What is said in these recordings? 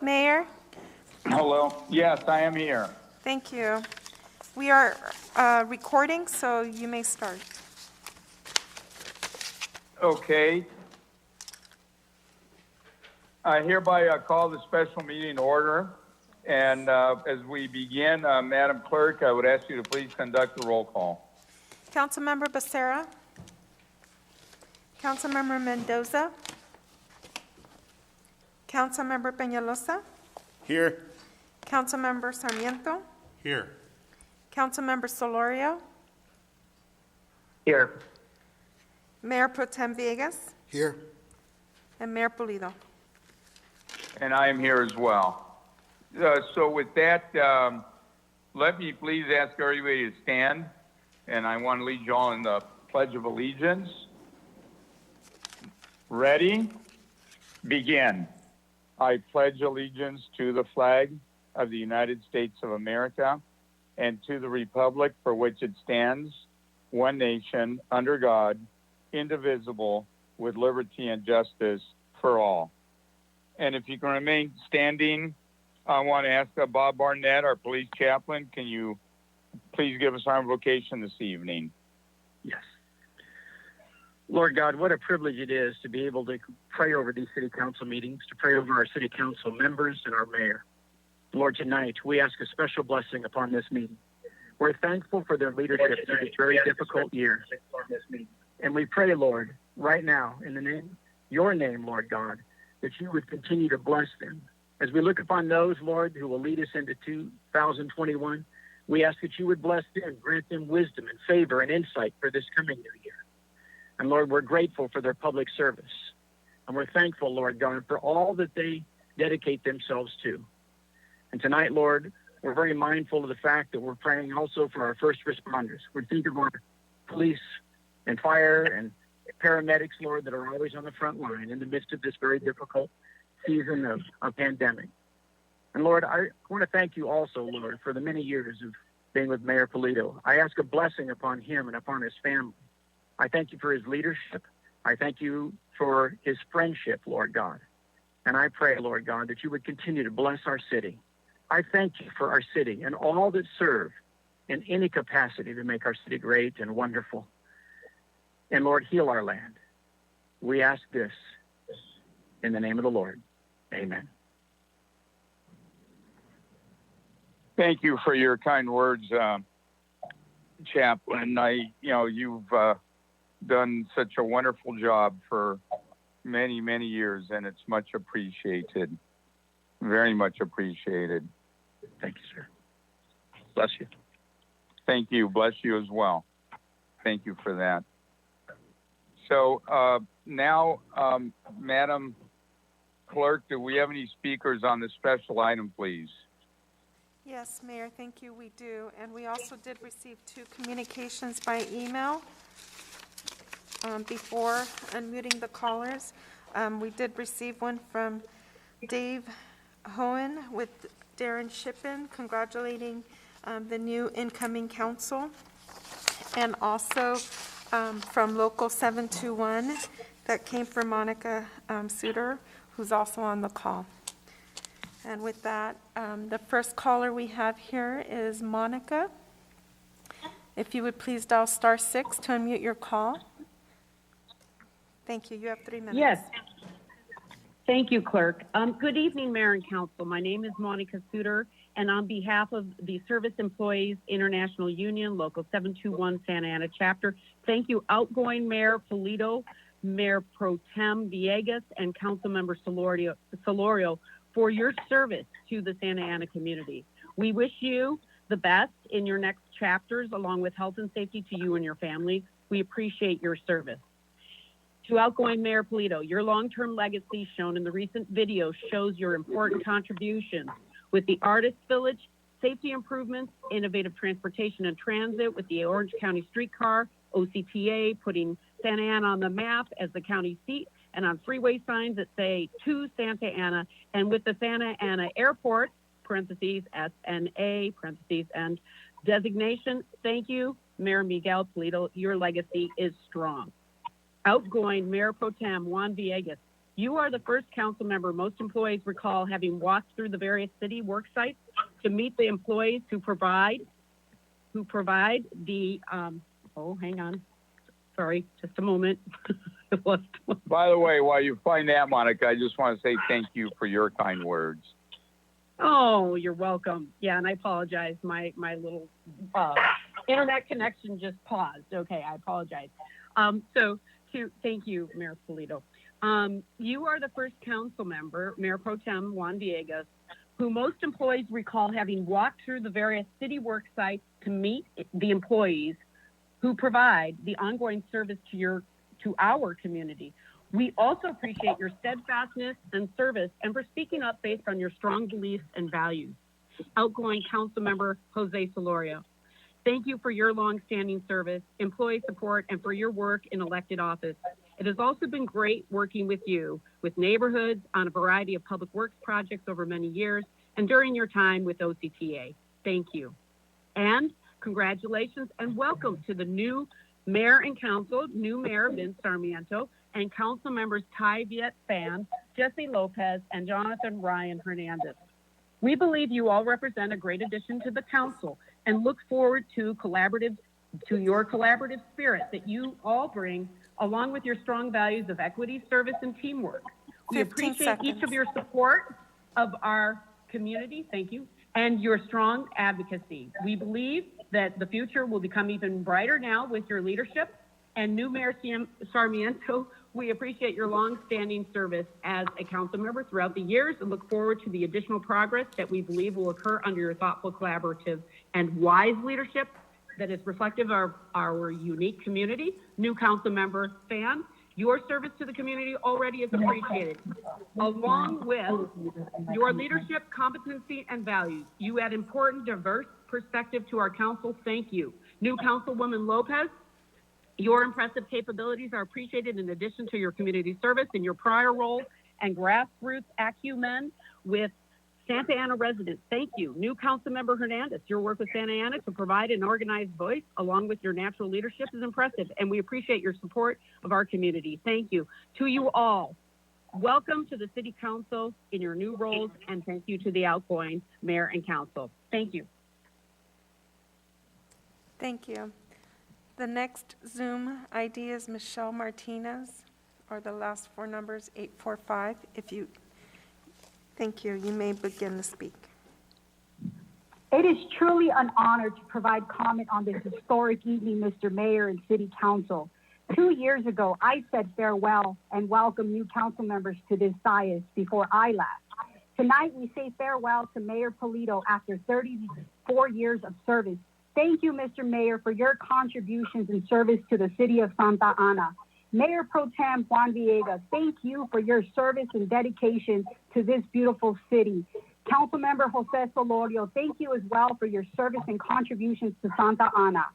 Mayor? Hello. Yes, I am here. Thank you. We are recording, so you may start. Okay. I hereby call the special meeting to order. And as we begin, Madam Clerk, I would ask you to please conduct the roll call. Councilmember Becerra? Councilmember Mendoza? Councilmember Peñalosa? Here. Councilmember Sarmiento? Here. Councilmember Solorio? Here. Mayor Pro Tem Villegas? Here. And Mayor Pulido. And I am here as well. So with that, let me please ask everybody to stand. And I want to lead you all in the Pledge of Allegiance. Ready? Begin. I pledge allegiance to the flag of the United States of America and to the republic for which it stands, one nation, under God, indivisible, with liberty and justice for all. And if you can remain standing, I want to ask Bob Barnett, our police chaplain, can you please give us our invocation this evening? Yes. Lord God, what a privilege it is to be able to pray over these city council meetings, to pray over our city council members and our mayor. Lord, tonight we ask a special blessing upon this meeting. We're thankful for their leadership through this very difficult year. And we pray, Lord, right now, in the name, your name, Lord God, that you would continue to bless them. As we look upon those, Lord, who will lead us into 2021, we ask that you would bless them, grant them wisdom and favor and insight for this coming new year. And Lord, we're grateful for their public service. And we're thankful, Lord God, for all that they dedicate themselves to. And tonight, Lord, we're very mindful of the fact that we're praying also for our first responders. We think of our police and fire and paramedics, Lord, that are always on the front line in the midst of this very difficult season of pandemic. And Lord, I want to thank you also, Lord, for the many years of being with Mayor Pulido. I ask a blessing upon him and upon his family. I thank you for his leadership. I thank you for his friendship, Lord God. And I pray, Lord God, that you would continue to bless our city. I thank you for our city and all that serve in any capacity to make our city great and wonderful. And Lord, heal our land. We ask this in the name of the Lord. Amen. Thank you for your kind words, Chaplain. You've done such a wonderful job for many, many years, and it's much appreciated. Very much appreciated. Thank you, sir. Bless you. Thank you. Bless you as well. Thank you for that. So now, Madam Clerk, do we have any speakers on this special item, please? Yes, Mayor, thank you. We do. And we also did receive 2 communications by email before unmuting the callers. We did receive one from Dave Hohen with Darren Shippen congratulating the new incoming council, and also from Local 721 that came from Monica Suter, who's also on the call. And with that, the first caller we have here is Monica. If you would please dial *6 to unmute your call. Thank you. You have 3 minutes. Yes. Thank you, Clerk. Good evening, Mayor and Council. My name is Monica Suter, and on behalf of the Service Employees International Union, Local 721 Santa Ana Chapter, thank you, outgoing Mayor Pulido, Mayor Pro Tem Villegas, and Councilmember Solorio for your service to the Santa Ana community. We wish you the best in your next chapters, along with health and safety to you and your family. We appreciate your service. To outgoing Mayor Pulido, your long-term legacy shown in the recent video shows your important contributions with the Artist Village, safety improvements, innovative transportation and transit with the Orange County streetcar, OCTA, putting Santa Ana on the map as the county seat, and on freeway signs that say to Santa Ana, and with the Santa Ana Airport, parentheses, SNA, parentheses, and designation. Thank you, Mayor Miguel Pulido. Your legacy is strong. Outgoing Mayor Pro Tem Juan Villegas, You are the first council member most employees recall having walked through the various city work sites to meet the employees who provide the, hang on. Sorry, just a moment. By the way, while you find that, Monica, I just want to say thank you for your kind words. Oh, you're welcome. Yeah, and I apologize. My little internet connection just paused. Okay, I apologize. Thank you, Mayor Pulido. You are the first council member, Mayor Pro Tem Juan Villegas, who most employees recall having walked through the various city work sites to meet the employees who provide the ongoing service to our community. We also appreciate your steadfastness and service and for speaking up based on your strong beliefs and values. Outgoing council member Jose Solorio, thank you for your long-standing service, employee support, and for your work in elected office. It has also been great working with you, with neighborhoods on a variety of public works projects over many years, and during your time with OCTA. Thank you. And congratulations and welcome to the new mayor and council, new mayor Vince Sarmiento, and council members Ty Viet Fan, Jesse Lopez, and Jonathan Ryan Hernandez. We believe you all represent a great addition to the council and look forward to your collaborative spirit that you all bring, along with your strong values of equity, service, and teamwork. We appreciate each of your support of our community, thank you, and your strong advocacy. We believe that the future will become even brighter now with your leadership. And new Mayor Sarmiento, we appreciate your long-standing service as a council member throughout the years and look forward to the additional progress that we believe will occur under your thoughtful, collaborative, and wise leadership that is reflective of our unique community. New council member Fan, your service to the community already is appreciated. Along with your leadership, competency, and values, you add important, diverse perspective to our council. Thank you. New Councilwoman Lopez, your impressive capabilities are appreciated in addition to your community service in your prior role and grassroots acumen with Santa Ana residents. Thank you. New Councilmember Hernandez, your work with Santa Ana to provide an organized voice along with your natural leadership is impressive, and we appreciate your support of our community. Thank you. To you all, welcome to the City Council in your new roles, and thank you to the outgoing Mayor and Council. Thank you. Thank you. The next Zoom ID is Michelle Martinez, or the last four numbers, 845. Thank you. You may begin to speak. It is truly an honor to provide comment on this historic evening, Mr. Mayor and City Council. 2 years ago, I said farewell and welcome new council members to this dais before I left. Tonight, we say farewell to Mayor Pulido after 34 years of service. Thank you, Mr. Mayor, for your contributions and service to the city of Santa Ana. Mayor Pro Tem Juan Villegas, thank you for your service and dedication to this beautiful city. Councilmember Jose Solorio, thank you as well for your service and contributions to Santa Ana.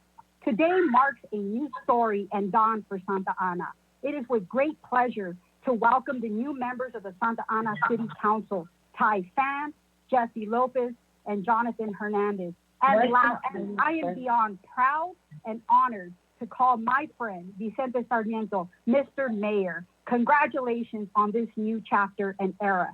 Today marks a new story and dawn for Santa Ana. It is with great pleasure to welcome the new members of the Santa Ana City Council, Ty Fan, Jesse Lopez, and Jonathan Hernandez. And lastly, I am beyond proud and honored to call my friend, Vicente Sarmiento, Mr. Mayor. Congratulations on this new chapter and era.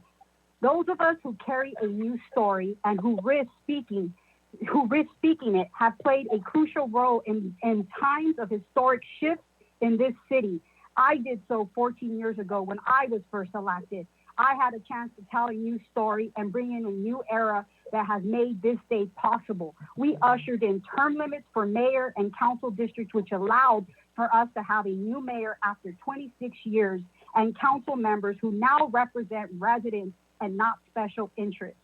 Those of us who carry a new story and who risk speaking it have played a crucial role in times of historic shifts in this city. I did so 14 years ago when I was first elected. I had a chance to tell a new story and bring in a new era that has made this day possible. We ushered in term limits for mayor and council districts, which allowed for us to have a new mayor after 26 years and council members who now represent residents and not special interests.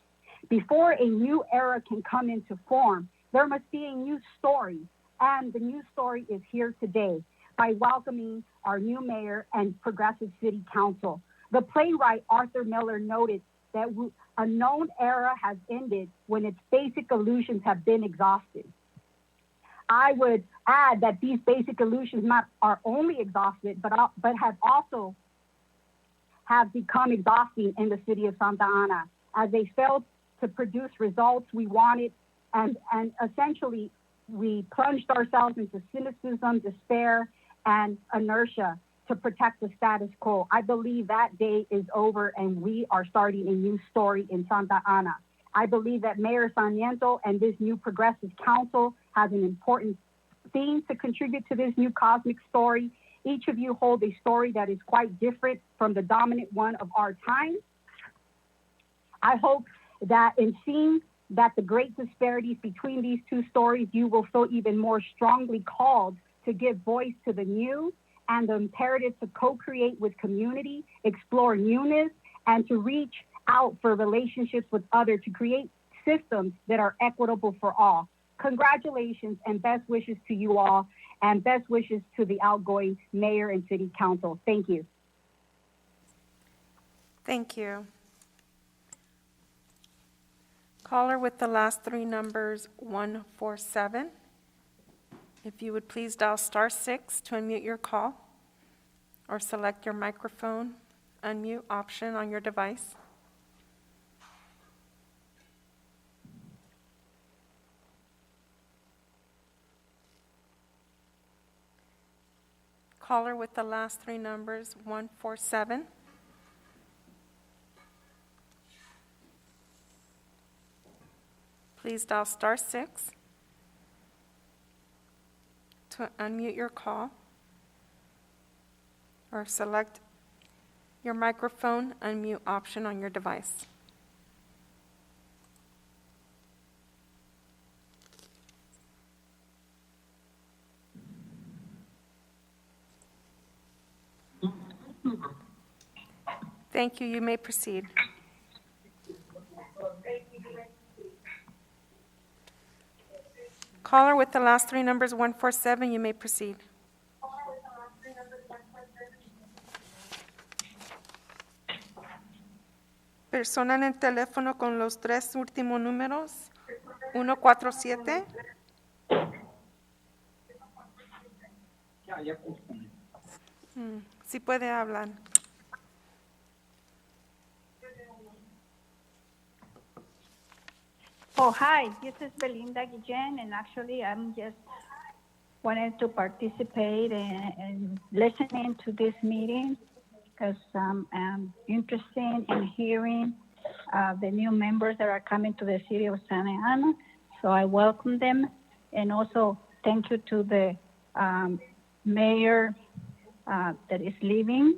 Before a new era can come into form, there must be a new story, and the new story is here today by welcoming our new mayor and progressive city council. The playwright Arthur Miller noted that a known era has ended when its basic illusions have been exhausted. I would add that these basic illusions not are only exhausted, but have become exhausting in the city of Santa Ana as they failed to produce results we wanted, and essentially we plunged ourselves into cynicism, despair, and inertia. to protect the status quo. I believe that day is over and we are starting a new story in Santa Ana. I believe that Mayor Sarmiento and this new progressive council has an important thing to contribute to this new cosmic story. Each of you hold a story that is quite different from the dominant one of our time. I hope that in seeing that the great disparities between these two stories, you will feel even more strongly called to give voice to the new and the imperative to co-create with community, explore newness, and to reach out for relationships with others to create systems that are equitable for all. Congratulations and best wishes to you all, and best wishes to the outgoing mayor and city council. Thank you. Thank you. Caller with the last three numbers, 147. If you would please dial *6 to unmute your call, or select your microphone unmute option on your device. Caller with the last three numbers, 147. Please dial *6 to unmute your call, or select your microphone unmute option on your device. Thank you. You may proceed. Caller with the last three numbers, 147, you may proceed. Persona en el teléfono con los tres últimos números, 147. Sí puede hablar. Oh, hi, this is Belinda Guillen, and actually I'm just wanted to participate and listening to this meeting because I'm interested in hearing the new members that are coming to the city of Santa Ana. So I welcome them, and also thank you to the mayor that is leaving,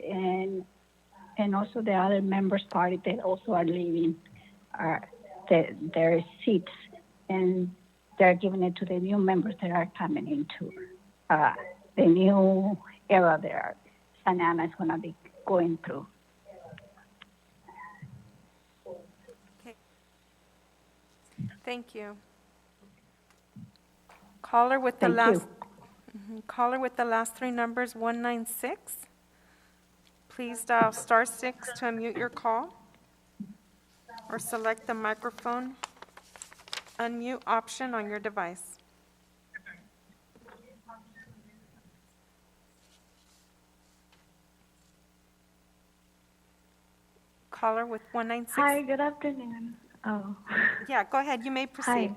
and also the other members party that also are leaving their seats, and they're giving it to the new members that are coming into the new era that Santa Ana is going to be going through. Okay. Thank you. Caller with the Thank last you. Caller with the last three numbers, 196. Please dial *6 to unmute your call, or select the microphone unmute option on your device. Caller with 196. Hi, good afternoon. Oh. Yeah, go ahead. You may proceed.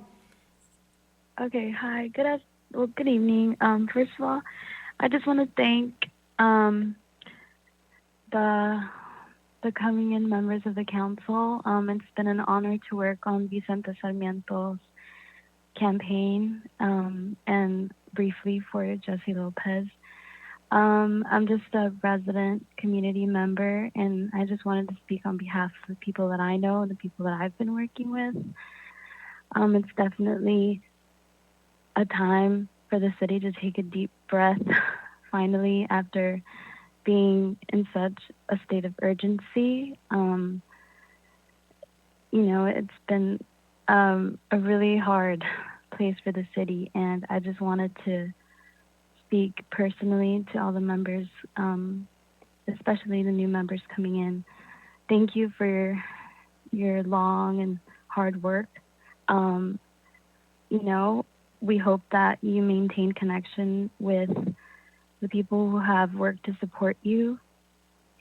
Hi. Okay, hi. Good evening. First of all, I just want to thank the coming in members of the council. It's been an honor to work on Vicente Sarmiento's campaign, and briefly for Jesse Lopez. I'm just a resident community member, and I just wanted to speak on behalf of the people that I know and the people that I've been working with. It's definitely a time for the city to take a deep breath, finally, after being in such a state of urgency. It's been a really hard place for the city, and I just wanted to speak personally to all the members, especially the new members coming in. Thank you for your long and hard work. We hope that you maintain connection with the people who have worked to support you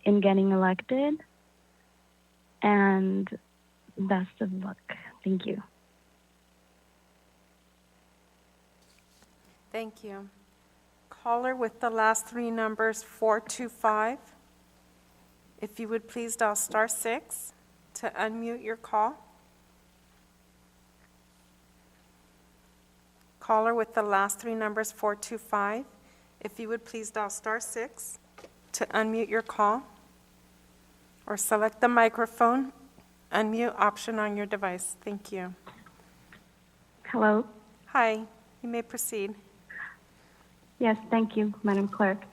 in getting elected, and best of luck. Thank you. Thank you. Caller with the last three numbers 425. If you would please dial *6 to unmute your call. Caller with the last three numbers 425. If you would please dial *6 to unmute your call, or select the microphone unmute option on your device. Thank you. Hello. Hi, you may proceed. Yes, thank you, Madam Clerk.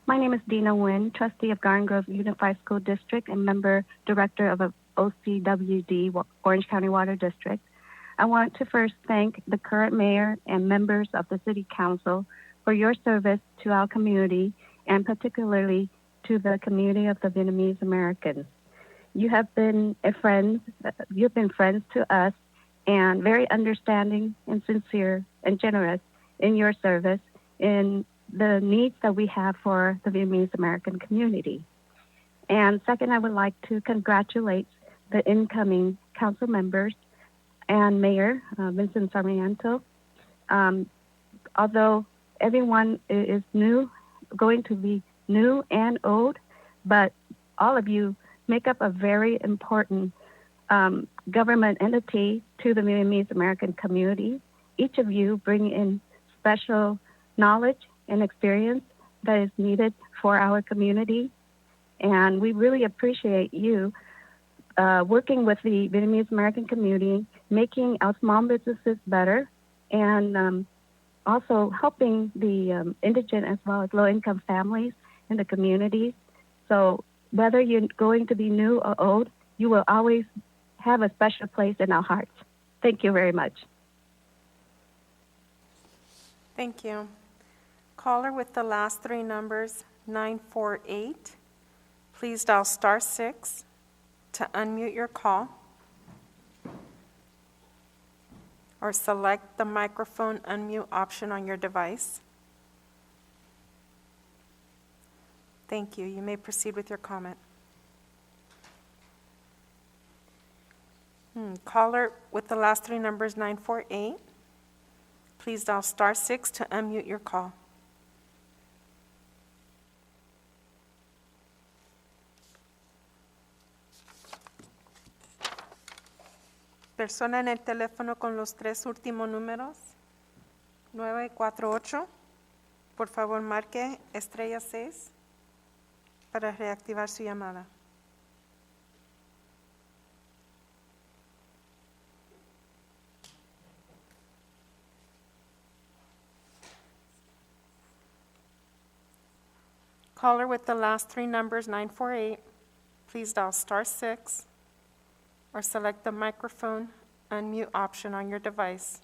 My name is Dina Nguyen, trustee of Garden Grove Unified School District and member director of OCWD, Orange County Water District. I want to first thank the current mayor and members of the City Council for your service to our community and particularly to the community of the Vietnamese Americans. You have been friends to us and very understanding and sincere and generous in your service in the needs that we have for the Vietnamese American community. And second, I would like to congratulate the incoming council members and Mayor Vincent Sarmiento. Although everyone is new, going to be new and old, but all of you make up a very important government entity to the Vietnamese American community. Each of you bring in special knowledge and experience that is needed for our community. And we really appreciate you working with the Vietnamese American community, making our small businesses better, and also helping the indigent as well as low-income families in the communities. So whether you're going to be new or old, you will always have a special place in our hearts. Thank you very much. Thank you. Caller with the last three numbers 948. Please dial *6 to unmute your call, or select the microphone unmute option on your device. Thank you. You may proceed with your comment. Caller with the last three numbers 948. Please dial *6 to unmute your call. Persona en el teléfono con los tres últimos números, 948, por favor marque *6 para reactivar su llamada. Caller with the last three numbers 948, please dial *6 or select the microphone unmute option on your device.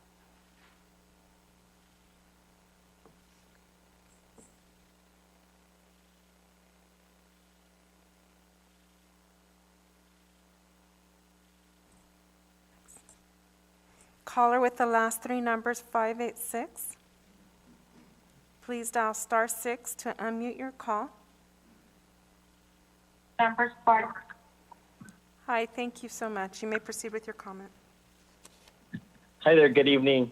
Caller with the last three numbers 586, please dial *6 to unmute your call. Members Park. Hi, thank you so much. You may proceed with your comment. Hi there, good evening.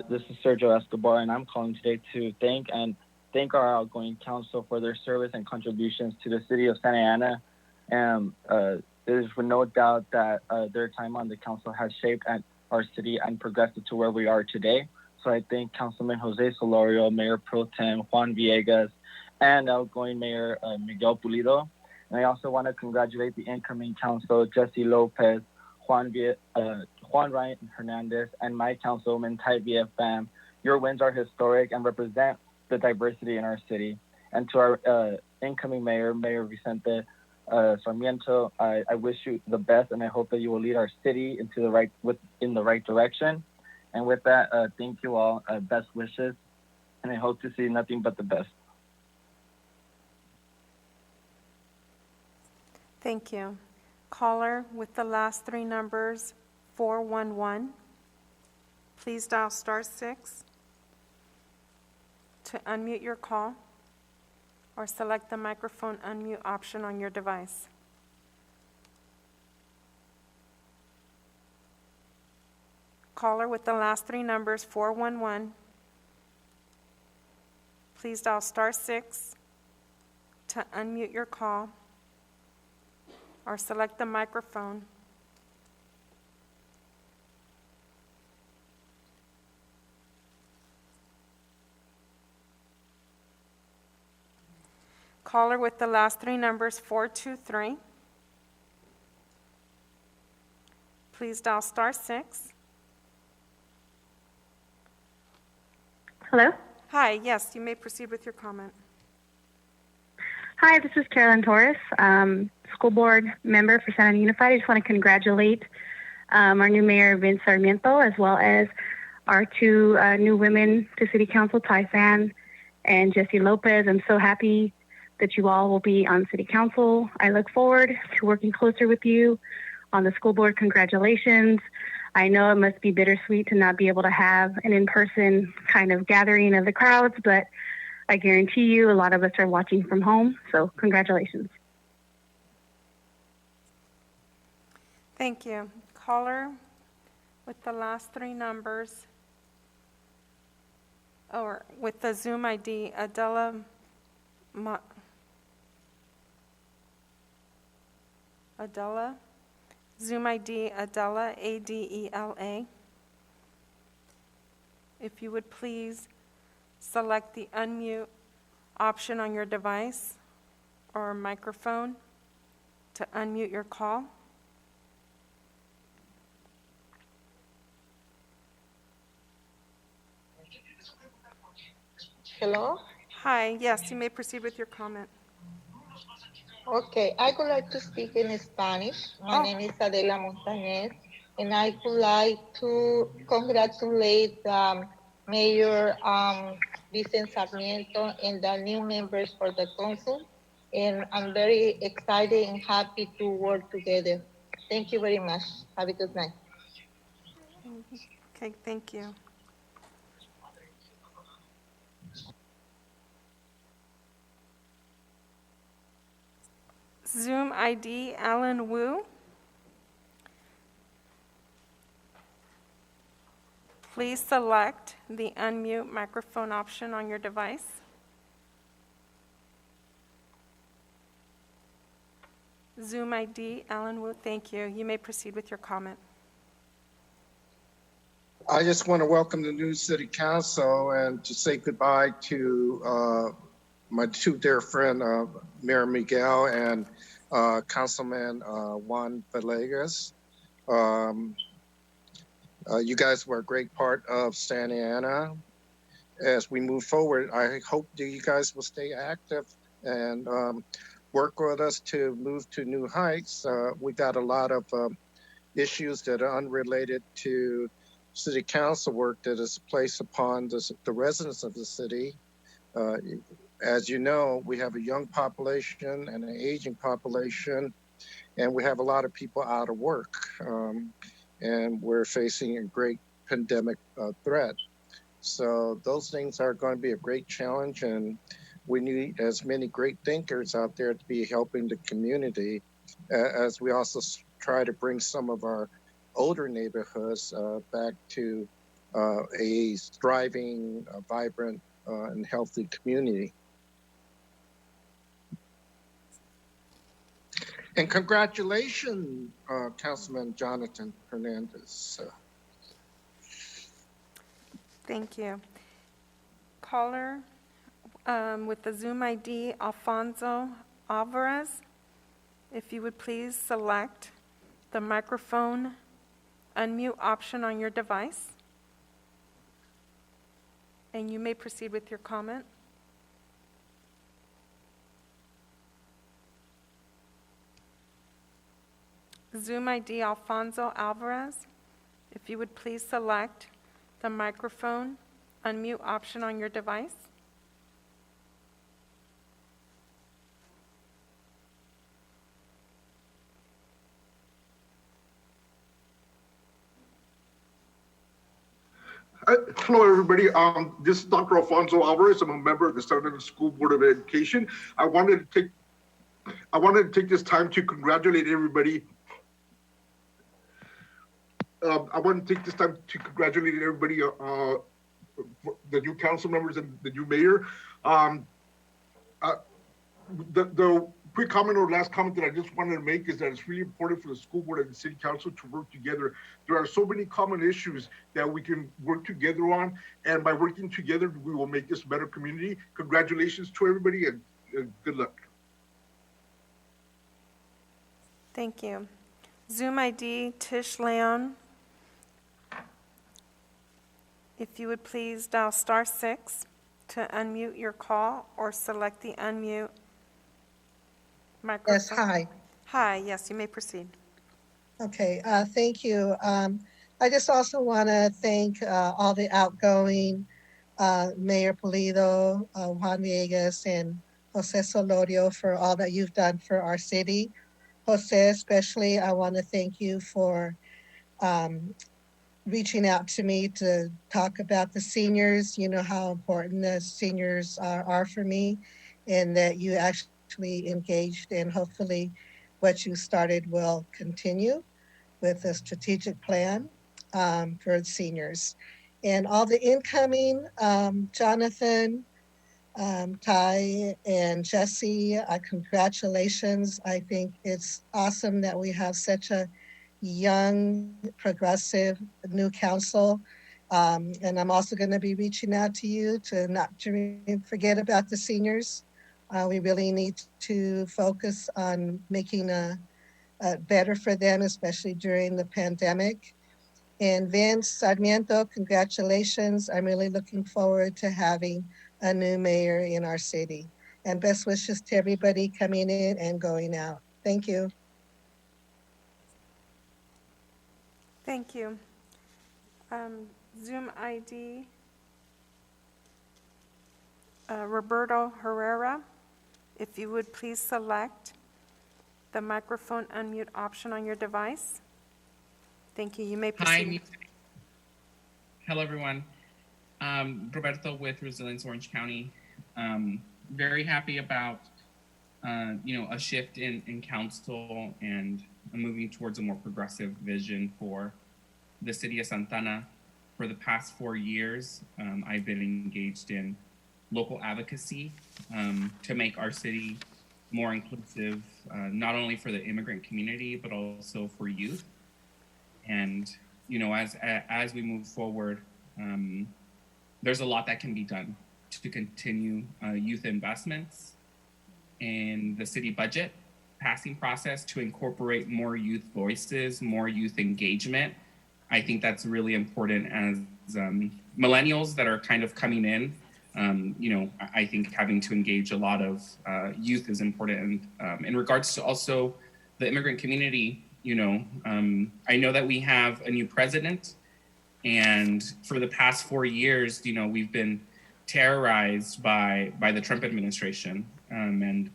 This is Sergio Escobar, and I'm calling today to thank our outgoing council for their service and contributions to the city of Santa Ana. And there's no doubt that their time on the council has shaped our city and progressed it to where we are today. So I thank Councilman Jose Solorio, Mayor Pro Tem Juan Villegas, and outgoing Mayor Miguel Pulido. And I also want to congratulate the incoming council, Jesse Lopez, Juan Ryan Hernandez, and my councilman, Ty VFM. Your wins are historic and represent the diversity in our city. And to our incoming mayor, Mayor Vicente Sarmiento, I wish you the best, and I hope that you will lead our city in the right direction. And with that, thank you all. Best wishes, and I hope to see nothing but the best. Thank you. Caller with the last three numbers 411, please dial *6 to unmute your call or select the microphone unmute option on your device. Caller with the last three numbers 411, please dial *6 to unmute your call or select the microphone. Caller with the last three numbers, 423. Please dial *6. Hello. Hi, yes, you may proceed with your comment. Hi, this is Carolyn Torres, school board member for Santa Ana Unified. I just want to congratulate our new mayor, Vince Sarmiento, as well as our two new women to City Council, Tai Fan and Jessie Lopez. I'm so happy that you all will be on City Council. I look forward to working closer with you on the school board. Congratulations. I know it must be bittersweet to not be able to have an in-person kind of gathering of the crowds, but I guarantee you a lot of us are watching from home, so congratulations. Thank you. Caller with the last three numbers, or with the Zoom ID, Adela Zoom ID, Adela, Adela. If you would please select the unmute option on your device or microphone to unmute your call. Hello? Hi, yes, you may proceed with your comment. Okay, I would like to speak in Spanish. My name is Adela Martinez, and I would like to congratulate Mayor Vicente Sarmiento and the new members for the council. And I'm very excited and happy to work together. Thank you very much. Have a good night. Okay, thank you. Zoom ID, Alan Wu. Please select the unmute microphone option on your device. Zoom ID, Alan Wu, thank you. You may proceed with your comment. I just want to welcome the new city council and to say goodbye to my two dear friend, Mayor Miguel and Councilman Juan Villegas. You guys were a great part of Santa Ana. As we move forward, I hope that you guys will stay active and work with us to move to new heights. We got a lot of issues that are unrelated to city council work that is placed upon the residents of the city. As you know, we have a young population and an aging population, and we have a lot of people out of work. And we're facing a great pandemic threat. So those things are going to be a great challenge, and we need as many great thinkers out there to be helping the community as we also try to bring some of our older neighborhoods back to a thriving, vibrant, and healthy community. And congratulations, Councilman Jonathan Hernandez. Thank you. Caller with the Zoom ID, Alfonso Alvarez, if you would please select the microphone unmute option on your device, and you may proceed with your comment. Zoom ID, Alfonso Alvarez, if you would please select the microphone unmute option on your device. Hello, everybody. This is Dr. Alfonso Alvarez. I'm a member of the Santa Ana School Board of Education. I wanted to take this time to congratulate everybody. The new council members and the new mayor. Um, the quick comment or last comment that I just wanted to make is that it's really important for the school board and the city council to work together. There are so many common issues that we can work together on, and by working together, we will make this a better community. Congratulations to everybody, and good luck. Thank you. Zoom ID, Tish Leon. If you would please dial *6 to unmute your call or select the unmute microphone. Yes, hi. Hi, yes, you may proceed. Okay, thank you. I just also want to thank all the outgoing Mayor Pulido, Juan Villegas, and Jose Solorio for all that you've done for our city. Jose, especially, I want to thank you for reaching out to me to talk about the seniors. You know how important the seniors are for me, and that you actually engaged, and hopefully what you started will continue with a strategic plan for the seniors. And all the incoming, Jonathan, Ty, and Jesse, congratulations. I think it's awesome that we have such a young, progressive new council. And I'm also going to be reaching out to you to not to forget about the seniors. We really need to focus on making better for them, especially during the pandemic. And Vince Sarmiento, congratulations. I'm really looking forward to having a new mayor in our city. And best wishes to everybody coming in and going out. Thank you. Thank you. Zoom ID, Roberto Herrera. If you would please select the microphone unmute option on your device. Thank you. You may proceed. Hi. Hello, everyone. Roberto with Resilience Orange County. Very happy about a shift in council and moving towards a more progressive vision for the city of Santa Ana. For the past 4 years, I've been engaged in local advocacy to make our city more inclusive, not only for the immigrant community, but also for youth. And, as we move forward, there's a lot that can be done to continue youth investments in the city budget passing process to incorporate more youth voices, more youth engagement. I think that's really important as millennials that are kind of coming in. I think having to engage a lot of youth is important. And in regards to also the immigrant community, I know that we have a new president, and for the past 4 years, we've been terrorized by the Trump administration. And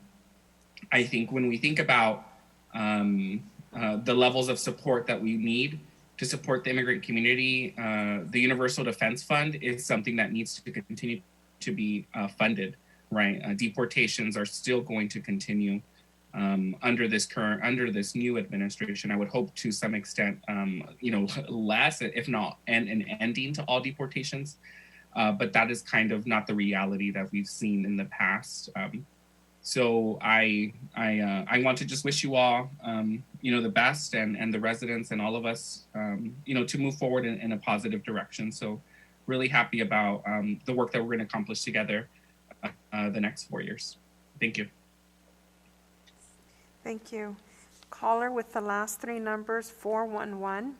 I think when we think about the levels of support that we need to support the immigrant community, the Universal Defense Fund is something that needs to continue to be funded, right? Deportations are still going to continue under this new administration. I would hope to some extent, less, if not an ending to all deportations. But that is kind of not the reality that we've seen in the past. So I want to just wish you all, the best and the residents and all of us, to move forward in a positive direction. So really happy about the work that we're going to accomplish together the next 4 years. Thank you. Thank you. Caller with the last 3 numbers, 411.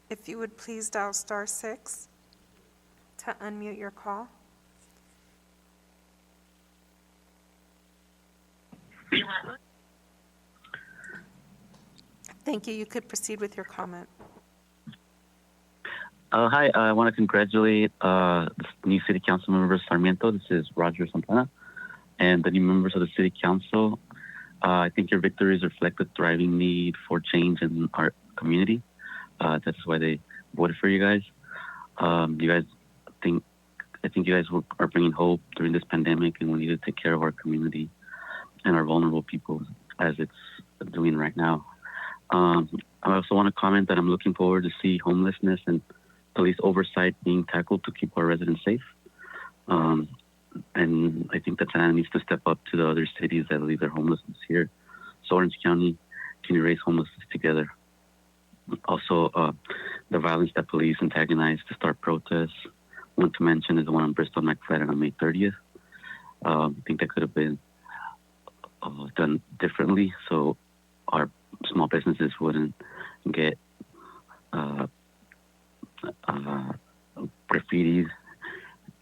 If you would please dial *6 to unmute your call. Thank you. You could proceed with your comment. Hi, I want to congratulate the new City Council member Sarmiento. This is Roger Santana, and the new members of the City Council. I think your victories reflect the thriving need for change in our community. That's why they voted for you guys. I think you guys are bringing hope during this pandemic, and we need to take care of our community and our vulnerable people as it's doing right now. I also want to comment that I'm looking forward to see homelessness and police oversight being tackled to keep our residents safe. and I think that Santa Ana needs to step up to the other cities that leave their homelessness here. So Orange County can erase homelessness together. Also, the violence that police antagonize to start protests. One to mention is the one on Bristol McFadden on May 30th. I think that could have been done differently, so our small businesses wouldn't get graffitied.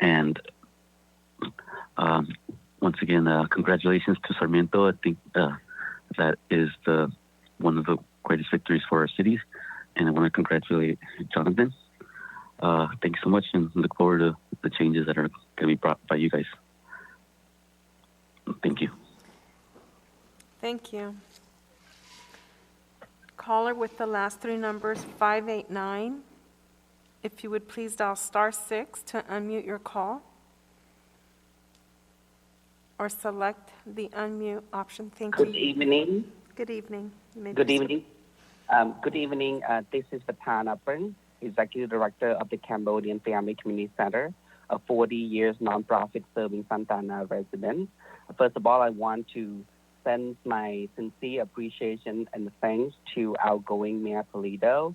And once again, congratulations to Sarmiento. I think that is one of the greatest victories for our cities, and I want to congratulate Jonathan. Thank you so much, and look forward to the changes that are going to be brought by you guys. Thank you. Thank you. Caller with the last three numbers, 589. If you would please dial *6 to unmute your call, or select the unmute option. Thank you. Good evening. Good evening. You may Good proceed. evening. Good evening. This is Patan Upper, Executive Director of the Cambodian Family Community Center, a 40 years nonprofit serving Santa Ana residents. First of all, I want to send my sincere appreciation and thanks to outgoing Mayor Pulido,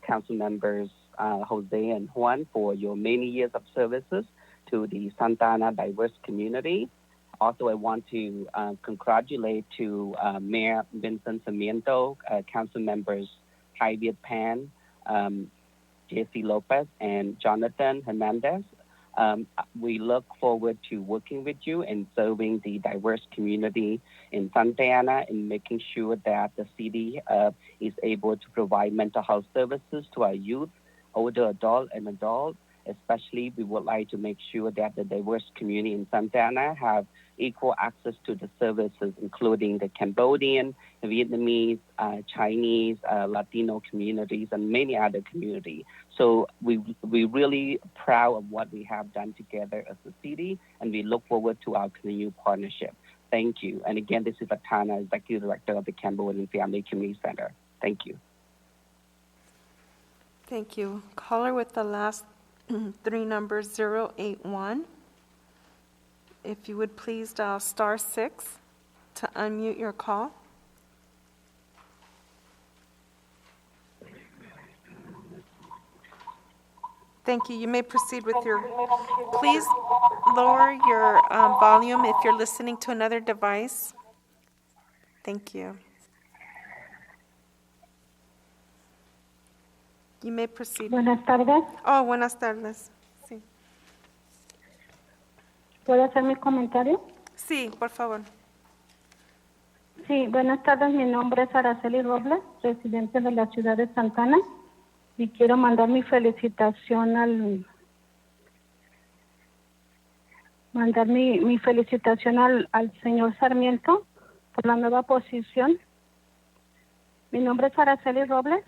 council members Jose and Juan for your many years of services to the Santa Ana diverse community. Also, I want to congratulate to Mayor Vincent Sarmiento, council members Hai Viet Pan, J.C. Lopez, and Jonathan Hernandez. We look forward to working with you and serving the diverse community in Santa Ana and making sure that the city is able to provide mental health services to our youth, older adult and adults. Especially, we would like to make sure that the diverse community in Santa Ana have equal access to the services, including the Cambodian, Vietnamese, Chinese, Latino communities, and many other communities. So we're really proud of what we have done together as a city, and we look forward to our continued partnership. Thank you. And again, this is Atana, Executive Director of the Cambodian Family Community Center. Thank you. Thank you. Caller with the last three numbers, 081. If you would please dial *6 to unmute your call. Thank you. You may proceed with your... Please lower your volume if you're listening to another device. Thank you. You may proceed. Buenas tardes. Oh, buenas tardes. Sí. ¿Puedo hacer mi comentario? Sí, por favor. Sí, buenas tardes. Mi nombre es Araceli Robles, residente de la ciudad de Santa Ana, y quiero mandar mi felicitación al señor Sarmiento por la nueva posición. Mi nombre es Araceli Robles.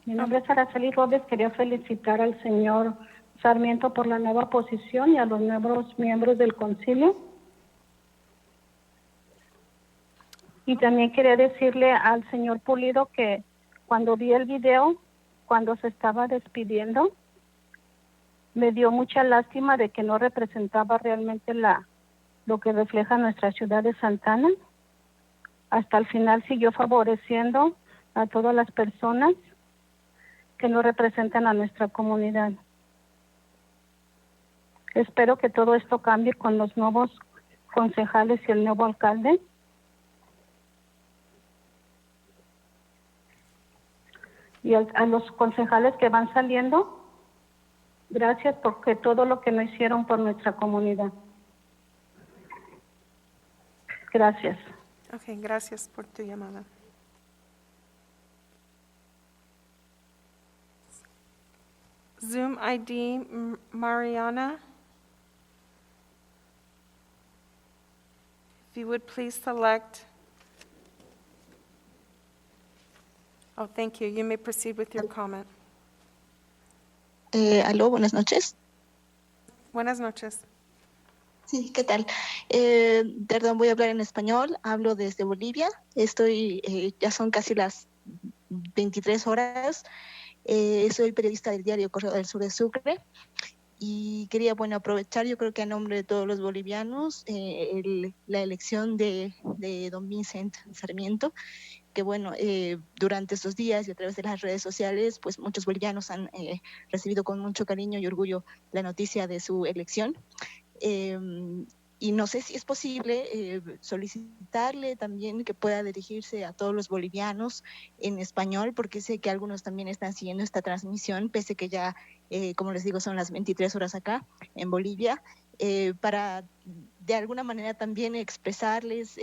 Mi nombre es Araceli Robles. Quería felicitar al señor Sarmiento por la nueva posición y a los nuevos miembros del concilio. Y también quería decirle al señor Pulido que cuando vi el video, cuando se estaba despidiendo, me dio mucha lástima de que no representaba realmente lo que refleja nuestra ciudad de Santa Ana. Hasta el final siguió favoreciendo a todas las personas que no representan a nuestra comunidad. Espero que todo esto cambie con los nuevos concejales y el nuevo alcalde. Y a los concejales que van saliendo, gracias porque todo lo que no hicieron por nuestra comunidad. Gracias. Ok, gracias por tu llamada. Zoom ID, Mariana. If you would please select. Oh, thank you. You may proceed with your comment. Aló, buenas noches. Buenas noches. Sí, ¿qué tal? Perdón, voy a hablar en español. Hablo desde Bolivia. Ya son casi las 23 horas. Soy periodista del diario Correo del Sur de Sucre. Y quería, bueno, aprovechar, yo creo que a nombre de todos los bolivianos, la elección de don Vicente Sarmiento, que bueno, durante estos días y a través de las redes sociales, pues muchos bolivianos han recibido con mucho cariño y orgullo la noticia de su elección. Y no sé si es posible solicitarle también que pueda dirigirse a todos los bolivianos en español, porque sé que algunos también están siguiendo esta transmisión, pese que ya, como les digo, son las 23 horas acá en Bolivia, para de alguna manera también expresarles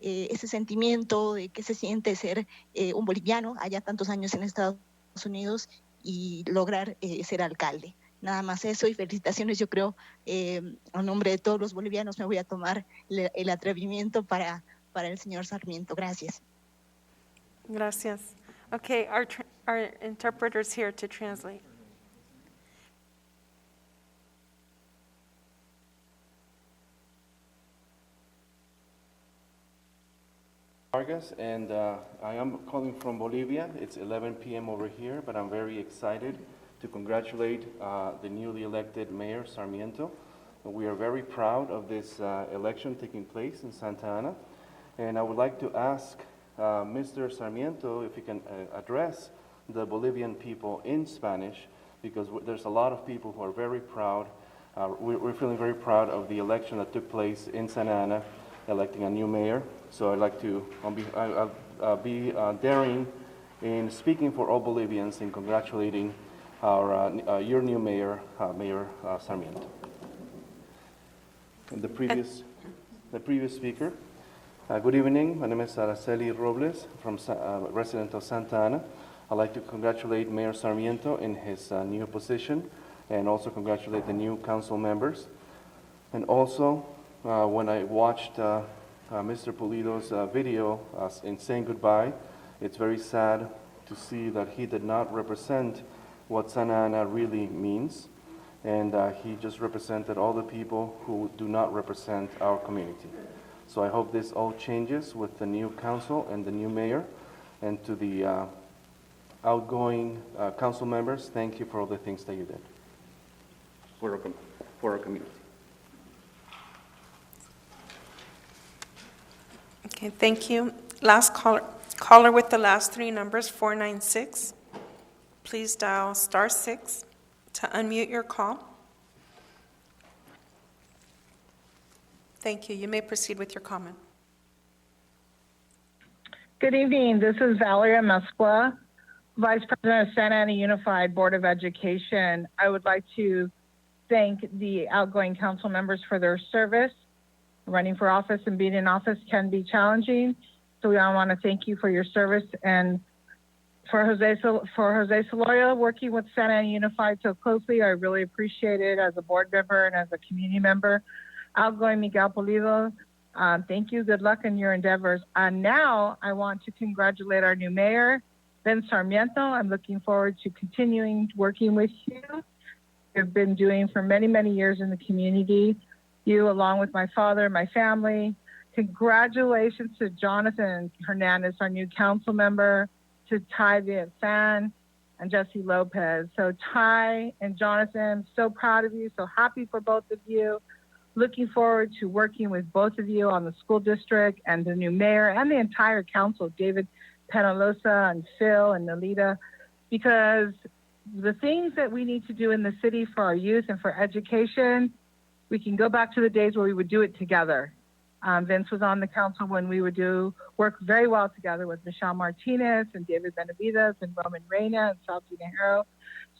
ese sentimiento de que se siente ser un boliviano allá tantos años en Estados Unidos y lograr ser alcalde. Nada más eso y felicitaciones. Yo creo, a nombre de todos los bolivianos, me voy a tomar el atrevimiento para el señor Sarmiento. Gracias. Gracias. Okay, our interpreter's here to translate. Vargas, and I am calling from Bolivia. It's 11 p.m. over here, but I'm very excited to congratulate the newly elected Mayor Sarmiento. We are very proud of this election taking place in Santa Ana, and I would like to ask Mr. Sarmiento if he can address the Bolivian people in Spanish, because there's a lot of people who are very proud. We're feeling very proud of the election that took place in Santa Ana, electing a new mayor. So I'd like to be daring in speaking for all Bolivians and congratulating your new mayor, Mayor Sarmiento. And the previous speaker. Good evening. My name is Araceli Robles, from resident of Santa Ana. I'd like to congratulate Mayor Sarmiento in his new position, and also congratulate the new council members. And also, when I watched Mr. Pulido's video in saying goodbye, it's very sad to see that he did not represent what Santa Ana really means, and he just represented all the people who do not represent our community. So I hope this all changes with the new council and the new mayor. And to the outgoing council members, thank you for all the things that you did for our community. Okay, thank you. Last caller with the last three numbers, 496. Please dial *6 to unmute your call. Thank you. You may proceed with your comment. Good evening. This is Valeria Mescla, Vice President of Santa Ana Unified Board of Education. I would like to thank the outgoing council members for their service. Running for office and being in office can be challenging, so we all want to thank you for your service. And for Jose Solorio, working with Santa Ana Unified so closely, I really appreciate it as a board member and as a community member. Outgoing Miguel Pulido, thank you. Good luck in your endeavors. And now I want to congratulate our new mayor, Ben Sarmiento. I'm looking forward to continuing working with you. You've been doing for many, many years in the community. You, along with my father and my family. Congratulations to Jonathan Hernandez, our new council member, to Ty Viet Fan and Jesse Lopez. So Ty and Jonathan, so proud of you, so happy for both of you. Looking forward to working with both of you on the school district and the new mayor and the entire council, David Penalosa and Phil and Nalita, because the things that we need to do in the city for our youth and for education, we can go back to the days where we would do it together. Vince was on the council when we would work very well together with Michelle Martinez and David Benavides and Roman Reina and Salty Nahero.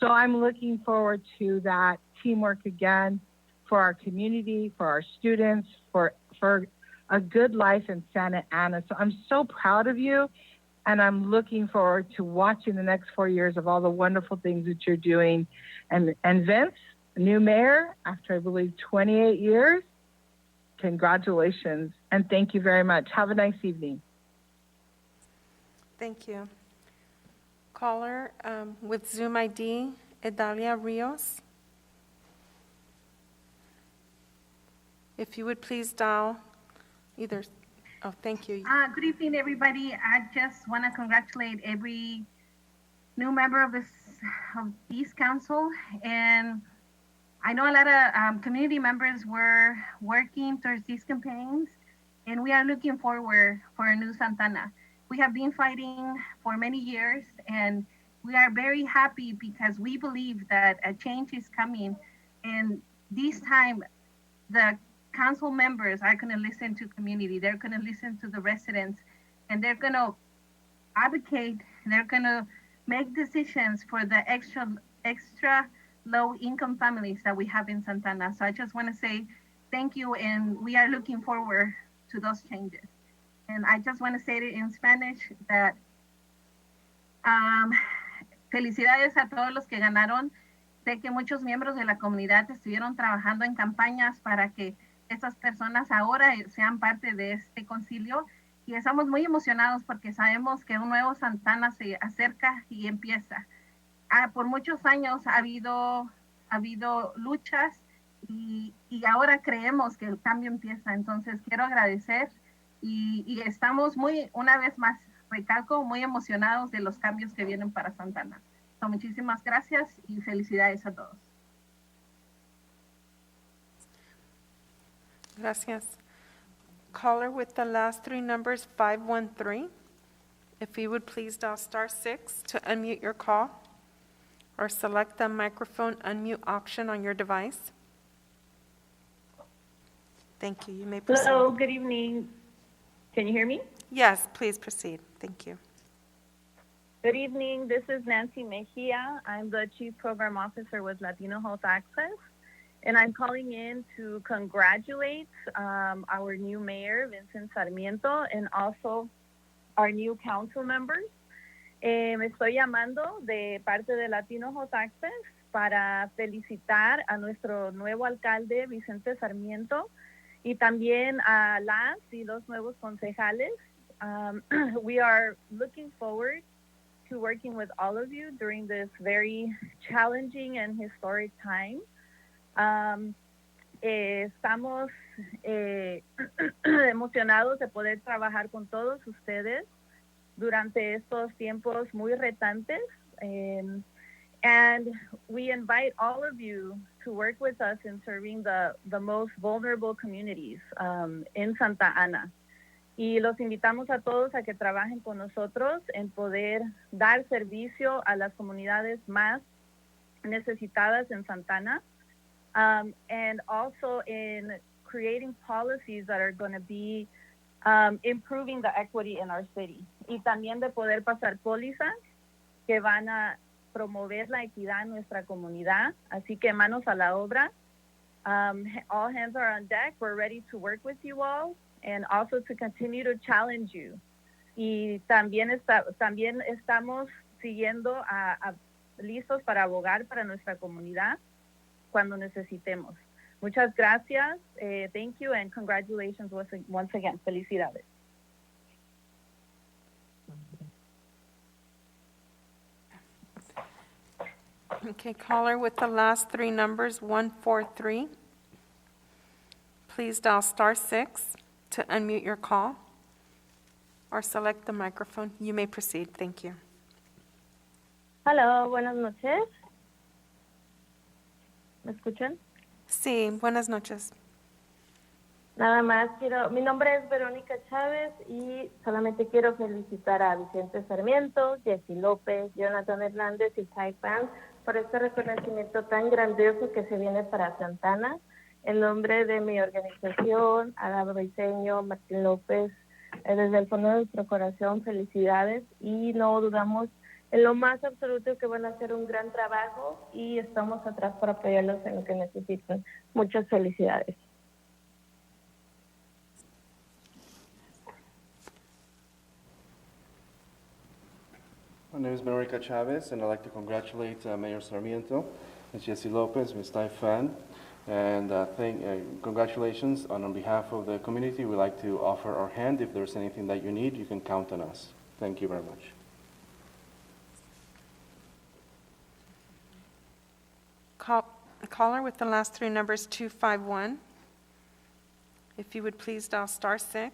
So I'm looking forward to that teamwork again for our community, for our students, for a good life in Santa Ana. So I'm so proud of you, and I'm looking forward to watching the next 4 years of all the wonderful things that you're doing. And Vince, new mayor, after I believe 28 years, congratulations, and thank you very much. Have a nice evening. Thank you. Caller with Zoom ID, Idalia Rios. If you would please dial either, thank you. Good evening, everybody. I just want to congratulate every new member of this Peace Council, and I know a lot of community members were working towards these campaigns, and we are looking forward for a new Santana. We have been fighting for many years, and we are very happy because we believe that a change is coming, and this time the council members are going to listen to community, they're going to listen to the residents, and they're going to advocate, they're going to make decisions for the extra low income families that we have in Santana. So I just want to say thank you, and we are looking forward to those changes. And I just want to say it in Spanish that felicidades a todos los que ganaron. Sé que muchos miembros de la comunidad estuvieron trabajando en campañas para que estas personas ahora sean parte de este concilio, y estamos muy emocionados porque sabemos que un nuevo Santana se acerca y empieza. Por muchos años ha habido luchas y ahora creemos que el cambio empieza. Entonces quiero agradecer y estamos una vez más, recalco, muy emocionados de los cambios que vienen para Santana. So, muchísimas gracias y felicidades a todos. Gracias. Caller with the last three numbers, 513. If you would please dial *6 to unmute your call or select the microphone unmute option on your device. Thank you. You may proceed. Hello, good evening. Can you hear me? Yes, please proceed. Thank you. Good evening. This is Nancy Mejia. I'm the Chief Program Officer with Latino Health Access, and I'm calling in to congratulate our new mayor, Vincent Sarmiento, and also our new council members. Me estoy llamando de parte de Latino Health Access para felicitar a nuestro nuevo alcalde, Vicente Sarmiento, y también a las y los nuevos concejales. We are looking forward to working with all of you during this very challenging and historic time. Estamos emocionados de poder trabajar con todos ustedes durante estos tiempos muy retantes. And we invite all of you to work with us in serving the most vulnerable communities in Santa Ana. Y los invitamos a todos a que trabajen con nosotros en poder dar servicio a las comunidades más necesitadas en Santana, and also in creating policies that are going to be improving the equity in our city. Y también de poder pasar pólizas que van a promover la equidad en nuestra comunidad. Así que manos a la obra. All hands are on deck. We're ready to work with you all, and also to continue to challenge you. Y también estamos siguiendo listos para abogar para nuestra comunidad cuando necesitemos. Muchas gracias. Thank you and congratulations once again. Felicidades. Okay, caller with the last three numbers, 143. Please dial *6 to unmute your call or select the microphone. You may proceed. Thank you. Hola, buenas noches. ¿Me escuchan? Sí, buenas noches. Nada más mi nombre es Verónica Chávez y solamente quiero felicitar a Vicente Sarmiento, Jessy López, Jonathan Hernández y Ty Pan por este reconocimiento tan grandioso que se viene para Santana. En nombre de mi organización, Adaba Briceño, Martín López, desde el fondo de nuestro corazón, felicidades, y no dudamos en lo más absoluto que van a hacer un gran trabajo y estamos atrás para apoyarlos en lo que necesiten. Muchas felicidades. My name is Veronica Chavez, and I'd like to congratulate Mayor Sarmiento, Ms. Jessy Lopez, Ms. Tai Fan, and congratulations. On behalf of the community, we'd like to offer our hand. If there's anything that you need, you can count on us. Thank you very much. Caller with the last three numbers, 251. If you would please dial *6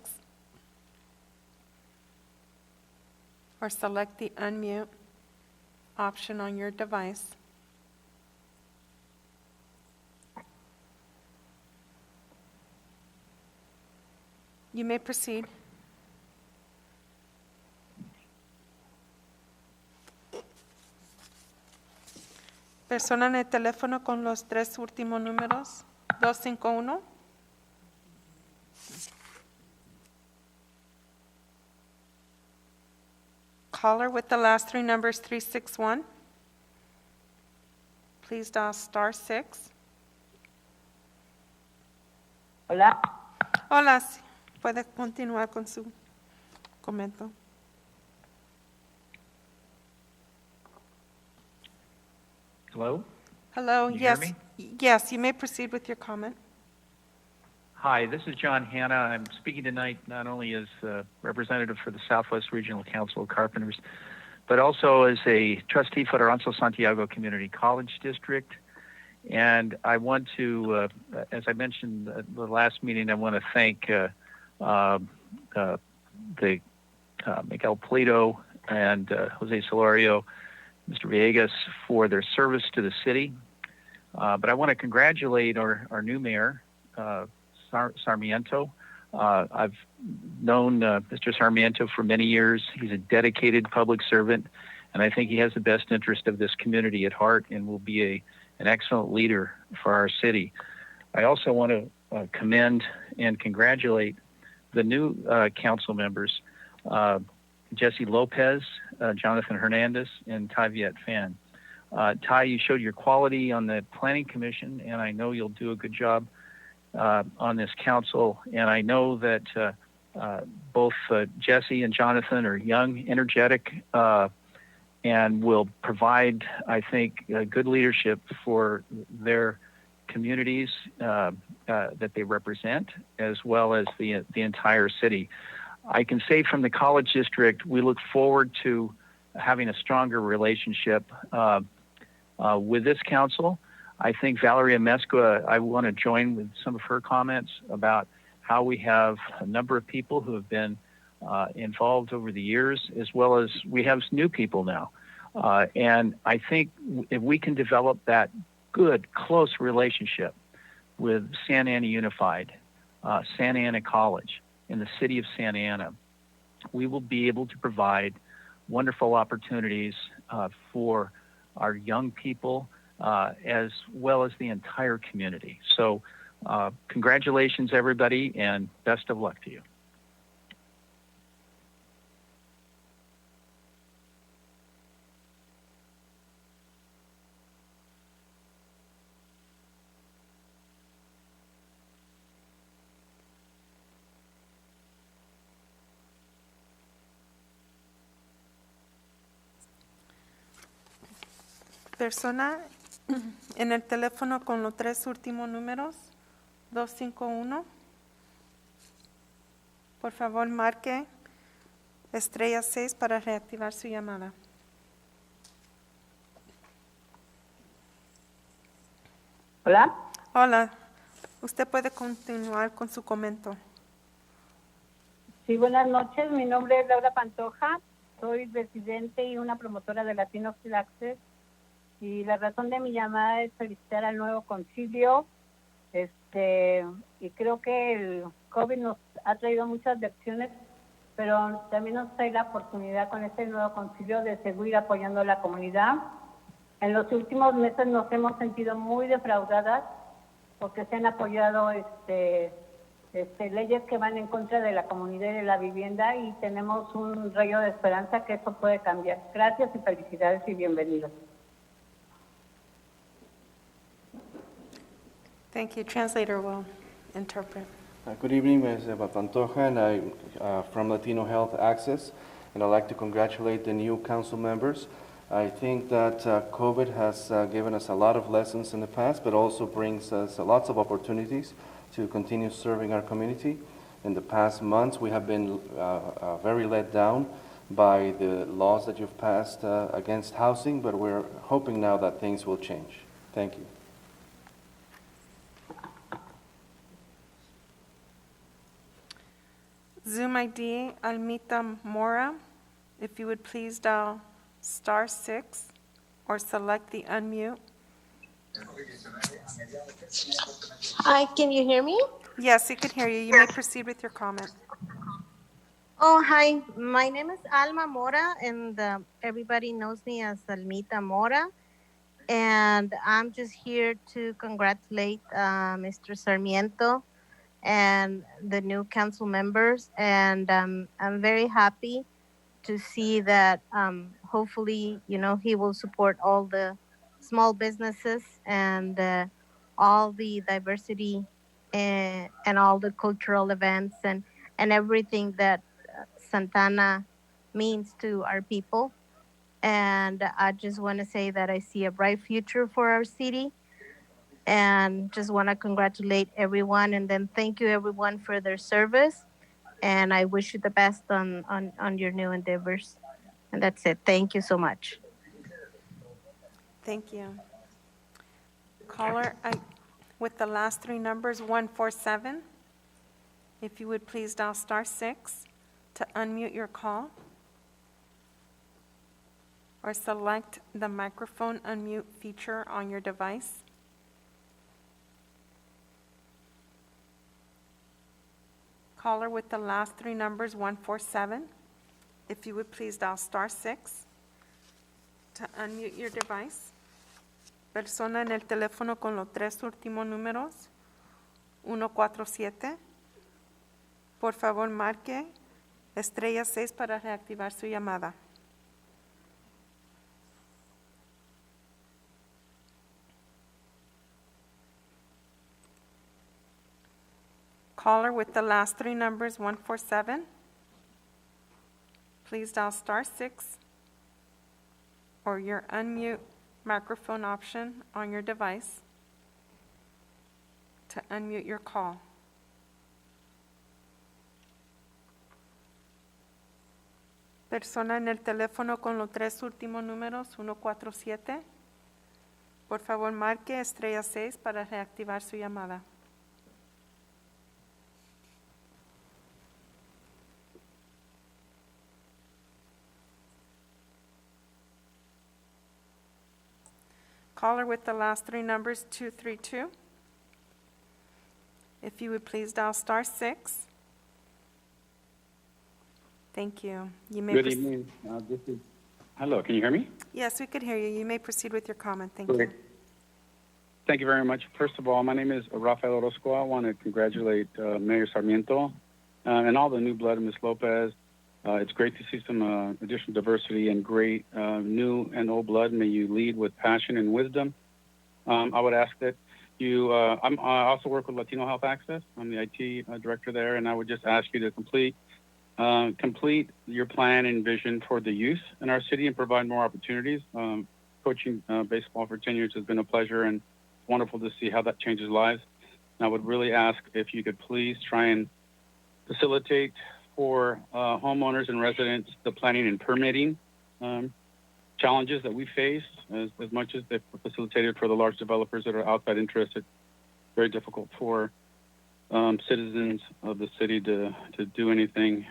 or select the unmute option on your device. You may proceed. Persona en el teléfono con los 3 últimos números, 251. Caller with the last 3 numbers, 361. Please dial *6. Hola. Hola, sí, puede continuar con su comentario. Hello? Hello, Can you hear yes. me? Yes, you may proceed with your comment. Hi, this is John Hanna. I'm speaking tonight not only as representative for the Southwest Regional Council of Carpenters, but also as a trustee for the Rancho Santiago Community College District. And I want to, as I mentioned at the last meeting, I want to thank Miguel Pulido and Jose Solorio, Mr. Villegas for their service to the city. But I want to congratulate our new mayor, Sarmiento. I've known Mr. Sarmiento for many years. He's a dedicated public servant, and I think he has the best interest of this community at heart and will be an excellent leader for our city. I also want to commend and congratulate the new council members, Jesse Lopez, Jonathan Hernandez, and Ty Viet Fan. Ty, you showed your quality on the Planning Commission, and I know you'll do a good job on this council. And I know that both Jesse and Jonathan are young, energetic, and will provide, I think, good leadership for their communities that they represent, as well as the entire city. I can say from the College District, we look forward to having a stronger relationship with this council. I think Valeria Mesqua, I want to join with some of her comments about how we have a number of people who have been involved over the years, as well as we have new people now. And I think if we can develop that good, close relationship with Santa Ana Unified, Santa Ana College, in the city of Santa Ana, we will be able to provide wonderful opportunities for our young people, as well as the entire community. So congratulations, everybody, and best of luck to you. Persona en el teléfono con los 3 últimos números, 251. Por favor, marque *6 para reactivar su llamada. Hola. Hola. Usted puede continuar con su comentario. Sí, buenas noches. Mi nombre es Laura Pantoja. Soy residente y una promotora de Latino Access. Y la razón de mi llamada es felicitar al nuevo concilio. Y creo que el COVID nos ha traído muchas lecciones, pero también nos trae la oportunidad con este nuevo concilio de seguir apoyando a la comunidad. En los últimos meses nos hemos sentido muy defraudadas porque se han apoyado leyes que van en contra de la comunidad y de la vivienda, y tenemos un rayo de esperanza que eso puede cambiar. Gracias y felicidades y bienvenidos. Thank you. Translator will interpret. Good evening, Ms. Pantoja, and I'm from Latino Health Access, and I'd like to congratulate the new council members. I think that COVID has given us a lot of lessons in the past, but also brings us lots of opportunities to continue serving our community. In the past months, we have been very let down by the laws that you've passed against housing, but we're hoping now that things will change. Thank you. Zoom ID, Almita Mora. If you would please dial *6. or select the unmute. Hi, can you hear me? Yes, we could hear you. You may proceed with your comment. Oh, hi. My name is Alma Mora, and everybody knows me as Almita Mora. And I'm just here to congratulate Mr. Sarmiento and the new council members. And I'm very happy to see that hopefully, he will support all the small businesses and all the diversity and all the cultural events and everything that Santana means to our people. And I just want to say that I see a bright future for our city and just want to congratulate everyone and then thank you everyone for their service. And I wish you the best on your new endeavors. And that's it. Thank you so much. Thank you. Caller with the last three numbers, 147. If you would please dial *6 to unmute your call or select the microphone unmute feature on your device. Caller with the last three numbers, 147. If you would please dial *6 to unmute your device. Persona en el teléfono con los tres últimos números, 147. Por favor, marque *6 para reactivar su llamada. Caller with the last three numbers, 147. Please dial *6 or your unmute microphone option on your device to unmute your call. Persona en el teléfono con los tres últimos números, 147. Por favor, marque *6 para reactivar su llamada. Caller with the last three numbers, 232. If you would please dial *6. Thank you. You may Good evening. Hello, can you hear me? Yes, we could hear you. You may proceed with your comment. Thank Great. you. Thank you very much. First of all, my name is Rafael Orozco. I want to congratulate Mayor Sarmiento and all the new blood, Ms. Lopez. It's great to see some additional diversity and great new and old blood. May you lead with passion and wisdom. I would ask that you, I also work with Latino Health Access. I'm the IT director there, and I would just ask you to complete your plan and vision for the youth in our city and provide more opportunities. Coaching baseball for 10 years has been a pleasure, and it's wonderful to see how that changes lives. And I would really ask if you could please try and facilitate for homeowners and residents the planning and permitting challenges that we face as much as they've facilitated for the large developers that are outside interested. Very difficult for citizens of the city to do anything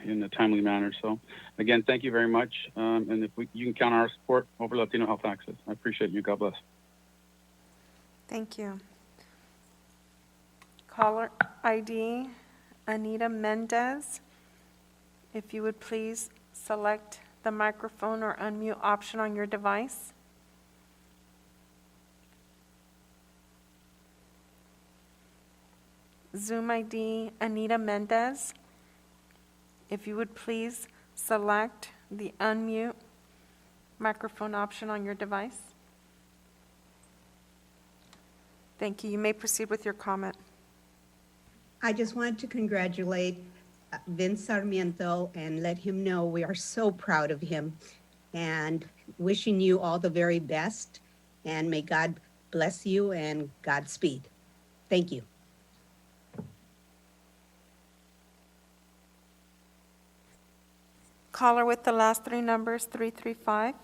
in a timely manner. So again, thank you very much. And if you can count on our support over Latino Health Access. I appreciate you. God bless. Thank you. Caller ID, Anita Mendez. If you would please select the microphone or unmute option on your device. Zoom ID, Anita Mendez. If you would please select the unmute microphone option on your device. Thank you. You may proceed with your comment. I just wanted to congratulate Vince Sarmiento and let him know we are so proud of him and wishing you all the very best, and may God bless you and Godspeed. Thank you. Caller with the last three numbers, 335.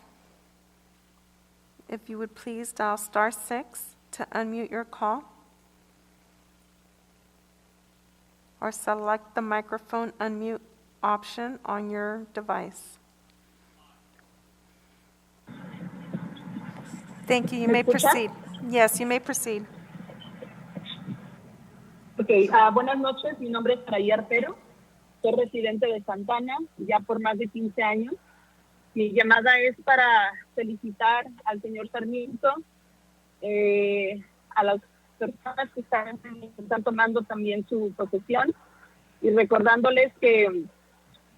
If you would please dial *6 to unmute your call or select the microphone unmute option on your device. Thank you. You ¿Me may escucha? proceed. Yes, you may proceed. Ok, buenas noches. Mi nombre es Saraí Artero. Soy residente de Santana ya por más de 15 años. Mi llamada es para felicitar al señor Sarmiento, a las personas que están tomando también su posesión y recordándoles que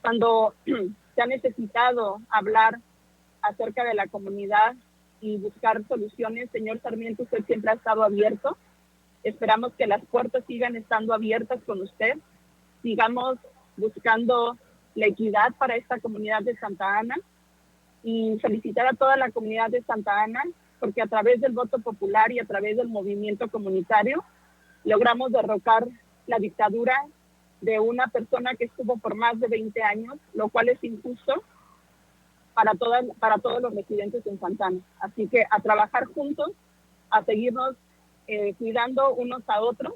cuando se ha necesitado hablar acerca de la comunidad y buscar soluciones, señor Sarmiento, usted siempre ha estado abierto. Esperamos que las puertas sigan estando abiertas con usted. Sigamos buscando la equidad para esta comunidad de Santa Ana y felicitar a toda la comunidad de Santa Ana porque a través del voto popular y a través del movimiento comunitario logramos derrocar la dictadura de una persona que estuvo por más de 20 años, lo cual es injusto para todos los residentes en Santa Ana. Así que a trabajar juntos, a seguirnos cuidando unos a otros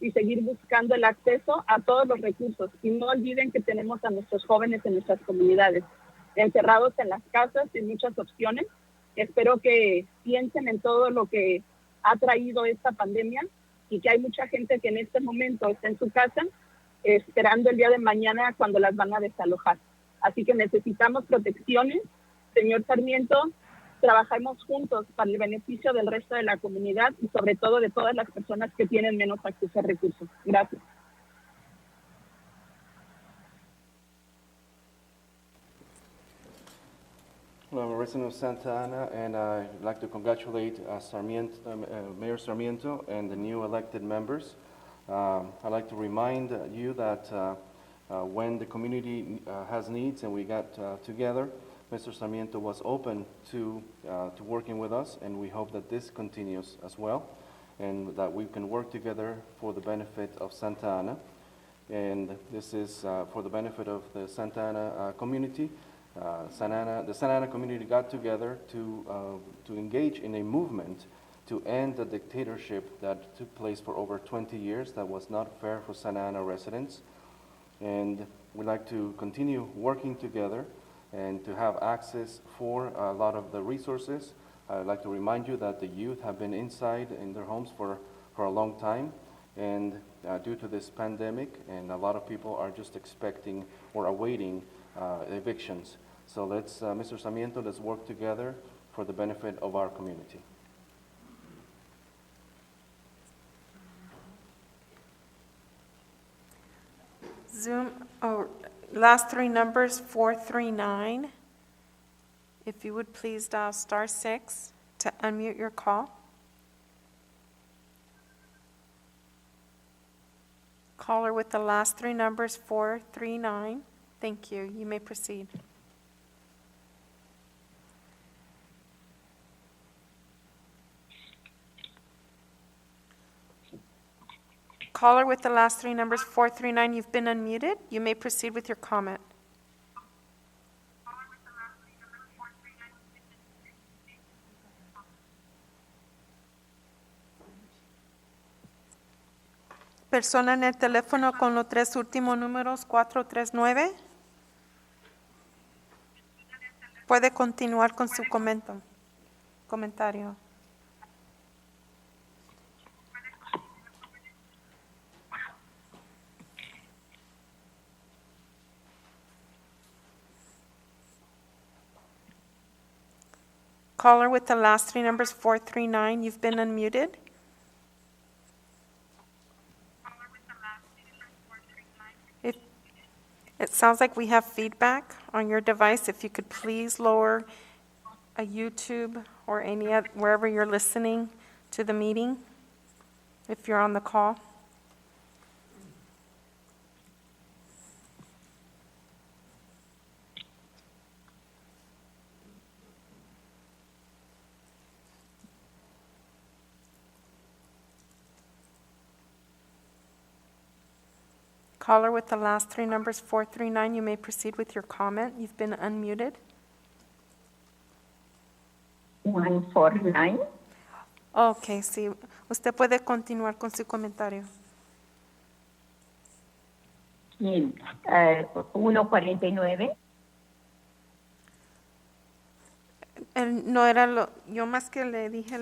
y seguir buscando el acceso a todos los recursos. Y no olviden que tenemos a nuestros jóvenes en nuestras comunidades, encerrados en las casas, sin muchas opciones. Espero que piensen en todo lo que ha traído esta pandemia y que hay mucha gente que en este momento está en su casa esperando el día de mañana cuando las van a desalojar. Así que necesitamos protecciones. Señor Sarmiento, trabajemos juntos para el beneficio del resto de la comunidad y sobre todo de todas las personas que tienen menos acceso a recursos. Gracias. Well, I'm a resident of Santa Ana, and I'd like to congratulate Mayor Sarmiento and the new elected members. I'd like to remind you that when the community has needs and we got together, Mr. Sarmiento was open to working with us, and we hope that this continues as well, and that we can work together for the benefit of Santa Ana. And this is for the benefit of the Santa Ana community. The Santa Ana community got together to engage in a movement to end the dictatorship that took place for over 20 years that was not fair for Santa Ana residents. And we'd like to continue working together and to have access for a lot of the resources. I'd like to remind you that the youth have been inside in their homes for a long time, and due to this pandemic, and a lot of people are just expecting or awaiting evictions. So let's, Mr. Sarmiento, let's work together for the benefit of our community. Zoom, last three numbers, 439. If you would please dial *6 to unmute your call. Caller with the last three numbers, 439. Thank you. You may proceed. Caller with the last three numbers, 439, you've been unmuted. You may proceed with your comment. Persona en el teléfono con los tres últimos números, 439. Puede continuar con su comentario. Caller with the last three numbers, 439, you've been unmuted. It sounds like we have feedback on your device. If you could please lower a YouTube or any other, wherever you're listening to the meeting, if you're on the call. Caller with the last three numbers, 439, you may proceed with your comment. You've been unmuted. 149. Okay, sí. Usted puede continuar con su comentario. 149. No era yo más que le dije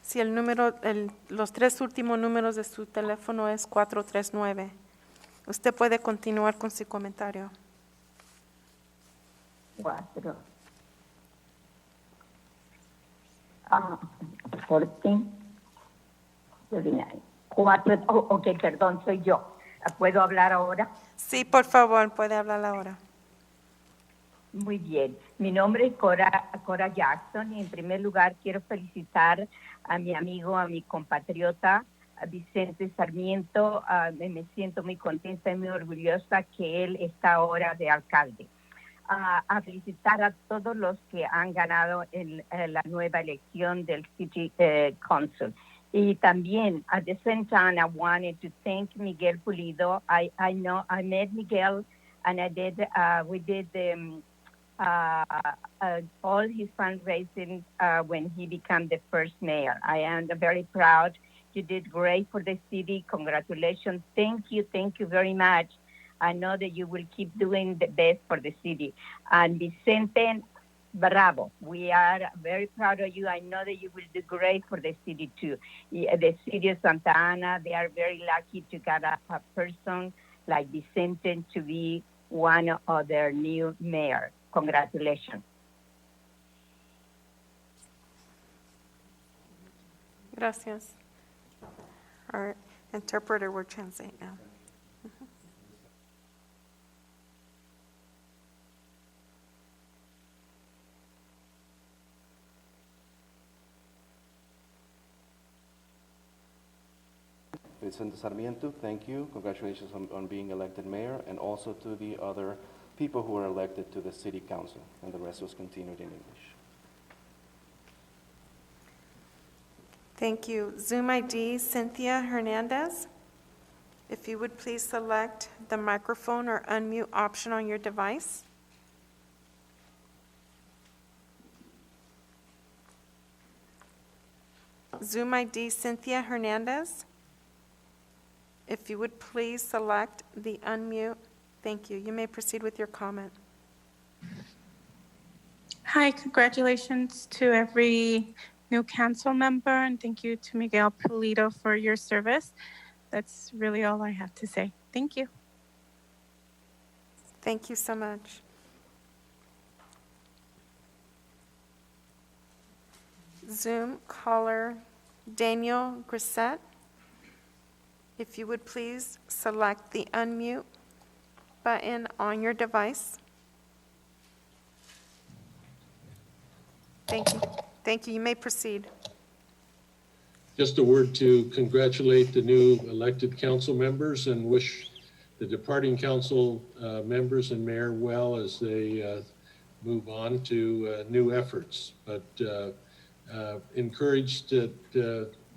si el número, los 3 últimos números de su teléfono es 439. Usted puede continuar con su comentario. 4. 14. 39. 4. Ok, perdón, soy yo. ¿Puedo hablar ahora? Sí, por favor, puede hablar ahora. Muy bien. Mi nombre es Cora Jackson y en primer lugar quiero felicitar a mi amigo, a mi compatriota a Vicente Sarmiento. Me siento muy contenta y muy orgullosa que él está ahora de alcalde. A felicitar a todos los que han ganado en la nueva elección del City Council. Y también, at the same time, I wanted to thank Miguel Pulido. I met Miguel and we did all his fundraising when he became the first mayor. I am very proud. You did great for the city. Congratulations. Thank you very much. I know that you will keep doing the best for the city. And Vicente, bravo. We are very proud of you. I know that you will do great for the city too. The city of Santa Ana, they are very lucky to get a person like Vicente to be one of their new mayor. Congratulations. Gracias. Our interpreter will translate now. Vicente Sarmiento, thank you. Congratulations on being elected mayor, and also to the other people who were elected to the city council, and the rest was continued in English. Thank you. Zoom ID, Cynthia Hernandez. If you would please select the microphone or unmute option on your device. Zoom ID, Cynthia Hernandez. If you would please select the unmute. Thank you. You may proceed with your comment. Hi, congratulations to every new council member, and thank you to Miguel Pulido for your service. That's really all I have to say. Thank you. Thank you so much. Zoom caller Daniel Grissett. If you would please select the unmute button on your device. Thank you. Thank you. You may proceed. Just a word to congratulate the new elected council members and wish the departing council members and mayor well as they move on to new efforts. But encouraged that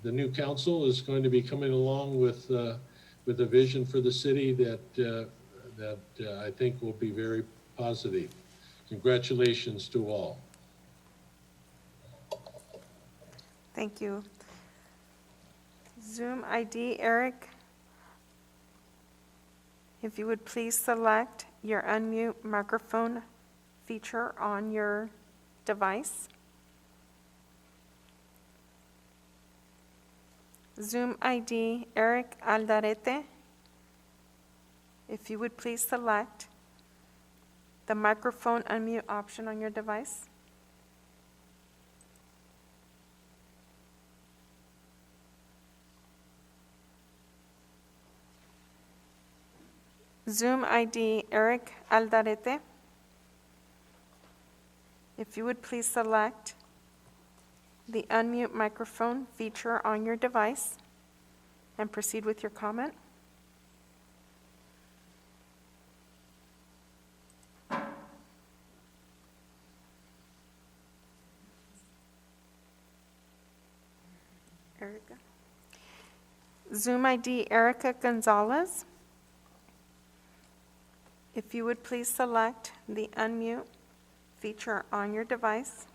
the new council is going to be coming along with a vision for the city that I think will be very positive. Congratulations to all. Thank you. Zoom ID, Eric. If you would please select your unmute microphone feature on your device. Zoom ID, Eric Aldarete. If you would please select the microphone unmute option on your device. Zoom ID, Eric Aldarete. If you would please select the unmute microphone feature on your device and proceed with your comment. Erica. Zoom ID, Erica Gonzalez. If you would please select the unmute feature on your device.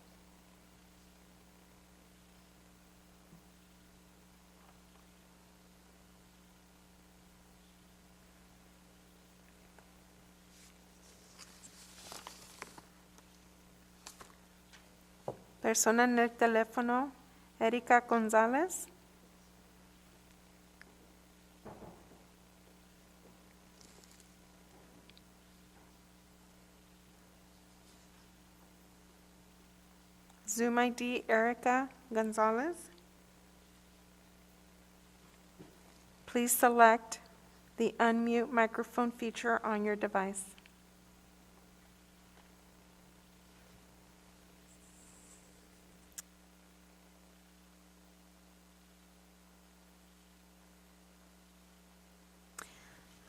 Persona en el teléfono, Erika González. Zoom ID, Erica Gonzalez. Please select the unmute microphone feature on your device.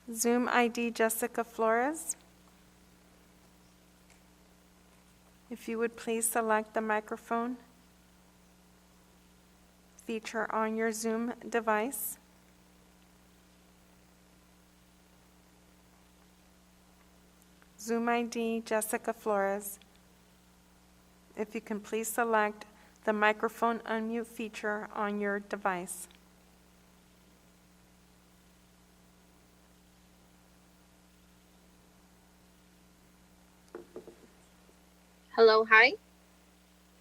Zoom ID, Jessica Flores. If you would please select the microphone feature on your Zoom device. Zoom ID, Jessica Flores. If you can please select the microphone unmute feature on your device. Hello, hi.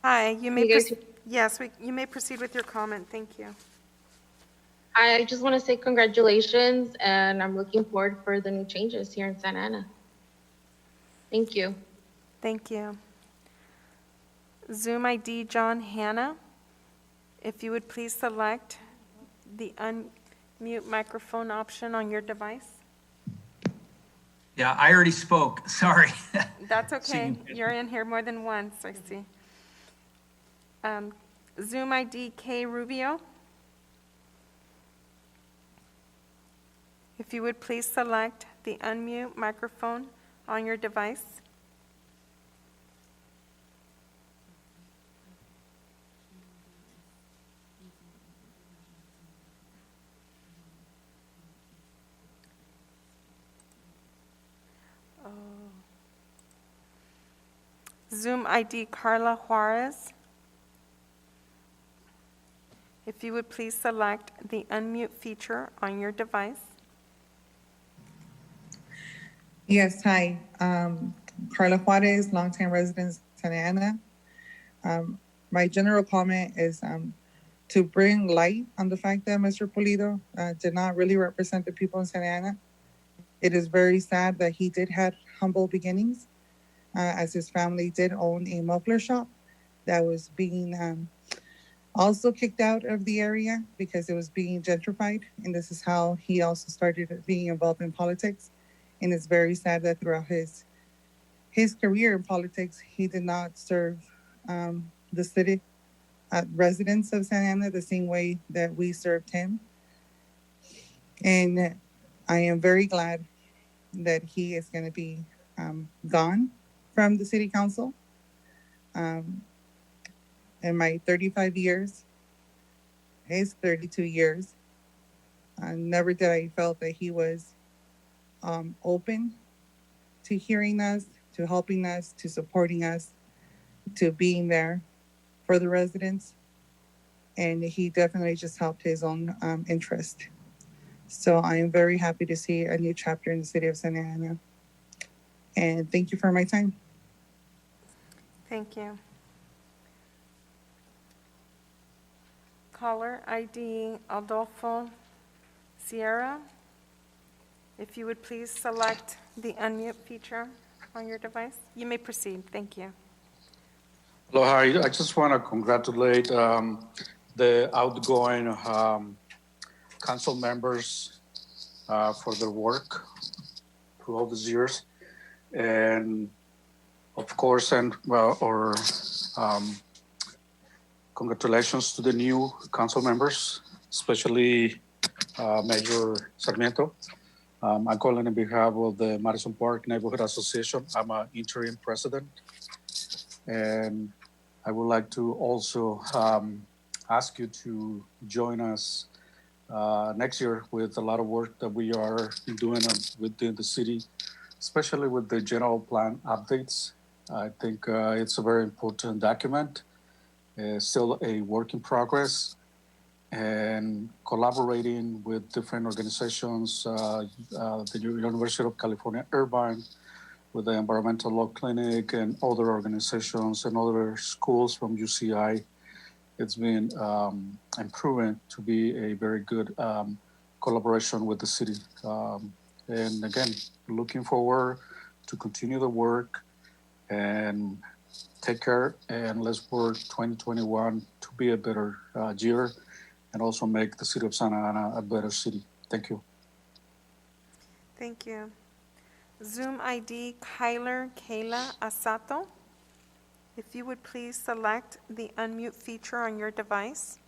Hi, you may You guys- yes, you may proceed with your comment. Thank you. I just want to say congratulations, and I'm looking forward for the new changes here in Santa Ana. Thank you. Thank you. Zoom ID, John Hanna. If you would please select the unmute microphone option on your device. Yeah, I already spoke. Sorry. That's okay. You're in here more than once, I see. Zoom ID, K Rubio. If you would please select the unmute microphone on your device. Zoom ID, Carla Juarez. If you would please select the unmute feature on your device. Yes, hi. Carla Juarez, longtime resident of Santa Ana. My general comment is to bring light on the fact that Mr. Pulido did not really represent the people in Santa Ana. It is very sad that he did have humble beginnings, as his family did own a muffler shop that was being also kicked out of the area because it was being gentrified. And this is how he also started being involved in politics. And it's very sad that throughout his career in politics, he did not serve the city residents of Santa Ana the same way that we served him. And I am very glad that he is going to be gone from the city council. In my 35 years, his 32 years, never did I felt that he was open to hearing us, to helping us, to supporting us, to being there for the residents. And he definitely just helped his own interest. So I am very happy to see a new chapter in the city of Santa Ana. And thank you for my time. Thank you. Caller ID, Adolfo Sierra. If you would please select the unmute feature on your device. You may proceed. Thank you. Hello, hi. I just want to congratulate the outgoing council members for their work through all these years. And of course, congratulations to the new council members, especially Mayor Sarmiento. I'm calling on behalf of the Madison Park Neighborhood Association. I'm an interim president. And I would like to also ask you to join us next year with a lot of work that we are doing within the city, especially with the general plan updates. I think it's a very important document, still a work in progress, and collaborating with different organizations, the University of California, Irvine, with the Environmental Law Clinic and other organizations and other schools from UCI. It's been and proven to be a very good collaboration with the city. And again, looking forward to continue the work and take care, and let's work 2021 to be a better year and also make the city of Santa Ana a better city. Thank you. Thank you. Zoom ID Kyler Kayla Asato. If you would please select the unmute feature on your device.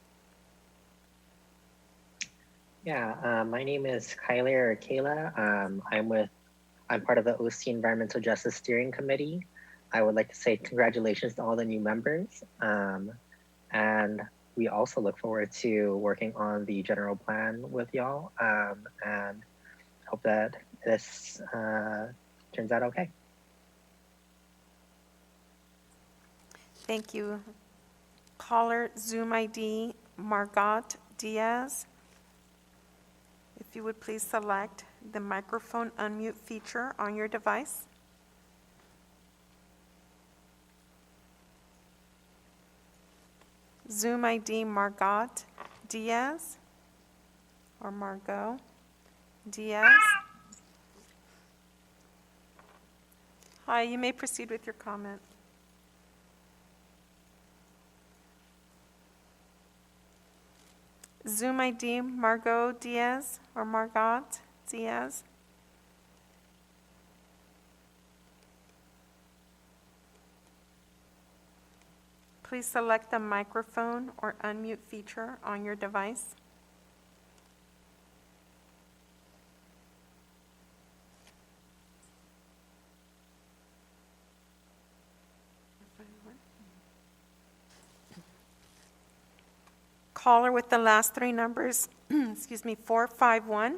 Yeah, my name is Kylie or Kayla. I'm part of the OC Environmental Justice Steering Committee. I would like to say congratulations to all the new members. And we also look forward to working on the general plan with y'all and hope that this turns out okay. Thank you. Caller Zoom ID Margot Diaz. If you would please select the microphone unmute feature on your device. Zoom ID Margot Diaz or Margot Diaz. Hi, you may proceed with your comment. Zoom ID Margot Diaz or Margot Diaz. Please select the microphone or unmute feature on your device. Caller with the last three numbers, excuse me, 451.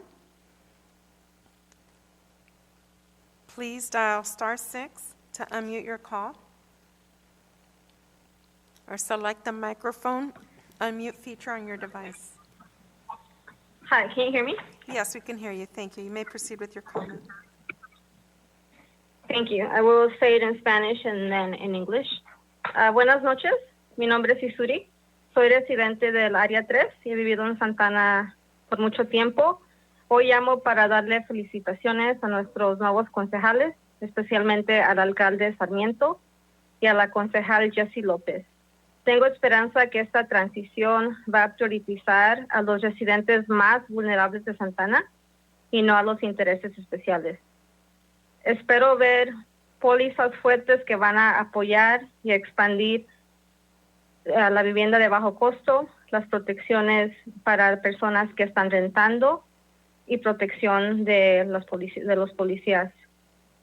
Please dial *6 to unmute your call. Or select the microphone unmute feature on your device. Hi, can you hear me? Yes, we can hear you. Thank you. You may proceed with your comment. Thank you. I will say it in Spanish and then in English. Buenas noches. Mi nombre es Isuri. Soy residente del área 3 y he vivido en Santana por mucho tiempo. Hoy llamo para darle felicitaciones a nuestros nuevos concejales, especialmente al alcalde Sarmiento y a la concejal Jessie López. Tengo esperanza que esta transición va a priorizar a los residentes más vulnerables de Santana y no a los intereses especiales. Espero ver pólizas fuertes que van a apoyar y expandir la vivienda de bajo costo, las protecciones para personas que están rentando y protección de los policías.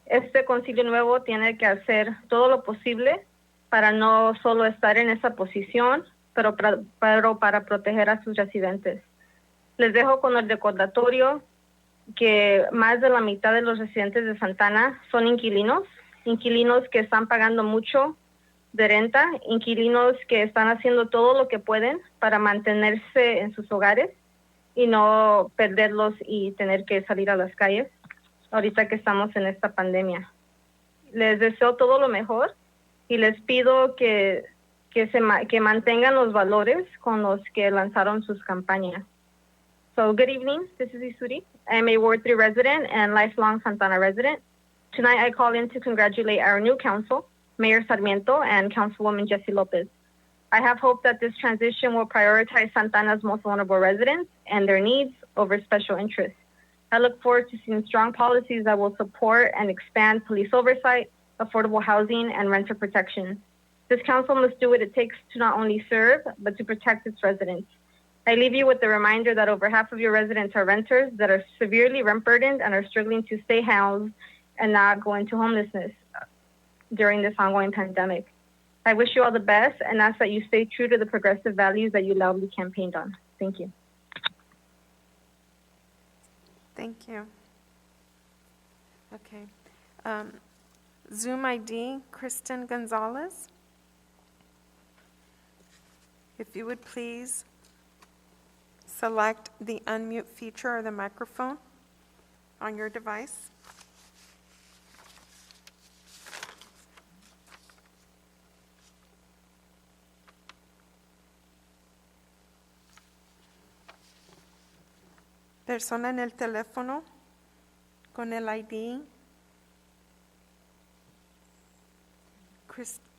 Este concilio nuevo tiene que hacer todo lo posible para no solo estar en esa posición, pero para proteger a sus residentes. Les dejo con el recordatorio que más de la mitad de los residentes de Santana son inquilinos que están pagando mucho de renta, inquilinos que están haciendo todo lo que pueden para mantenerse en sus hogares y no perderlos y tener que salir a las calles ahorita que estamos en esta pandemia. Les deseo todo lo mejor y les pido que mantengan los valores con los que lanzaron sus campañas. So, good evening. This is Isuri. I am a Ward 3 resident and lifelong Santana resident. Tonight I call in to congratulate our new council, Mayor Sarmiento and Councilwoman Jessie Lopez. I have hope that this transition will prioritize Santana's most vulnerable residents and their needs over special interests. I look forward to seeing strong policies that will support and expand police oversight, affordable housing, and renter protection. This council must do what it takes to not only serve, but to protect its residents. I leave you with the reminder that over half of your residents are renters that are severely rent burdened and are struggling to stay housed and not go into homelessness during this ongoing pandemic. I wish you all the best and ask that you stay true to the progressive values that you loudly campaigned on. Thank you. Thank you. Okay. Zoom ID, Kristen Gonzalez. If you would please select the unmute feature or the microphone on your device. Persona en el teléfono con el ID.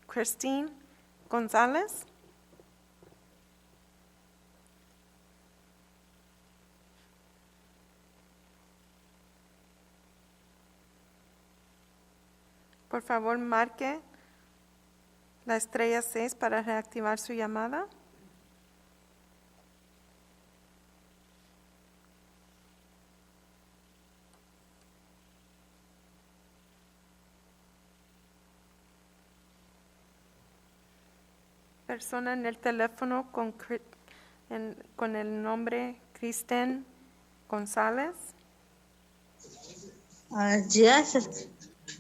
Christine Gonzalez. Por favor, marque la estrella 6 para reactivar su llamada. Persona en el teléfono con el nombre Kristen González. Yes.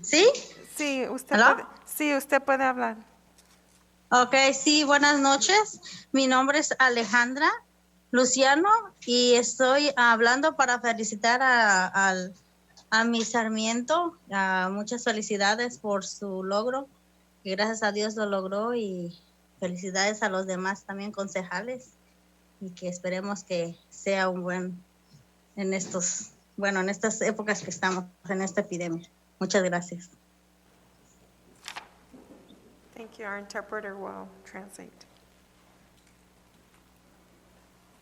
¿Sí? Sí, ¿Hello? usted puede hablar. Ok, sí, buenas noches. Mi nombre es Alejandra Luciano y estoy hablando para felicitar a mi Sarmiento. Muchas felicidades por su logro, que gracias a Dios lo logró, y felicidades a los demás también concejales, y que esperemos que sea un buen en estas épocas que estamos en esta epidemia. Muchas gracias. Thank you. Our interpreter will translate.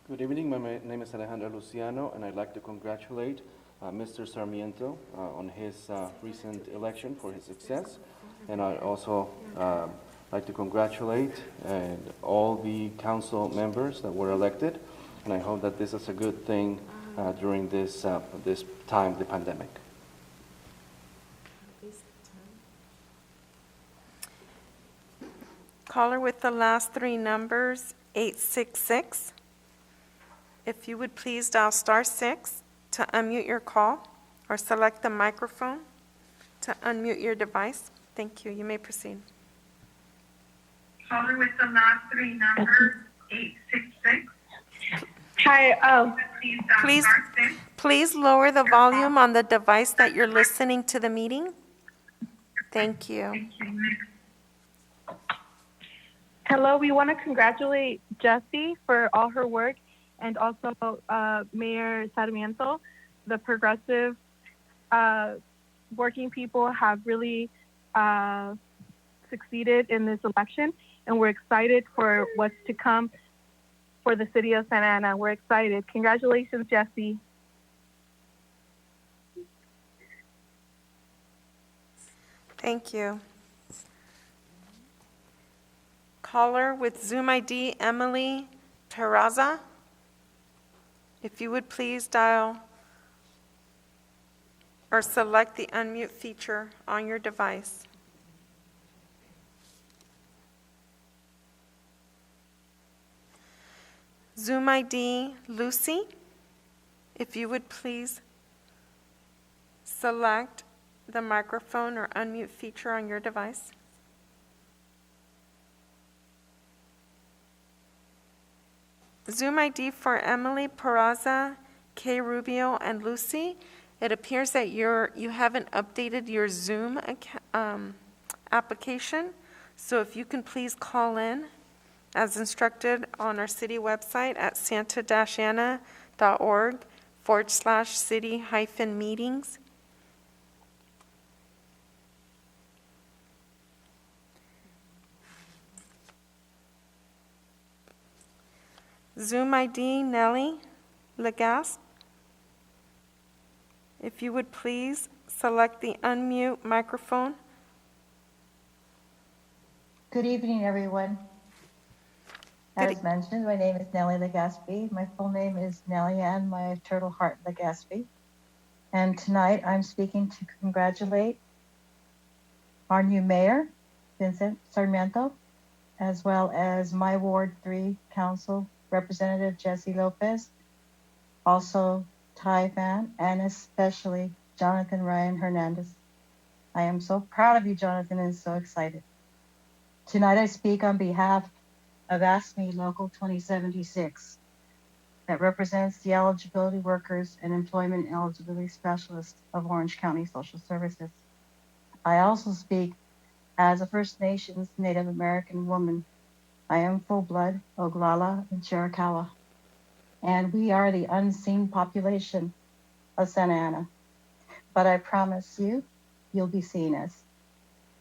Good evening. My name is Alejandra Luciano, and I'd like to congratulate Mr. Sarmiento on his recent election for his success. And I'd also like to congratulate all the council members that were elected. And I hope that this is a good thing during this time, the pandemic. Caller with the last 3 numbers, 866. If you would please dial *6 to unmute your call, or select the microphone to unmute your device. Thank you. You may proceed. Caller with the last 3 numbers, 866. Hi. Please lower the volume on the device that you're listening to the meeting. Thank you. Hello, we want to congratulate Jessie for all her work, and also Mayor Sarmiento. The progressive working people have really succeeded in this election, and we're excited for what's to come for the city of Santa Ana. We're excited. Congratulations, Jessie. Thank you. Caller with Zoom ID, Emily Terraza. If you would please dial or select the unmute feature on your device. Zoom ID, Lucy. If you would please select the microphone or unmute feature on your device. Zoom ID for Emily Peraza, Kay Rubio, and Lucy. It appears that you haven't updated your Zoom application, so if you can please call in as instructed on our city website at santa-ana.org/city-meetings. Zoom ID, Nellie Legasp. If you would please select the unmute microphone. Good evening, everyone. As mentioned, my name is Nellie Legaspi. My full name is Nellie Ann, my Turtle Heart Legaspi. And tonight I'm speaking to congratulate our new mayor, Vincent Sarmiento, as well as my Ward 3 Council Representative Jessie Lopez, also Ty Van, and especially Jonathan Ryan Hernandez. I am so proud of you, Jonathan, and so excited. Tonight I speak on behalf of ASME Local 2076 that represents the eligibility workers and employment eligibility specialists of Orange County Social Services. I also speak as a First Nations Native American woman. I am full blood Oglala and Chiricahua. and we are the unseen population of Santa Ana. But I promise you, you'll be seeing us.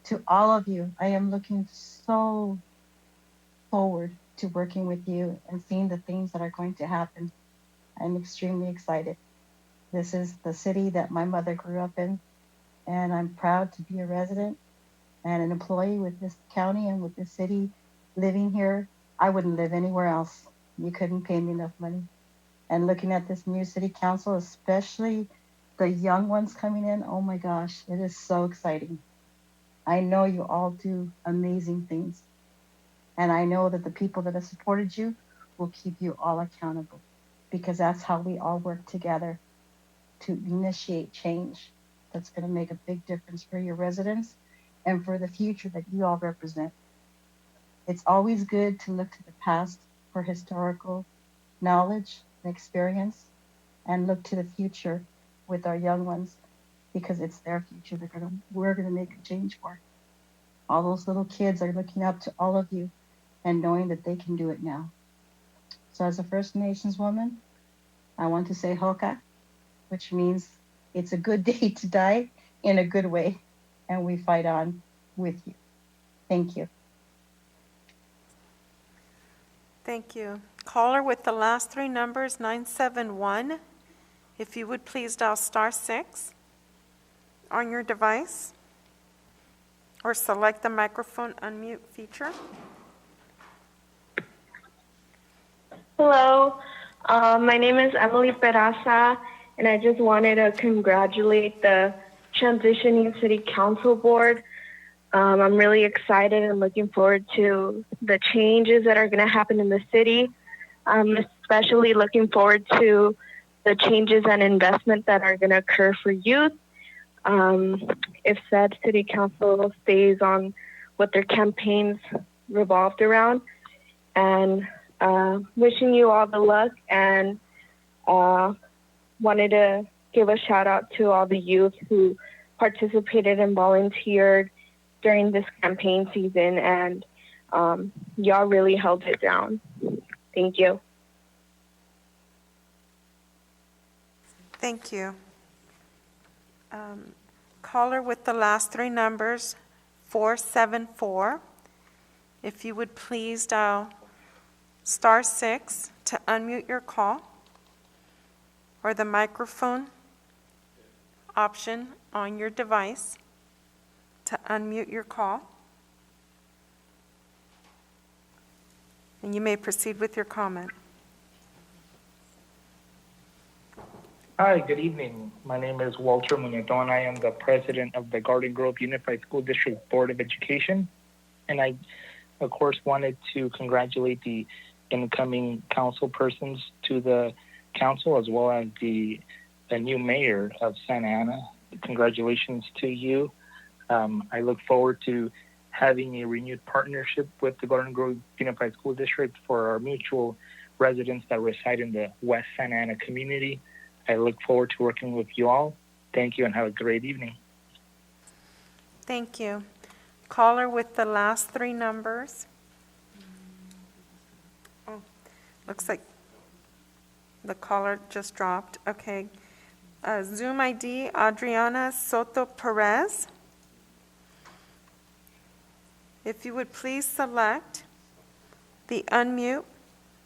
To all of you, I am looking so forward to working with you and seeing the things that are going to happen. I'm extremely excited. This is the city that my mother grew up in, and I'm proud to be a resident and an employee with this county and with this city. Living here, I wouldn't live anywhere else. You couldn't pay me enough money. And looking at this new city council, especially the young ones coming in, oh my gosh, it is so exciting. I know you all do amazing things. And I know that the people that have supported you will keep you all accountable, because that's how we all work together to initiate change that's going to make a big difference for your residents and for the future that you all represent. It's always good to look to the past for historical knowledge and experience, and look to the future with our young ones, because it's their future we're gonna make a change for. All those little kids are looking up to all of you and knowing that they can do it now. So as a First Nations woman, I want to say hoka, which means it's a good day to die in a good way, and we fight on with you. Thank you. Thank you. Caller with the last three numbers, 971. If you would please dial *6 on your device, or select the microphone unmute feature. Hello, my name is Emily Peraza, and I just wanted to congratulate the transitioning City Council Board. I'm really excited and looking forward to the changes that are going to happen in the city. I'm especially looking forward to the changes and investment that are going to occur for youth. If said City Council stays on what their campaigns revolved around. And wishing you all the luck, and wanted to give a shout out to all the youth who participated and volunteered during this campaign season, and y'all really held it down. Thank you. Thank you. Caller with the last three numbers, 474. If you would please dial *6 to unmute your call, or the microphone option on your device to unmute your call. And you may proceed with your comment. Hi, good evening. My name is Walter Muñetón. I am the president of the Garden Grove Unified School District Board of Education. And I, of course, wanted to congratulate the incoming council persons to the council, as well as the new mayor of Santa Ana. Congratulations to you. I look forward to having a renewed partnership with the Garden Grove Unified School District for our mutual residents that reside in the West Santa Ana community. I look forward to working with you all. Thank you and have a great evening. Thank you. Caller with the last three numbers. Oh, looks like the caller just dropped. Okay. Zoom ID, Adriana Soto Perez. If you would please select the unmute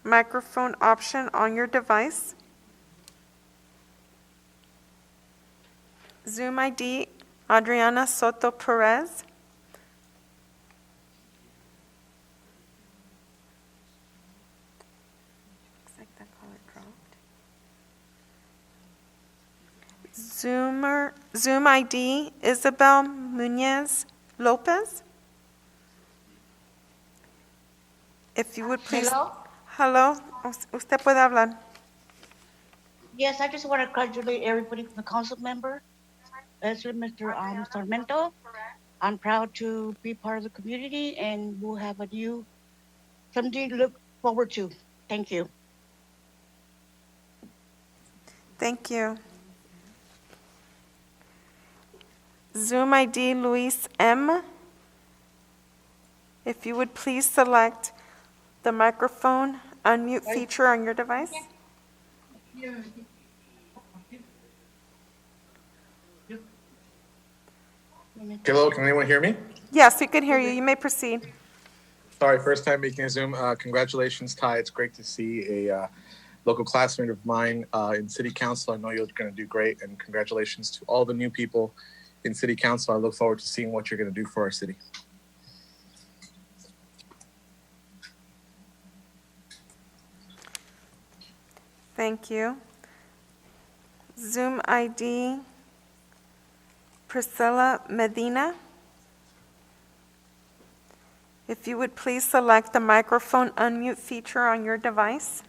microphone option on your device. Zoom ID, Adriana Soto Perez. Looks like that caller dropped. Zoom ID, Isabel Muñez Lopez. If you would please. Hello? Hello, usted puede hablar. Yes, I just want to congratulate everybody from the council member, especially Mr. Sarmiento. I'm proud to be part of the community, and we'll have something to look forward to. Thank you. Thank you. Zoom ID Luis M. If you would please select the microphone unmute feature on your device. Hello, can anyone hear me? Yes, we could hear you. You may proceed. Sorry, first time making a Zoom. Congratulations, Ty. It's great to see a local classmate of mine in City Council. I know you're going to do great, and congratulations to all the new people in City Council. I look forward to seeing what you're going to do for our city. Thank you. Zoom ID, Priscilla Medina. If you would please select the microphone unmute feature on your device.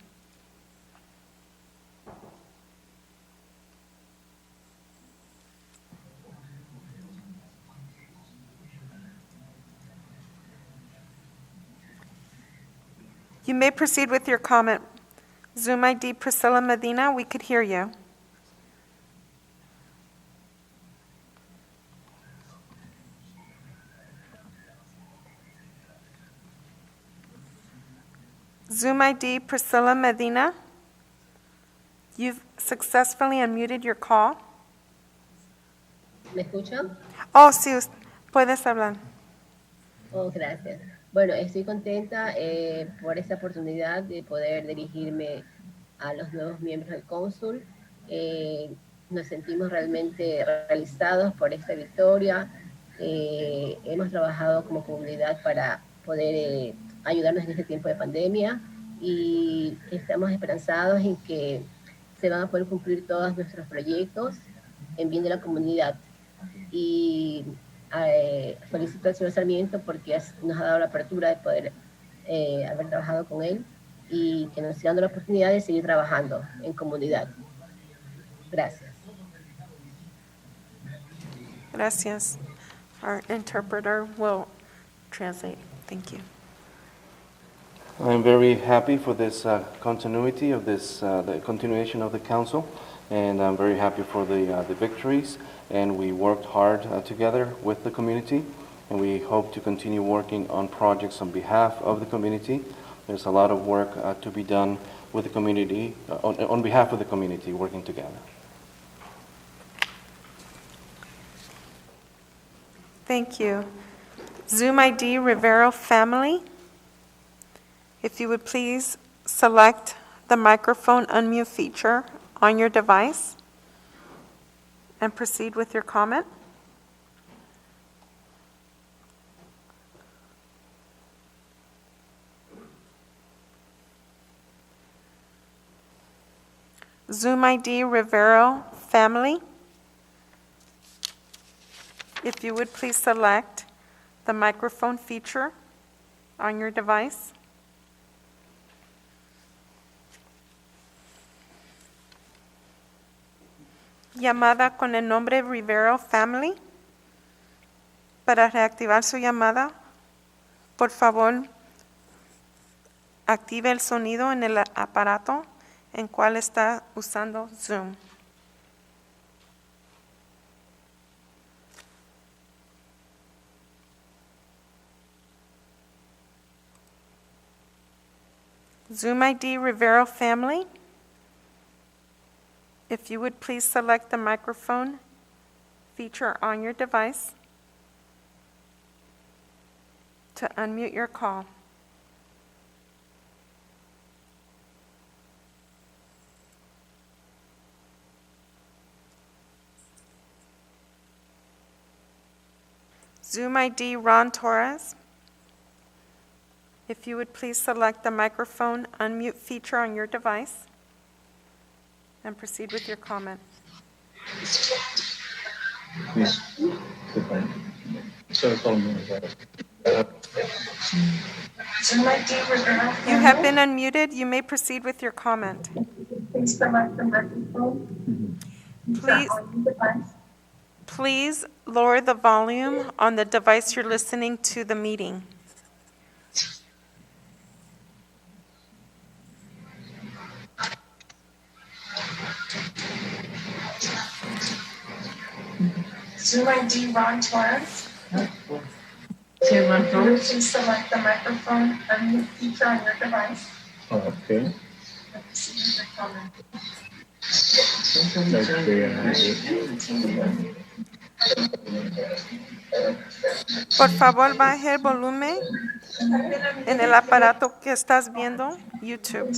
You may proceed with your comment. Zoom ID Priscilla Medina, we could hear you. Zoom ID Priscilla Medina, you've successfully unmuted your call. ¿Me escuchan? Oh, sí, puedes hablar. Oh, gracias. Bueno, estoy contenta por esta oportunidad de poder dirigirme a los nuevos miembros del cónsul. Nos sentimos realmente realizados por esta victoria. Hemos trabajado como comunidad para poder ayudarnos en este tiempo de pandemia y estamos esperanzados en que se van a poder cumplir todos nuestros proyectos en bien de la comunidad. Y felicito al señor Sarmiento porque nos ha dado la apertura de poder haber trabajado con él y que nos siga dando la oportunidad de seguir trabajando en comunidad. Gracias. Gracias. Our interpreter will translate. Thank you. I'm very happy for this continuity of this, the continuation of the council, and I'm very happy for the victories. And we worked hard together with the community, and we hope to continue working on projects on behalf of the community. There's a lot of work to be done with the community, on behalf of the community, working together. Thank you. Zoom ID Rivero family. If you would please select the microphone unmute feature on your device and proceed with your comment. Zoom ID Rivero family. If you would please select the microphone feature on your device. Llamada con el nombre Rivero Family. Para reactivar su llamada, por favor, active el sonido en el aparato en cual está usando Zoom. Zoom ID Rivero family. If you would please select the microphone feature on your device to unmute your call. Zoom ID Ron Torres. If you would please select the microphone unmute feature on your device and proceed with your comment. You have been unmuted. You may proceed with your comment. Please lower the volume on the device you're listening to the meeting. Zoom ID Ron Torres. Please select the microphone unmute feature on your device. Okay. Proceed with your comment. Por favor, baje el volumen en el aparato que estás viendo, YouTube.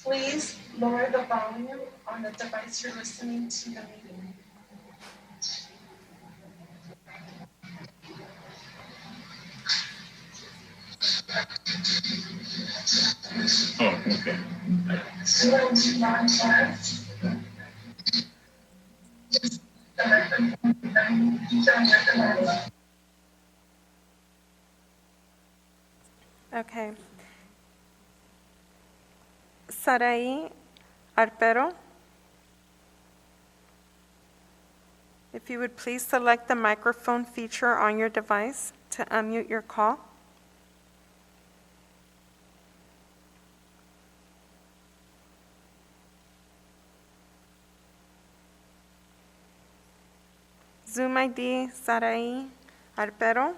Please lower the volume on the device you're listening to the meeting. Oh, okay. Okay. Sarai Arpero, if you would please select the microphone feature on your device to unmute your call. Zoom ID, Sarai Arpero.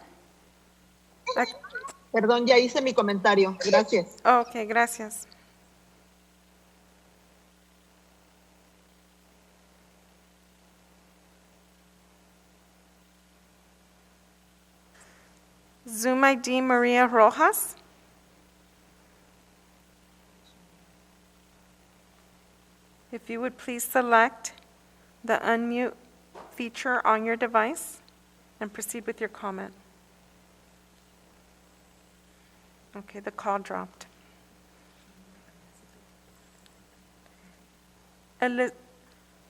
Perdón, ya hice mi comentario. Gracias. Ok, gracias. Zoom ID, Maria Rojas. If you would please select the unmute feature on your device and proceed with your comment. Okay, the call dropped.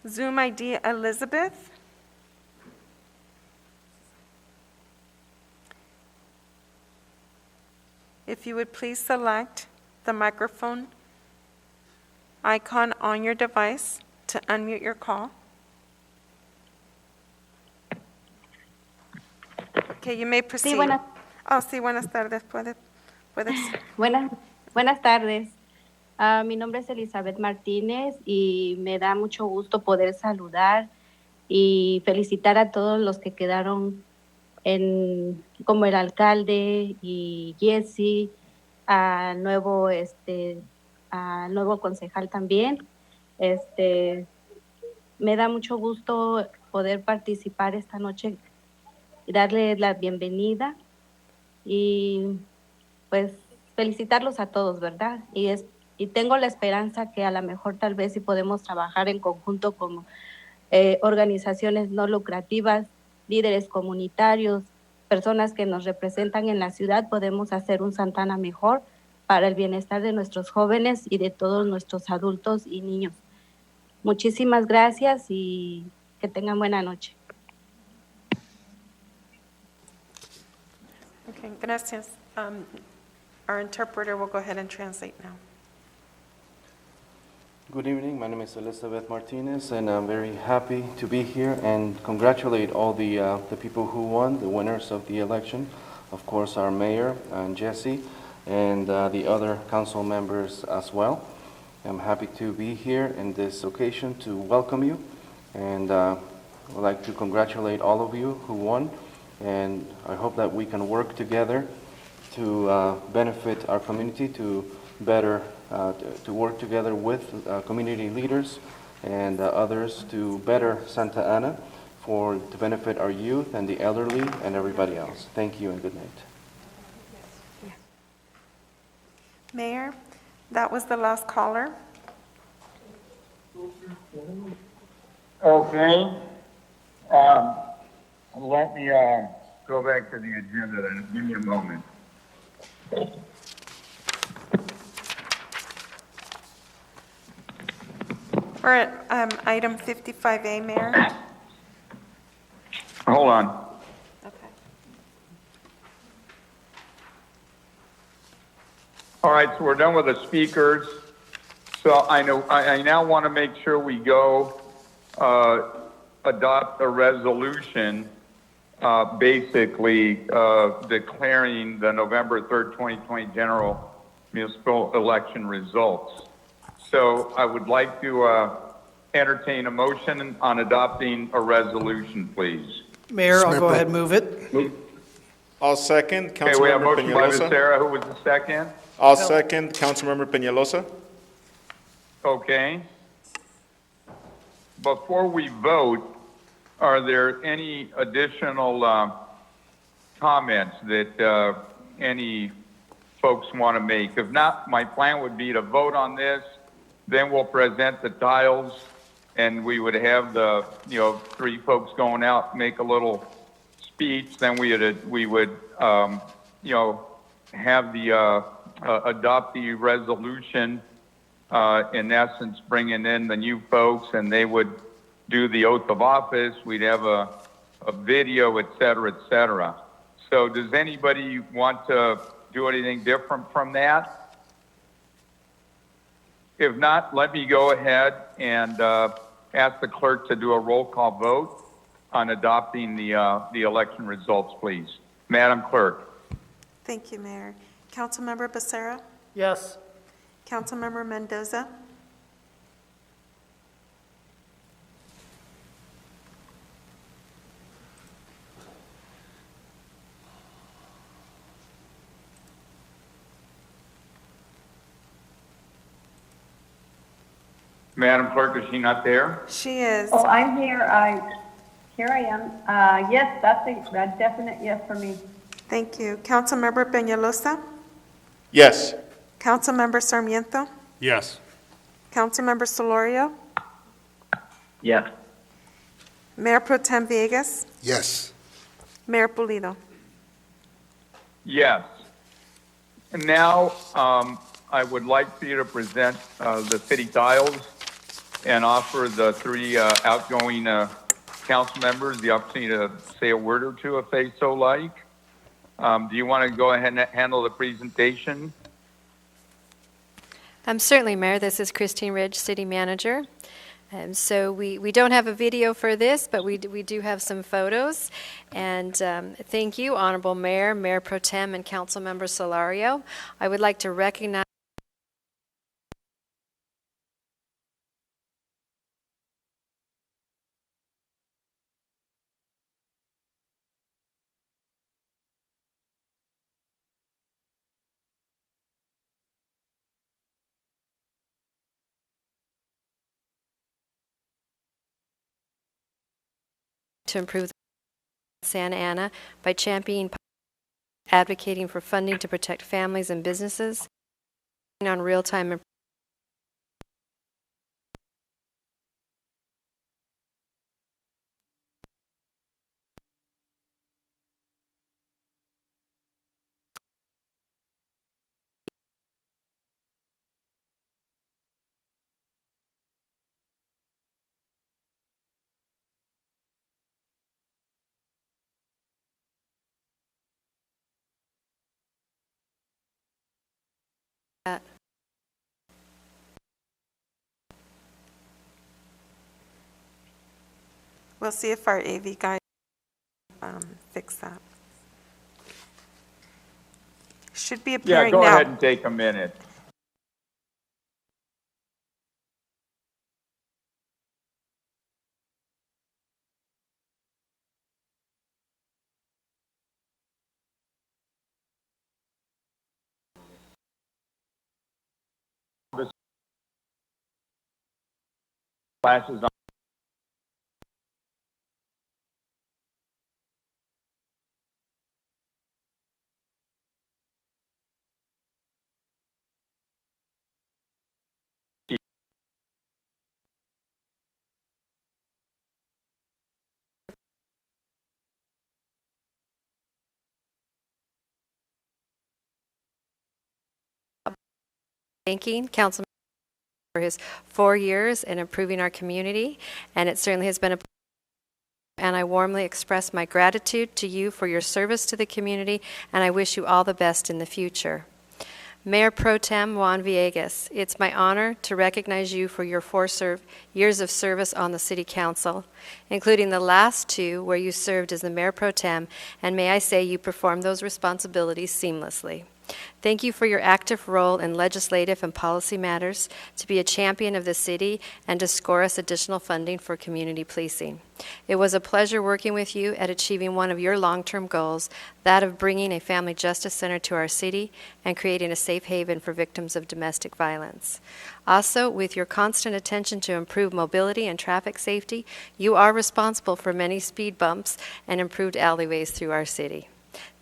Zoom ID, Elizabeth. If you would please select the microphone icon on your device to unmute your call. Okay, you may proceed. Sí, buenas. Oh, sí, buenas tardes. Puedes. Buenas tardes. Mi nombre es Elizabeth Martínez y me da mucho gusto poder saludar y felicitar a todos los que quedaron como el alcalde y Jesse, al nuevo concejal también. Me da mucho gusto poder participar esta noche y darle la bienvenida y pues felicitarlos a todos, ¿verdad? Y tengo la esperanza que a lo mejor tal vez si podemos trabajar en conjunto como organizaciones no lucrativas, líderes comunitarios, personas que nos representan en la ciudad, podemos hacer un Santa Ana mejor para el bienestar de nuestros jóvenes y de todos nuestros adultos y niños. Muchísimas gracias y que tengan buena noche. Okay, gracias. Our interpreter will go ahead and translate now. Good evening. My name is Elizabeth Martinez, and I'm very happy to be here and congratulate all the people who won, the winners of the election. Of course, our mayor and Jesse, and the other council members as well. I'm happy to be here in this occasion to welcome you, and I'd like to congratulate all of you who won, and I hope that we can work together to benefit our community, to better to work together with community leaders and others to better Santa Ana to benefit our youth and the elderly and everybody else. Thank you and good night. Mayor, that was the last caller. Okay. Let me go back to the agenda then. Give me a moment. We're at item 55A, Mayor. Hold on. Okay. All right, so we're done with the speakers. So I now want to make sure we go adopt a resolution basically declaring the November 3rd, 2020 general municipal election results. So I would like to entertain a motion on adopting a resolution, please. Mayor, I'll go ahead and move it. I'll second. Okay, we have a Councilmember motion by Peñalosa. Becerra. Who was the second? I'll second Councilmember Peñalosa. Okay. Before we vote, are there any additional comments that any folks want to make? If not, my plan would be to vote on this, then we'll present the tiles, and we would have the, three folks going out, make a little speech, then we would have the, adopt the resolution, in essence, bringing in the new folks, and they would do the oath of office. We'd have a video, et cetera, et cetera. So does anybody want to do anything different from that? If not, let me go ahead and ask the clerk to do a roll call vote on adopting the election results, please. Madam Clerk. Thank you, Mayor. Councilmember Becerra? Yes. Councilmember Mendoza? Madam Clerk, is she not there? She is. Oh, I'm here. Here I am. Yes, that's a definite yes for me. Thank you. Councilmember Peñalosa? Yes. Councilmember Sarmiento? Yes. Councilmember Solorio? Yes. Mayor Pro Tem Villegas? Yes. Mayor Pulido? Yes. And now, I would like for you to present the city tiles and offer the three outgoing council members the opportunity to say a word or two if they so like. Do you want to go ahead and handle the presentation? Certainly, Mayor. This is Christine Ridge, City Manager. So we don't have a video for this, but we do have some photos. And thank you, Honorable Mayor, Mayor Pro Tem, and Councilmember Solorio. I would like to recognize to improve Santa Ana by championing, advocating for funding to protect families and businesses, on real-time We'll see if our AV guy fix that. Should be appearing Yeah, go now. ahead and take a minute. Classes on. thanking Councilman for his 4 years in improving our community, and it certainly has been a and I warmly express my gratitude to you for your service to the community, and I wish you all the best in the future. Mayor Pro Tem Juan Villegas, it's my honor to recognize you for your 4 years of service on the City Council, including the last 2 where you served as the Mayor Pro Tem, and may I say you performed those responsibilities seamlessly. Thank you for your active role in legislative and policy matters, to be a champion of the city, and to score us additional funding for community policing. It was a pleasure working with you at achieving one of your long-term goals, that of bringing a family justice center to our city and creating a safe haven for victims of domestic violence. Also, with your constant attention to improve mobility and traffic safety, you are responsible for many speed bumps and improved alleyways through our city.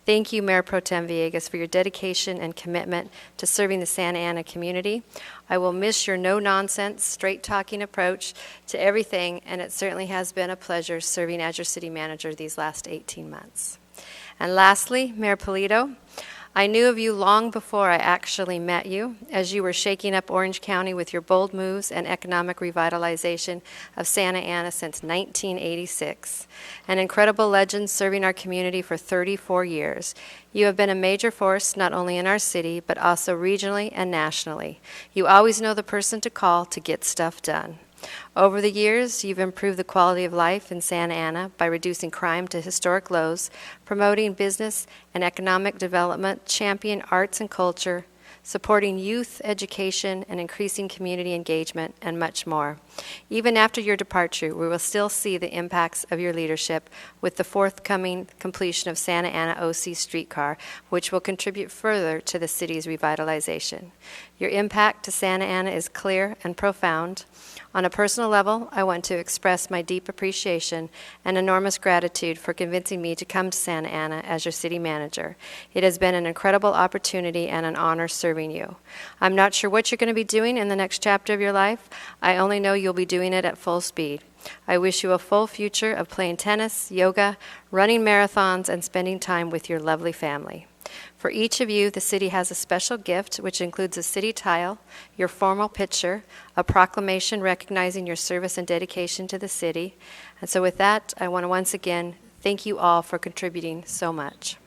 Thank you, Mayor Pro Tem Villegas, for your dedication and commitment to serving the Santa Ana community. I will miss your no-nonsense, straight-talking approach to everything, and it certainly has been a pleasure serving as your city manager these last 18 months. And lastly, Mayor Pulido, I knew of you long before I actually met you, as you were shaking up Orange County with your bold moves and economic revitalization of Santa Ana since 1986. An incredible legend serving our community for 34 years. You have been a major force not only in our city, but also regionally and nationally. You always know the person to call to get stuff done. Over the years, you've improved the quality of life in Santa Ana by reducing crime to historic lows, promoting business and economic development, championing arts and culture, supporting youth education, and increasing community engagement, and much more. Even after your departure, we will still see the impacts of your leadership with the forthcoming completion of Santa Ana OC streetcar, which will contribute further to the city's revitalization. Your impact to Santa Ana is clear and profound. On a personal level, I want to express my deep appreciation and enormous gratitude for convincing me to come to Santa Ana as your city manager. It has been an incredible opportunity and an honor serving you. I'm not sure what you're going to be doing in the next chapter of your life. I only know you'll be doing it at full speed. I wish you a full future of playing tennis, yoga, running marathons, and spending time with your lovely family. For each of you, the city has a special gift, which includes a city tile, your formal picture, a proclamation recognizing your service and dedication to the city. And so with that, I want to once again thank you all for contributing so much.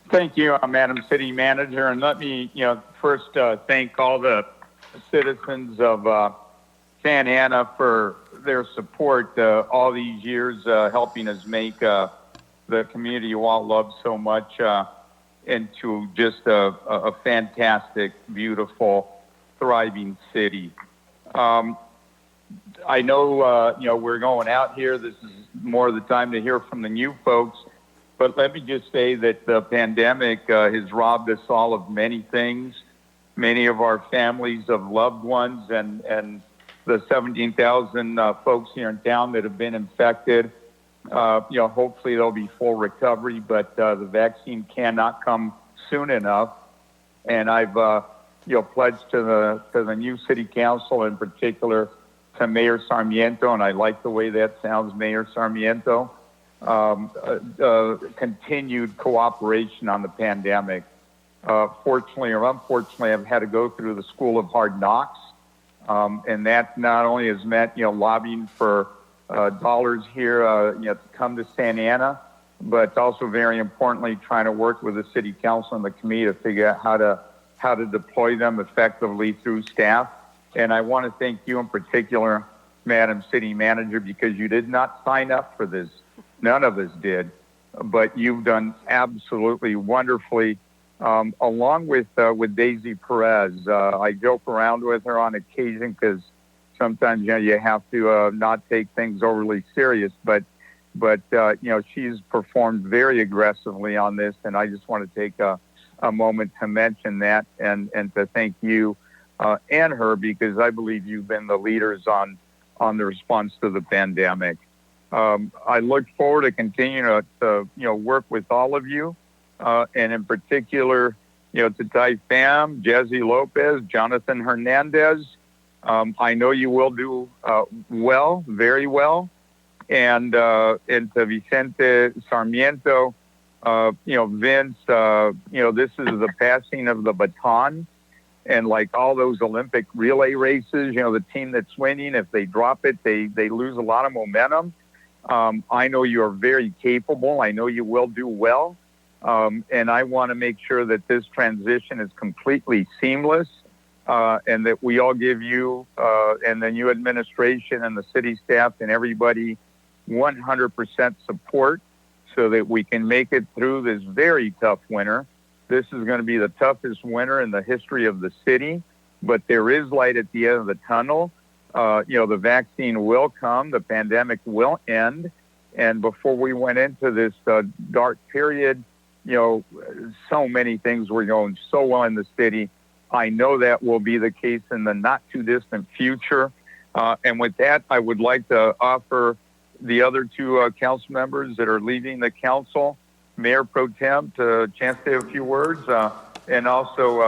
Thank you, Madam City Manager. And let me, first thank all the citizens of Santa Ana for their support all these years, helping us make the community you all love so much into just a fantastic, beautiful, thriving city. I know, we're going out here. This is more of the time to hear from the new folks. But let me just say that the pandemic has robbed us all of many things, many of our families of loved ones, and the 17,000 folks here in town that have been infected. Hopefully there'll be full recovery, but the vaccine cannot come soon enough. And I've, pledged to the new city council, in particular to Mayor Sarmiento, and I like the way that sounds, Mayor Sarmiento, continued cooperation on the pandemic. Fortunately or unfortunately, I've had to go through the school of hard knocks, and that not only has meant, lobbying for dollars here, to come to Santa Ana, but also very importantly, trying to work with the city council and the committee to figure out how to deploy them effectively through staff. And I want to thank you in particular, Madam City Manager, because you did not sign up for this. None of us did, but you've done absolutely wonderfully, along with Daisy Perez. I joke around with her on occasion because sometimes you have to not take things overly serious, but she's performed very aggressively on this, and I just want to take a moment to mention that and to thank you and her, because I believe you've been the leaders on the response to the pandemic. I look forward to continuing to work with all of you, and in particular, to Tai Pham, Jesse Lopez, Jonathan Hernandez. I know you will do well, very well, and to Vicente Sarmiento, Vince, this is the passing of the baton, and like all those Olympic relay races, the team that's winning, if they drop it, they lose a lot of momentum. I know you are very capable. I know you will do well, and I want to make sure that this transition is completely seamless. And that we all give you and the new administration and the city staff and everybody 100% support so that we can make it through this very tough winter. This is going to be the toughest winter in the history of the city, but there is light at the end of the tunnel. The vaccine will come, the pandemic will end. And before we went into this dark period, so many things were going so well in the city. I know that will be the case in the not too distant future. And with that, I would like to offer the other two council members that are leaving the council, Mayor Pro Tem, to chance to say a few words, and also,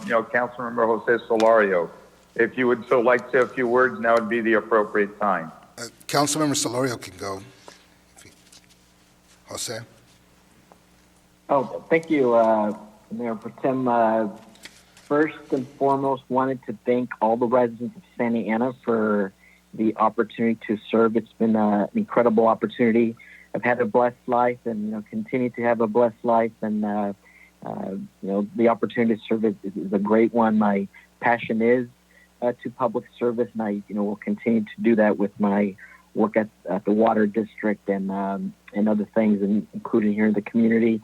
Councilmember Jose Solario. If you would so like to say a few words, now would be the appropriate time. Councilmember Solario can go. Jose. Oh, thank you, Mayor Pro Tem. First and foremost, wanted to thank all the residents of Santa Ana for the opportunity to serve. It's been an incredible opportunity. I've had a blessed life and continue to have a blessed life. And, the opportunity to serve is a great one. My passion is to public service, and I, will continue to do that with my work at the Water District and other things, including here in the community.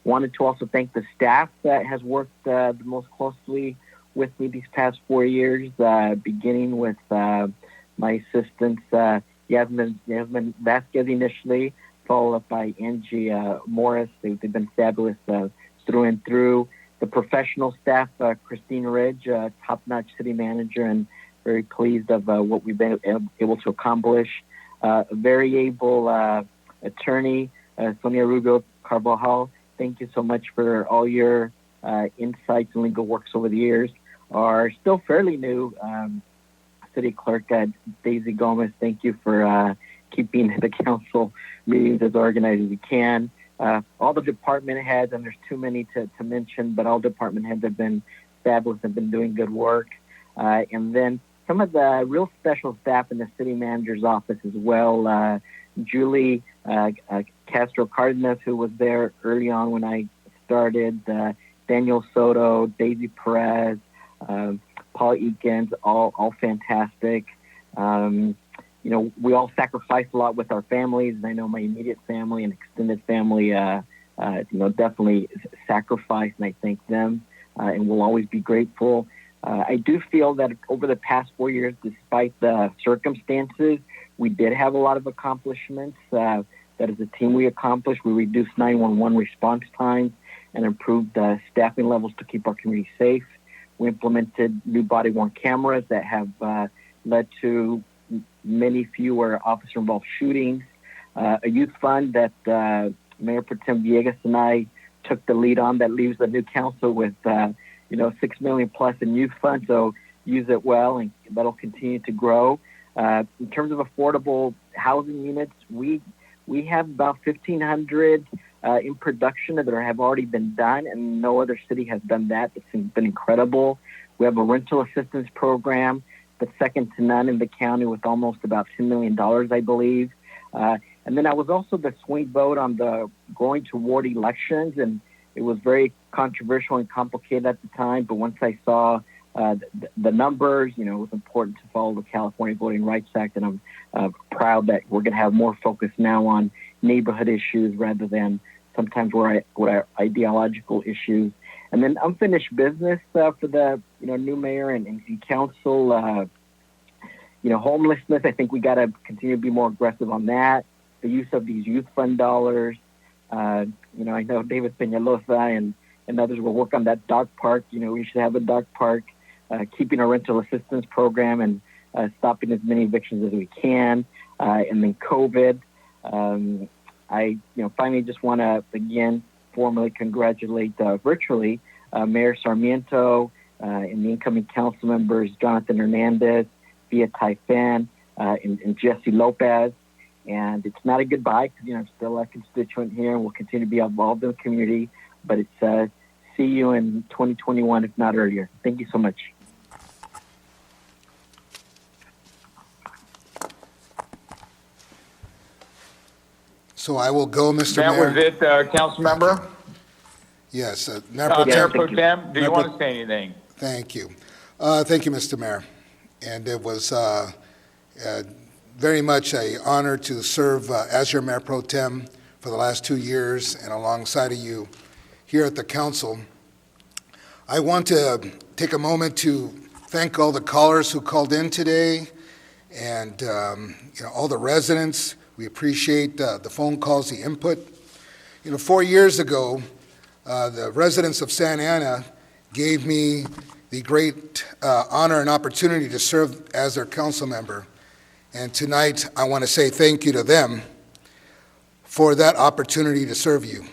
Wanted to also thank the staff that has worked the most closely with me these past 4 years, beginning with my assistants, Yasmin Vasquez initially, followed up by Angie Morris. They've been fabulous through and through. The professional staff, Christine Ridge, top-notch city manager, and very pleased of what we've been able to accomplish. A very able attorney, Sonia Rubio Carvajal. Thank you so much for all your insights and legal works over the years. Our still fairly new City Clerk, Daisy Gomez, thank you for keeping the council meetings as organized as you can. All the department heads, and there's too many to mention, but all department heads have been fabulous and been doing good work. And then some of the real special staff in the city manager's office as well. Julie Castro Cardenas, who was there early on when I started, Daniel Soto, Daisy Perez, Paul Eakins, all fantastic. We all sacrifice a lot with our families, and I know my immediate family and extended family, definitely sacrifice, and I thank them, and will always be grateful. I do feel that over the past 4 years, despite the circumstances, we did have a lot of accomplishments that as a team we accomplished. We reduced 911 response times and improved staffing levels to keep our community safe. We implemented new body-worn cameras that have led to many fewer officer-involved shootings. A youth fund that Mayor Pro Tem Villegas and I took the lead on that leaves the new council with, $6 million plus in youth fund. So use it well, and that'll continue to grow. In terms of affordable housing units, we have about 1,500 in production that have already been done, and no other city has done that. It's been incredible. We have a rental assistance program that's second to none in the county with almost about $10 million, I believe. And then I was also the swing vote on the going to ward elections, and it was very controversial and complicated at the time. But once I saw the numbers, it was important to follow the California Voting Rights Act, and I'm proud that we're going to have more focus now on neighborhood issues rather than sometimes what are ideological issues. And then unfinished business for the new mayor and council. Homelessness. I think we got to continue to be more aggressive on that. The use of these youth fund dollars. I know David Peñalosa and others will work on that dog park. We should have a dog park. Keeping our rental assistance program and stopping as many evictions as we can. And then COVID. I finally just want to again formally congratulate virtually Mayor Sarmiento and the incoming council members Jonathan Hernandez, Via Taifan, and Jesse Lopez. And it's not a goodbye because I'm still a constituent here and will continue to be involved in the community. But it's see you in 2021, if not earlier. Thank you so much. So I will go, Mr. That Mayor. was it, council member? Yes. Mayor Pro Tem, do you want to say anything? Thank you. Thank you, Mr. Mayor. And it was very much an honor to serve as your Mayor Pro Tem for the last 2 years and alongside of you here at the council. I want to take a moment to thank all the callers who called in today and all the residents. We appreciate the phone calls, the input. 4 years ago, the residents of Santa Ana gave me the great honor and opportunity to serve as their council member. And tonight, I want to say thank you to them for that opportunity to serve you.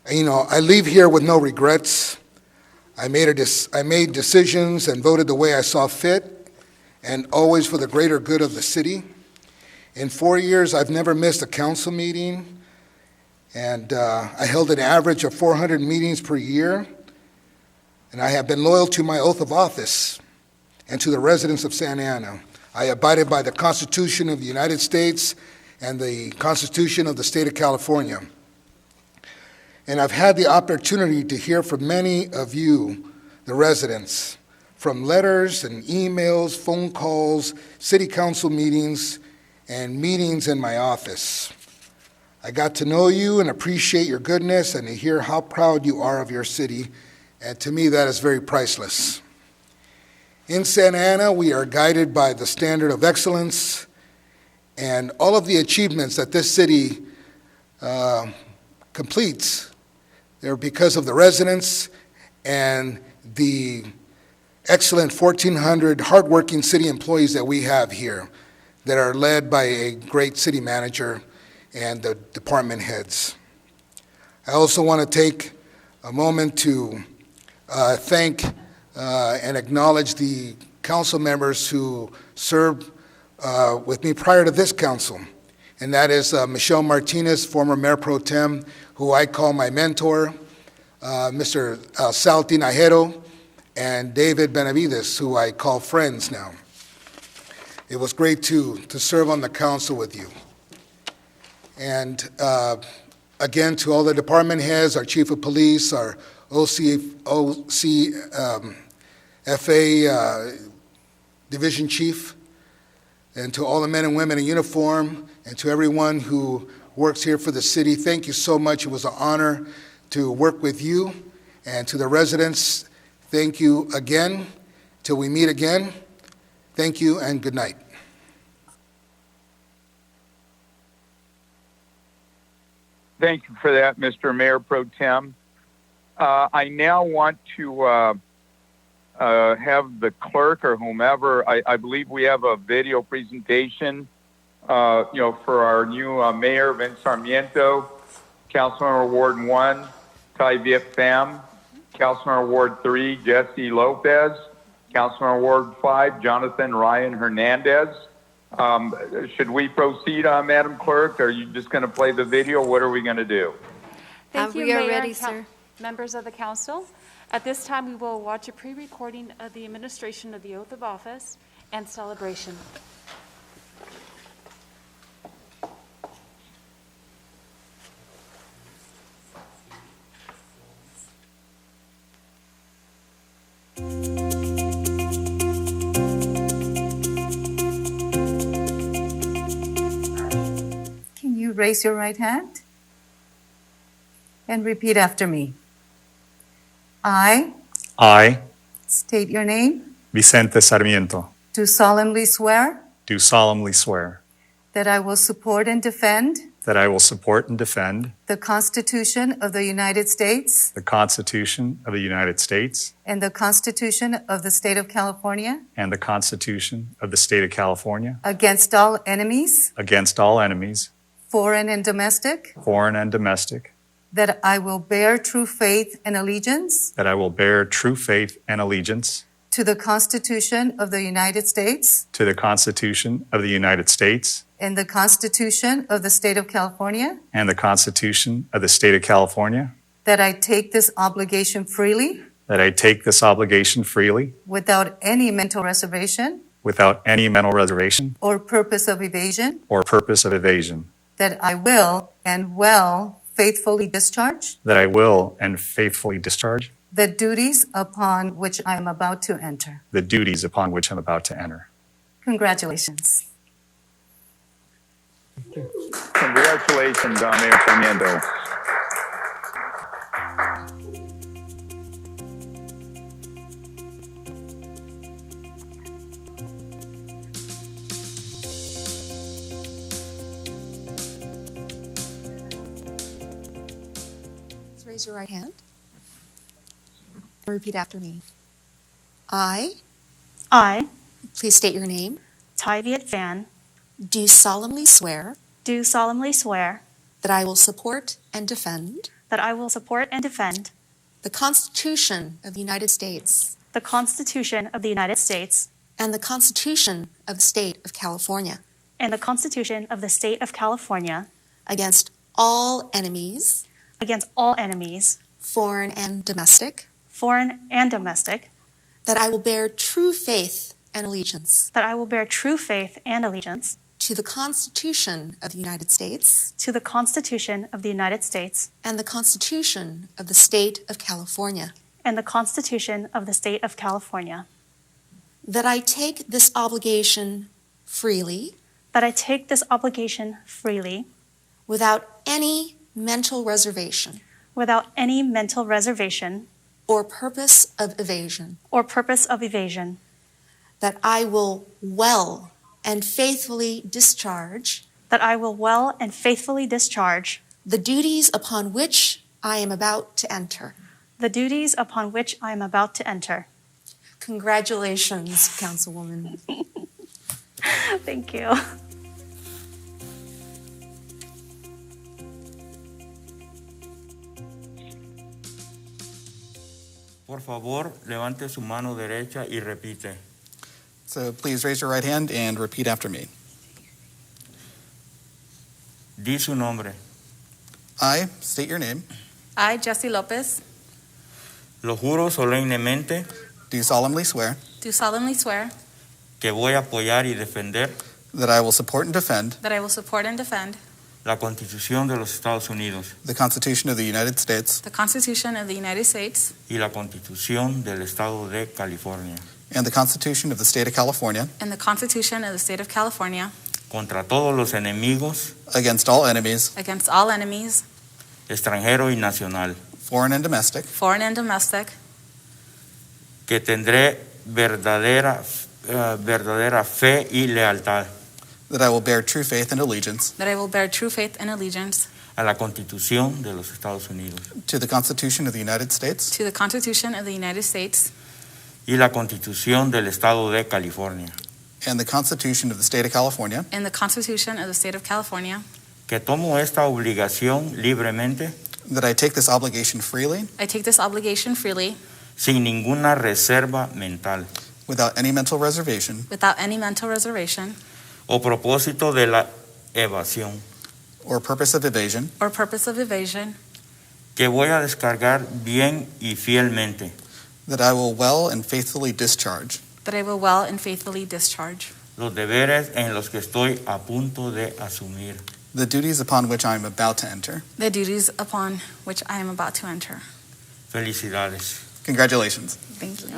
I leave here with no regrets. I made decisions and voted the way I saw fit, and always for the greater good of the city. In 4 years, I've never missed a council meeting, and I held an average of 400 meetings per year, and I have been loyal to my oath of office and to the residents of Santa Ana. I abided by the Constitution of the United States and the Constitution of the State of California. And I've had the opportunity to hear from many of you, the residents, from letters and emails, phone calls, city council meetings, and meetings in my office. I got to know you and appreciate your goodness and to hear how proud you are of your city, and to me that is very priceless. In Santa Ana, we are guided by the standard of excellence, and all of the achievements that this city completes, they're because of the residents and the excellent 1,400 hardworking city employees that we have here that are led by a great city manager and the department heads. I also want to take a moment to thank and acknowledge the council members who served with me prior to this council, and that is Michelle Martinez, former Mayor Pro Tem, who I call my mentor, Mr. Sal Tinajero, and David Benavides, who I call friends now. It was great to serve on the council with you. And again, to all the department heads, our chief of police, our OCFA division chief, and to all the men and women in uniform, and to everyone who works here for the city, thank you so much. It was an honor to work with you. And to the residents, thank you again. Till we meet again, thank you and good night. Thank you for that, Mr. Mayor Pro Tem. I now want to have the clerk or whomever, I believe we have a video presentation, for our new mayor, Vince Sarmiento, Councilmember Ward 1, Tai Viet Pham, Councilmember Ward 3, Jesse Lopez, Councilmember Ward 5, Jonathan Ryan Hernandez. Should we proceed, Madam Clerk? Are you just going to play the video? What are we going to do? Thank you, we are Mayor ready, and sir. members of the council. At this time, we will watch a pre-recording of the administration of the oath of office and celebration. Can you raise your right hand and repeat after me? I state your name, Vicente Sarmiento, do solemnly swear do solemnly swear that I will support and defend that I will support and defend the Constitution of the United States the Constitution of the United States and the Constitution of the State of California and the Constitution of the State of California against all enemies, against all enemies, foreign and domestic, foreign and domestic, that I will bear true faith and allegiance that I will bear true faith and allegiance to the Constitution of the United States to the Constitution of the United States and the Constitution of the State of California, and the Constitution of the State of California, that I take this obligation freely that I take this obligation freely without any mental reservation without any mental reservation or purpose of evasion, or purpose of evasion, that I will and will faithfully discharge that I will and faithfully discharge the duties upon which I am about to enter. the duties upon which I'm about to enter. Congratulations. Thank you. Congratulations, Mayor Sarmiento. Please raise your right hand. Repeat after me. I, please state your name, Tai Viet Van, do solemnly swear do solemnly swear that I will support and defend that I will support and defend the Constitution of the United States the Constitution of the United States and the Constitution of the State of California and the Constitution of the State of California against all enemies, foreign and domestic, that I will bear true faith and allegiance that I will bear true faith and allegiance to the Constitution of the United States to the Constitution of the United States and the Constitution of the State of California, and the Constitution of the State of California, that I take this obligation freely that I take this obligation freely without any mental reservation without any mental reservation or purpose of evasion, that I will well and faithfully discharge the duties upon which I am about to enter. Congratulations, Councilwoman. Thank you. Por favor, levante su mano derecha y repite. So please raise your right hand and repeat after me. Di su nombre. I state your name. I, Jesse Lopez, Lo juro solemnemente do solemnly swear do solemnly swear que voy a apoyar y defender that I will support and defend that I will support and defend la Constitución de los Estados Unidos the Constitution of the United States the Constitution of the United States y la Constitución del Estado de California and the Constitution of the State of California and the Constitution of the State of California contra todos los enemigos, against all enemies, extranjero y nacional, foreign and domestic, que tendré verdadera fe y lealtad that I will bear true faith and allegiance a la Constitución de los Estados Unidos to the Constitution of the United States y la Constitución del Estado de California, and the Constitution of the State of California, que tomo esta obligación libremente that I take this obligation freely sin ninguna reserva mental without any mental reservation o propósito de la evasión, or purpose of evasion, que voy a descargar bien y fielmente that I will well and faithfully discharge los deberes en los que estoy a punto de asumir. the duties upon which I am about to enter. Felicidades. Congratulations. Thank you.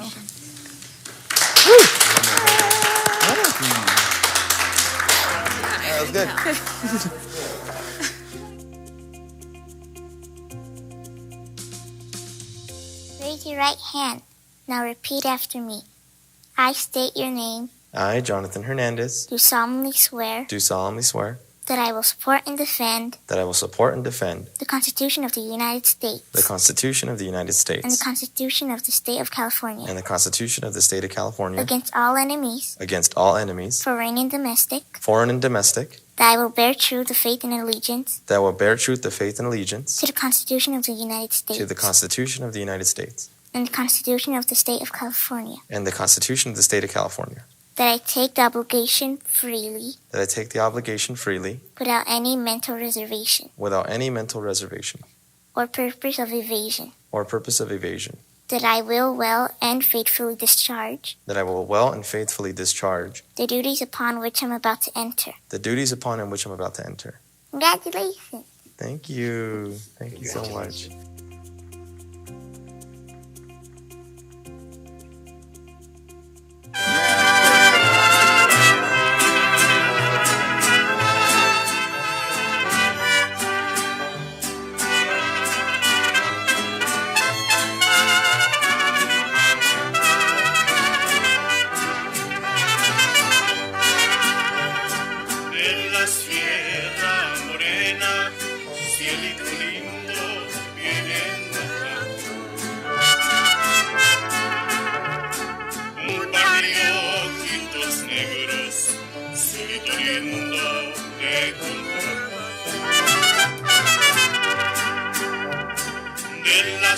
That was good. Raise your right hand. Now repeat after me. I state your name. I, Jonathan Hernandez, Do solemnly swear do solemnly swear that I will support and defend that I will support and defend the Constitution of the United States the Constitution of the United and the States Constitution of the State of California and the Constitution of the State of California against all enemies, foreign and domestic, that I will bear true the faith and allegiance that I will bear truth, the faith, and allegiance to the Constitution of the United States to the Constitution of the United States and the Constitution of the State of California, and the Constitution of the State of California, that I take the obligation freely that I take the obligation freely without any mental reservation without any mental reservation or purpose of evasion, or purpose of evasion, that I will well and faithfully discharge that I will well and faithfully discharge the duties upon which I'm about to enter. the duties upon which I'm about to enter. Congratulations. Thank you. Thank you so much.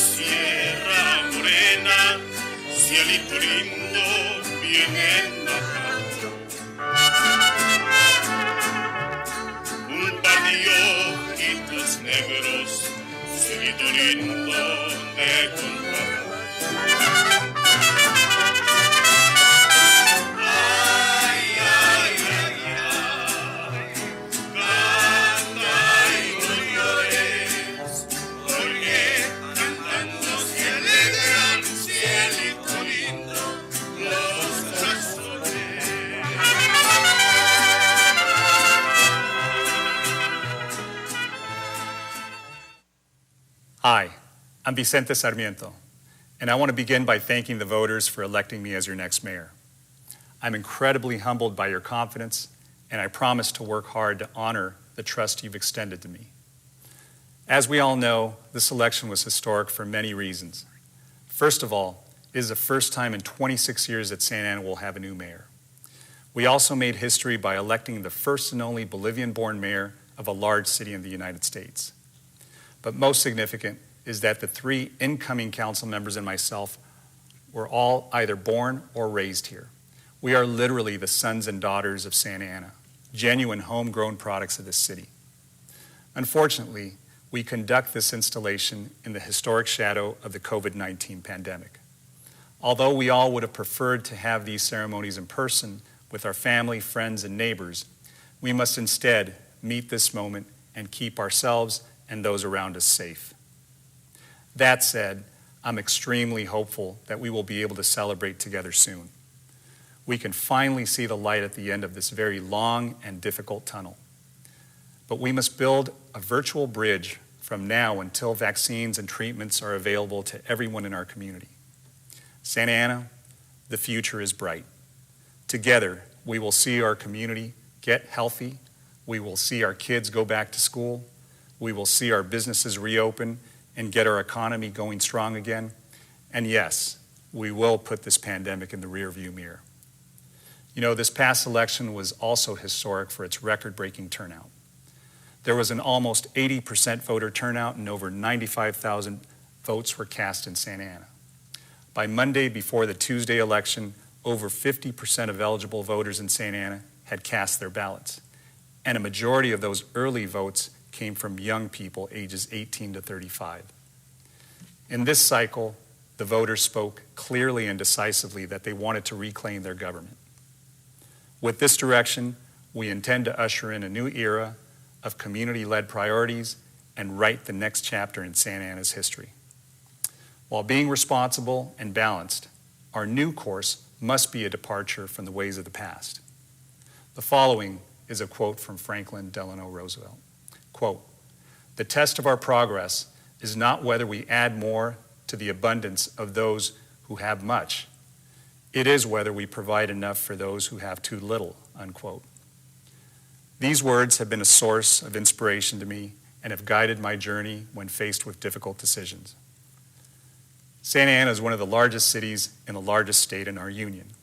Sierra Morena, cielito lindo, vienen bajando. Un par de ojitos negros, cielito lindo de contemplar. Ay, ay, ay, ay, canta y no llores, porque cantando se alegran, cielito lindo, los corazones. Hi, I'm Vicente Sarmiento, and I want to begin by thanking the voters for electing me as your next mayor. I'm incredibly humbled by your confidence, and I promise to work hard to honor the trust you've extended to me. As we all know, this election was historic for many reasons. First of all, it is the first time in 26 years that Santa Ana will have a new mayor. We also made history by electing the first and only Bolivian-born mayor of a large city in the United States. But most significant is that the 3 incoming council members and myself were all either born or raised here. We are literally the sons and daughters of Santa Ana, genuine homegrown products of this city. Unfortunately, we conduct this installation in the historic shadow of the COVID-19 pandemic. Although we all would have preferred to have these ceremonies in person with our family, friends, and neighbors, we must instead meet this moment and keep ourselves and those around us safe. That said, I'm extremely hopeful that we will be able to celebrate together soon. We can finally see the light at the end of this very long and difficult tunnel. But we must build a virtual bridge from now until vaccines and treatments are available to everyone in our community. Santa Ana, the future is bright. Together, we will see our community get healthy. We will see our kids go back to school. We will see our businesses reopen and get our economy going strong again. And yes, we will put this pandemic in the rearview mirror. You know, this past election was also historic for its record-breaking turnout. There was an almost 80% voter turnout and over 95,000 votes were cast in Santa Ana. By Monday before the Tuesday election, over 50% of eligible voters in Santa Ana had cast their ballots. And a majority of those early votes came from young people ages 18 to 35. In this cycle, the voters spoke clearly and decisively that they wanted to reclaim their government. With this direction, we intend to usher in a new era of community-led priorities and write the next chapter in Santa Ana's history. While being responsible and balanced, our new course must be a departure from the ways of the past. The following is a quote from Franklin Delano Roosevelt. Quote, "The test of our progress is not whether we add more to the abundance of those who have much. It is whether we provide enough for those who have too little," unquote. These words have been a source of inspiration to me and have guided my journey when faced with difficult decisions. Santa Ana is one of the largest cities in the largest state in our union.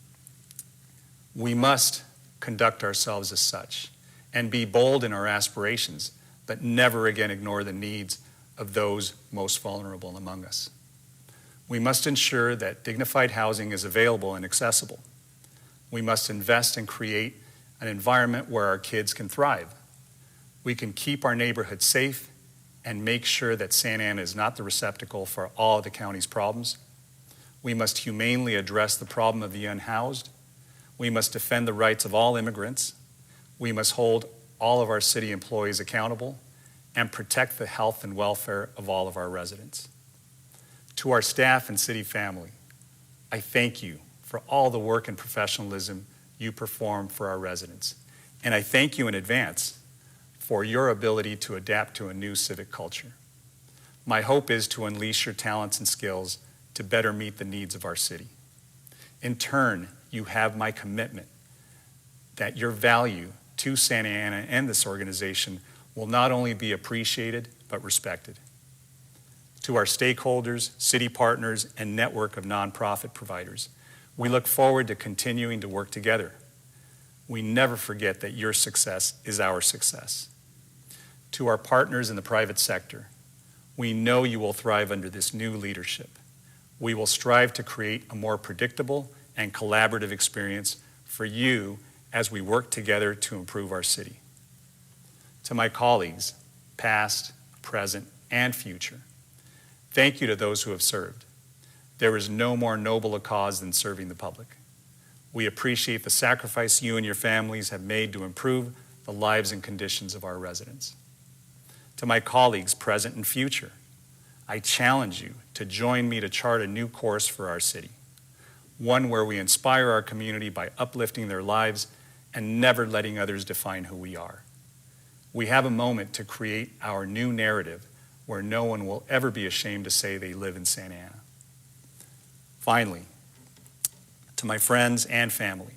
We must conduct ourselves as such and be bold in our aspirations, but never again ignore the needs of those most vulnerable among us. We must ensure that dignified housing is available and accessible. We must invest and create an environment where our kids can thrive. We can keep our neighborhood safe and make sure that Santa Ana is not the receptacle for all of the county's problems. We must humanely address the problem of the unhoused. We must defend the rights of all immigrants. We must hold all of our city employees accountable and protect the health and welfare of all of our residents. To our staff and city family, I thank you for all the work and professionalism you perform for our residents. And I thank you in advance for your ability to adapt to a new civic culture. My hope is to unleash your talents and skills to better meet the needs of our city. In turn, you have my commitment that your value to Santa Ana and this organization will not only be appreciated, but respected. To our stakeholders, city partners, and network of nonprofit providers, we look forward to continuing to work together. We never forget that your success is our success. To our partners in the private sector, We know you will thrive under this new leadership. We will strive to create a more predictable and collaborative experience for you as we work together to improve our city. To my colleagues, past, present, and future, thank you to those who have served. There is no more noble a cause than serving the public. We appreciate the sacrifice you and your families have made to improve the lives and conditions of our residents. To my colleagues, present and future, I challenge you to join me to chart a new course for our city, one where we inspire our community by uplifting their lives and never letting others define who we are. We have a moment to create our new narrative where no one will ever be ashamed to say they live in Santa Ana. Finally, to my friends and family,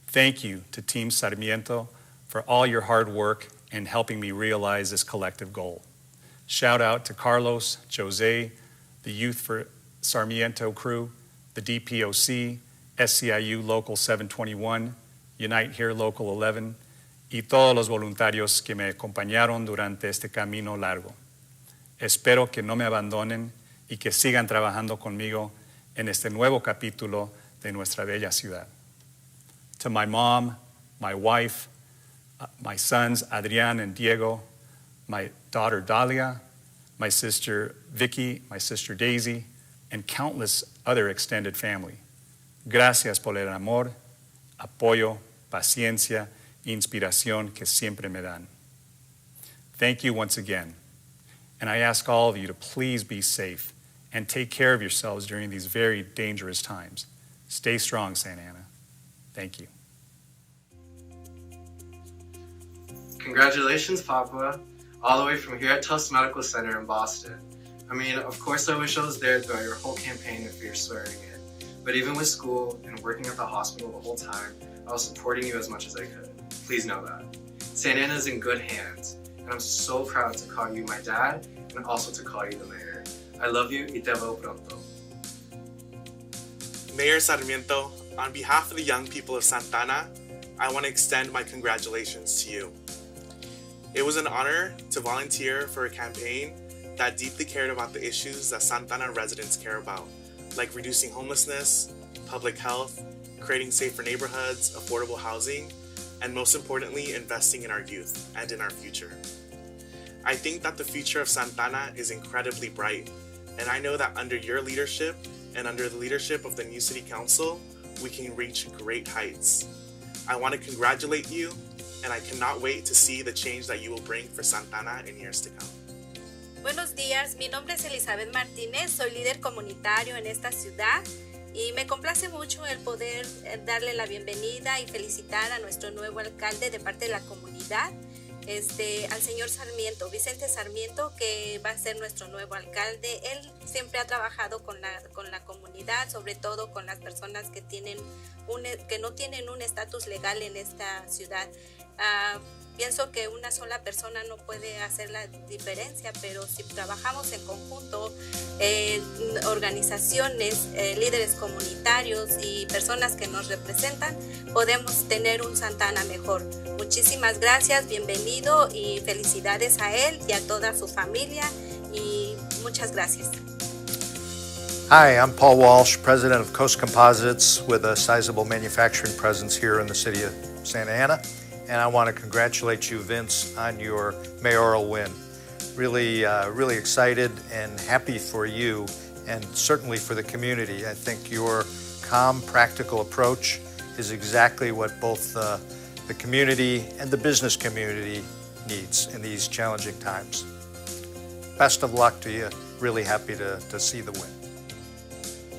thank you to Team Sarmiento for all your hard work in helping me realize this collective goal. Shout out to Carlos, Jose, the Youth for Sarmiento crew, the DPOC, SCIU Local 721, Unite Here Local 11, y todos los voluntarios que me acompañaron durante este camino largo. Espero que no me abandonen y que sigan trabajando conmigo en este nuevo capítulo de nuestra bella ciudad. To my mom, my wife, my sons Adrián and Diego, my daughter Dalia, my sister Vicky, my sister Daisy, and countless other extended family. Gracias por el amor, apoyo, paciencia, inspiración que siempre me dan. Thank you once again, and I ask all of you to please be safe and take care of yourselves during these very dangerous times. Stay strong, Santa Ana. Thank you. Congratulations, Papa, all the way from here at Tufts Medical Center in Boston. I mean, of course I wish I was there throughout your whole campaign and for your swearing in. But even with school and working at the hospital the whole time, I was supporting you as much as I could. Please know that. Santa Ana is in good hands, and I'm so proud to call you my dad and also to call you the mayor. I love you y te veo pronto. Mayor Sarmiento, on behalf of the young people of Santa Ana, I want to extend my congratulations to you. It was an honor to volunteer for a campaign that deeply cared about the issues that Santa Ana residents care about, like reducing homelessness, public health, creating safer neighborhoods, affordable housing, and most importantly, investing in our youth and in our future. I think that the future of Santa Ana is incredibly bright, and I know that under your leadership and under the leadership of the new City Council, we can reach great heights. I want to congratulate you, and I cannot wait to see the change that you will bring for Santa Ana in years to come. Buenos días, mi nombre es Elizabeth Martinez, soy líder comunitario en esta ciudad y me complace mucho el poder darle la bienvenida y felicitar a nuestro nuevo alcalde de parte de la comunidad, al señor Sarmiento, Vicente Sarmiento, que va a ser nuestro nuevo alcalde. Él siempre ha trabajado con la comunidad, sobre todo con las personas que no tienen un estatus legal en esta ciudad. Pienso que una sola persona no puede hacer la diferencia, pero si trabajamos en conjunto, organizaciones, líderes comunitarios y personas que nos representan, podemos tener un Santa Ana mejor. Muchísimas gracias, bienvenido y felicidades a él y a toda su familia y muchas gracias. Hi, I'm Paul Walsh, president of Coast Composites with a sizable manufacturing presence here in the city of Santa Ana. And I want to congratulate you, Vince, on your mayoral win. Really excited and happy for you and certainly for the community. I think your calm, practical approach is exactly what both the community and the business community needs in these challenging times. Best of luck to you. Really happy to see the win.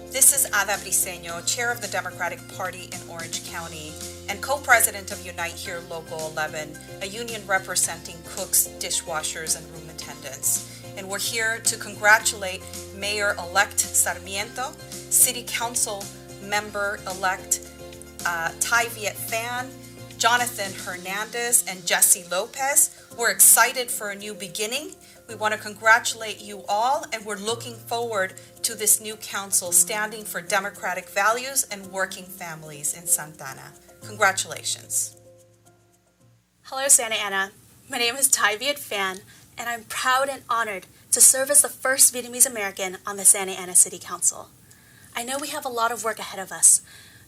This is Ada Briseño, chair of the Democratic Party in Orange County and co-president of Unite Here Local 11, a union representing cooks, dishwashers, and room attendants. And we're here to congratulate Mayor-elect Sarmiento, City Council Member-elect Ty Viet Phan, Jonathan Hernandez, and Jesse Lopez. We're excited for a new beginning. We want to congratulate you all, and we're looking forward to this new council standing for democratic values and working families in Santa Ana. Congratulations. Hello, Santa Ana. My name is Ty Viet Phan, and I'm proud and honored to serve as the first Vietnamese American on the Santa Ana City Council. I know we have a lot of work ahead of us,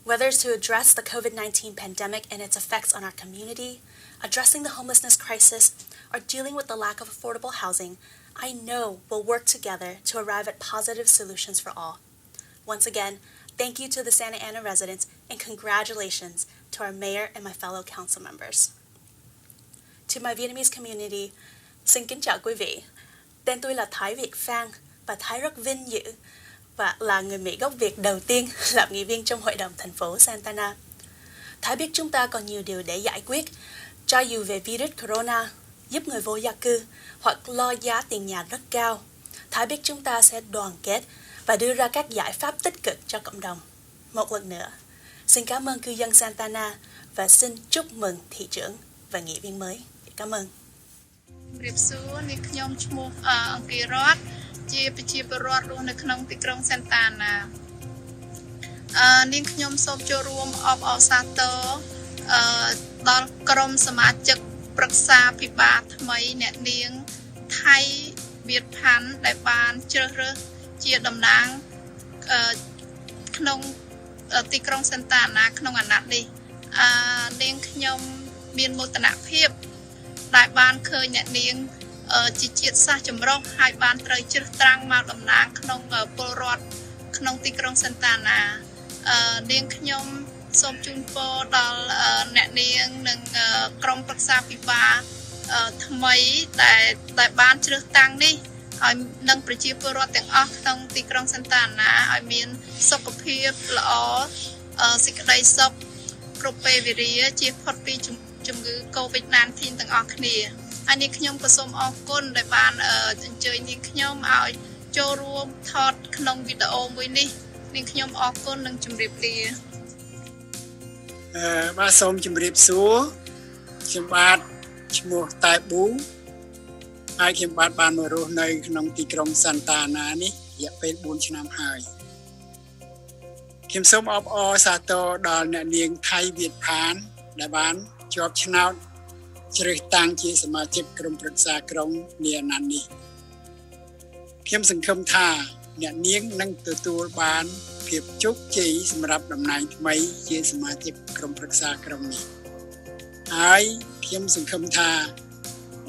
whether it's to address the COVID-19 pandemic and its effects on our community, addressing the homelessness crisis, or dealing with the lack of affordable housing. I know we'll work together to arrive at positive solutions for all. Once again, thank you to the Santa Ana residents and congratulations to our mayor and my fellow council members. To my Vietnamese community, xin kính chào quý vị. Tên tôi là Thái Việt Phan và Thái rất vinh dự và là người Mỹ gốc Việt đầu tiên làm nghị viên trong Hội đồng thành phố Santa Ana. Thái biết chúng ta còn nhiều điều để giải quyết, cho dù về virus corona, giúp người vô gia cư hoặc lo giá tiền nhà rất cao. Thái biết chúng ta sẽ đoàn kết và đưa ra các giải pháp tích cực cho cộng đồng. Một lần nữa, xin cảm ơn cư dân Santa Ana và xin chúc mừng thị trưởng và nghị viên mới. Cảm ơn. ជំរាបសួរនេះខ្ញុំឈ្មោះអង្គាររតជាប្រជាពលរដ្ឋរស់នៅក្នុងទីក្រុង Santa Ana នាងខ្ញុំសូមចូលរួមអបអរសាទរដល់ក្រុមសមាជិកប្រឹក្សាពិបាលថ្មីអ្នកនាងថៃវៀតផាន់ដែលបានជ្រើសរើសជាតំណាងក្នុងទីក្រុង Santa Ana ក្នុងអាណត្តិនេះនាងខ្ញុំមានមោទនភាពដែលបានឃើញអ្នកនាងជាជាតិសាសន៍ចម្រុះហើយបានត្រូវជ្រើសត្រាំងមកតំណាងក្នុងពលរដ្ឋក្នុងទីក្រុង Santa Ana នាងខ្ញុំសូមជូនពរដល់អ្នកនាងនិងក្រុមប្រឹក្សាពិបាលថ្មីដែលបានជ្រើសតាំងនេះឲ្យនឹងប្រជាពលរដ្ឋទាំងអស់ក្នុងទីក្រុង Santa Ana ឲ្យមានសុខភាពល្អសេចក្តីសុខគ្រប់ពេលវេលាជៀសផុតពីជំងឺ COVID-19 ទាំងអស់គ្នាហើយនាងខ្ញុំក៏សូមអរគុណដែលបានអញ្ជើញនាងខ្ញុំឲ្យចូលរួមថតក្នុងវីដេអូមួយនេះនាងខ្ញុំអរគុណនិងជម្រាបលាបាទសូមជម្រាបសួរខ្ញុំបាទឈ្មោះតែប៊ូហើយខ្ញុំបាទបានមករស់នៅក្នុងទីក្រុង Santa Ana នេះរយៈពេល4ឆ្នាំហើយខ្ញុំសូមអបអរសាទរដល់អ្នកនាងថៃវៀតផានដែលបានជាប់ឆ្នោតជ្រើសតាំងជាសមាជិកក្រុមប្រឹក្សាក្រុងនាអាណត្តិនេះខ្ញុំសង្ឃឹមថាអ្នកនាងនឹងទទួលបានភាពជោគជ័យសម្រាប់តំណែងថ្មីជាសមាជិកក្រុមប្រឹក្សាក្រុងនេះហើយខ្ញុំសង្ឃឹមថា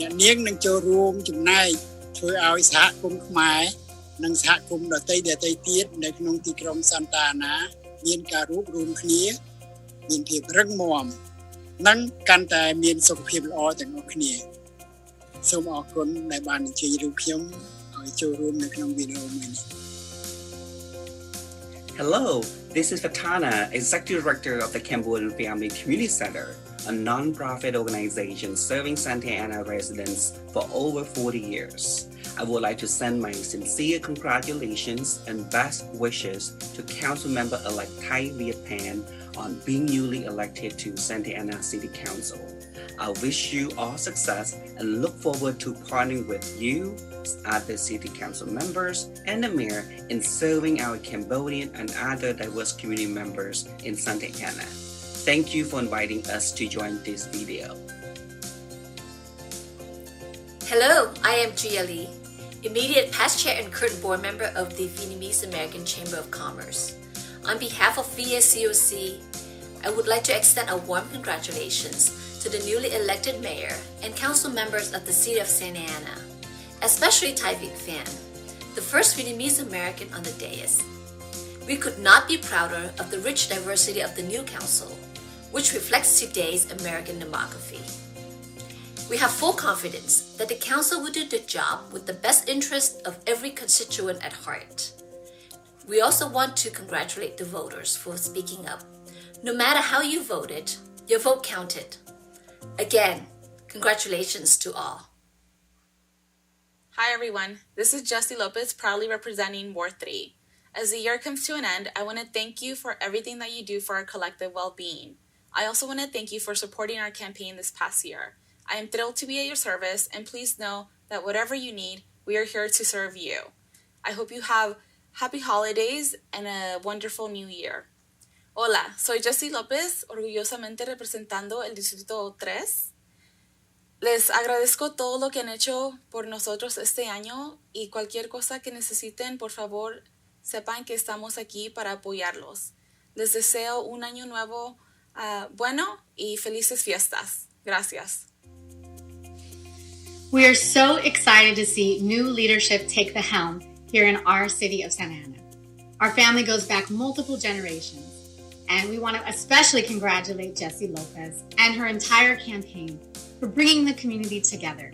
អ្នកនាងនឹងចូលរួមចំណែកធ្វើឲ្យសហគមន៍ខ្មែរនិងសហគមន៍ដទៃទៀតនៅក្នុងទីក្រុង Santa Ana មានការរួបរวมគ្នាមានភាពរឹងមាំនិងកាន់តែមានសុខភាពល្អទាំងអស់គ្នាសូមអរគុណដែលបានអញ្ជើញរូបខ្ញុំឲ្យចូលរួមនៅក្នុងវីដេអូមួយនេះ Hello, this is Fatana, Executive Director of the Cambodian Family Community Center, a non-profit organization serving Santa Ana residents for over 40 years. I would like to send my sincere congratulations and best wishes to Councilmember-elect Thai Viet Pan on being newly elected to Santa Ana City Council. I wish you all success and look forward to partnering with you, other City Council members, and the Mayor in serving our Cambodian and other diverse community members in Santa Ana. Thank you for inviting us to join this video. Hello, I am Gia Lee, immediate past chair and current board member of the Vietnamese American Chamber of Commerce. On behalf of VSCOC, I would like to extend a warm congratulations to the newly elected mayor and council members of the city of Santa Ana, especially Thai Viet Phan, the first Vietnamese American on the dais. We could not be prouder of the rich diversity of the new council, which reflects today's American demography. We have full confidence that the council will do the job with the best interest of every constituent at heart. We also want to congratulate the voters for speaking up. No matter how you voted, your vote counted. Again, congratulations to all. Hi everyone, this is Jessie Lopez, proudly representing Ward 3. As the year comes to an end, I want to thank you for everything that you do for our collective well-being. I also want to thank you for supporting our campaign this past year. I am thrilled to be at your service, and please know that whatever you need, we are here to serve you. I hope you have happy holidays and a wonderful new year. Hola, soy Jessie Lopez, orgullosamente representando el Distrito 3. Les agradezco todo lo que han hecho por nosotros este año y cualquier cosa que necesiten, por favor, sepan que estamos aquí para apoyarlos. Les deseo un año nuevo bueno y felices fiestas. Gracias. We are so excited to see new leadership take the helm here in our city of Santa Ana. Our family goes back multiple generations, and we want to especially congratulate Jessie Lopez and her entire campaign for bringing the community together.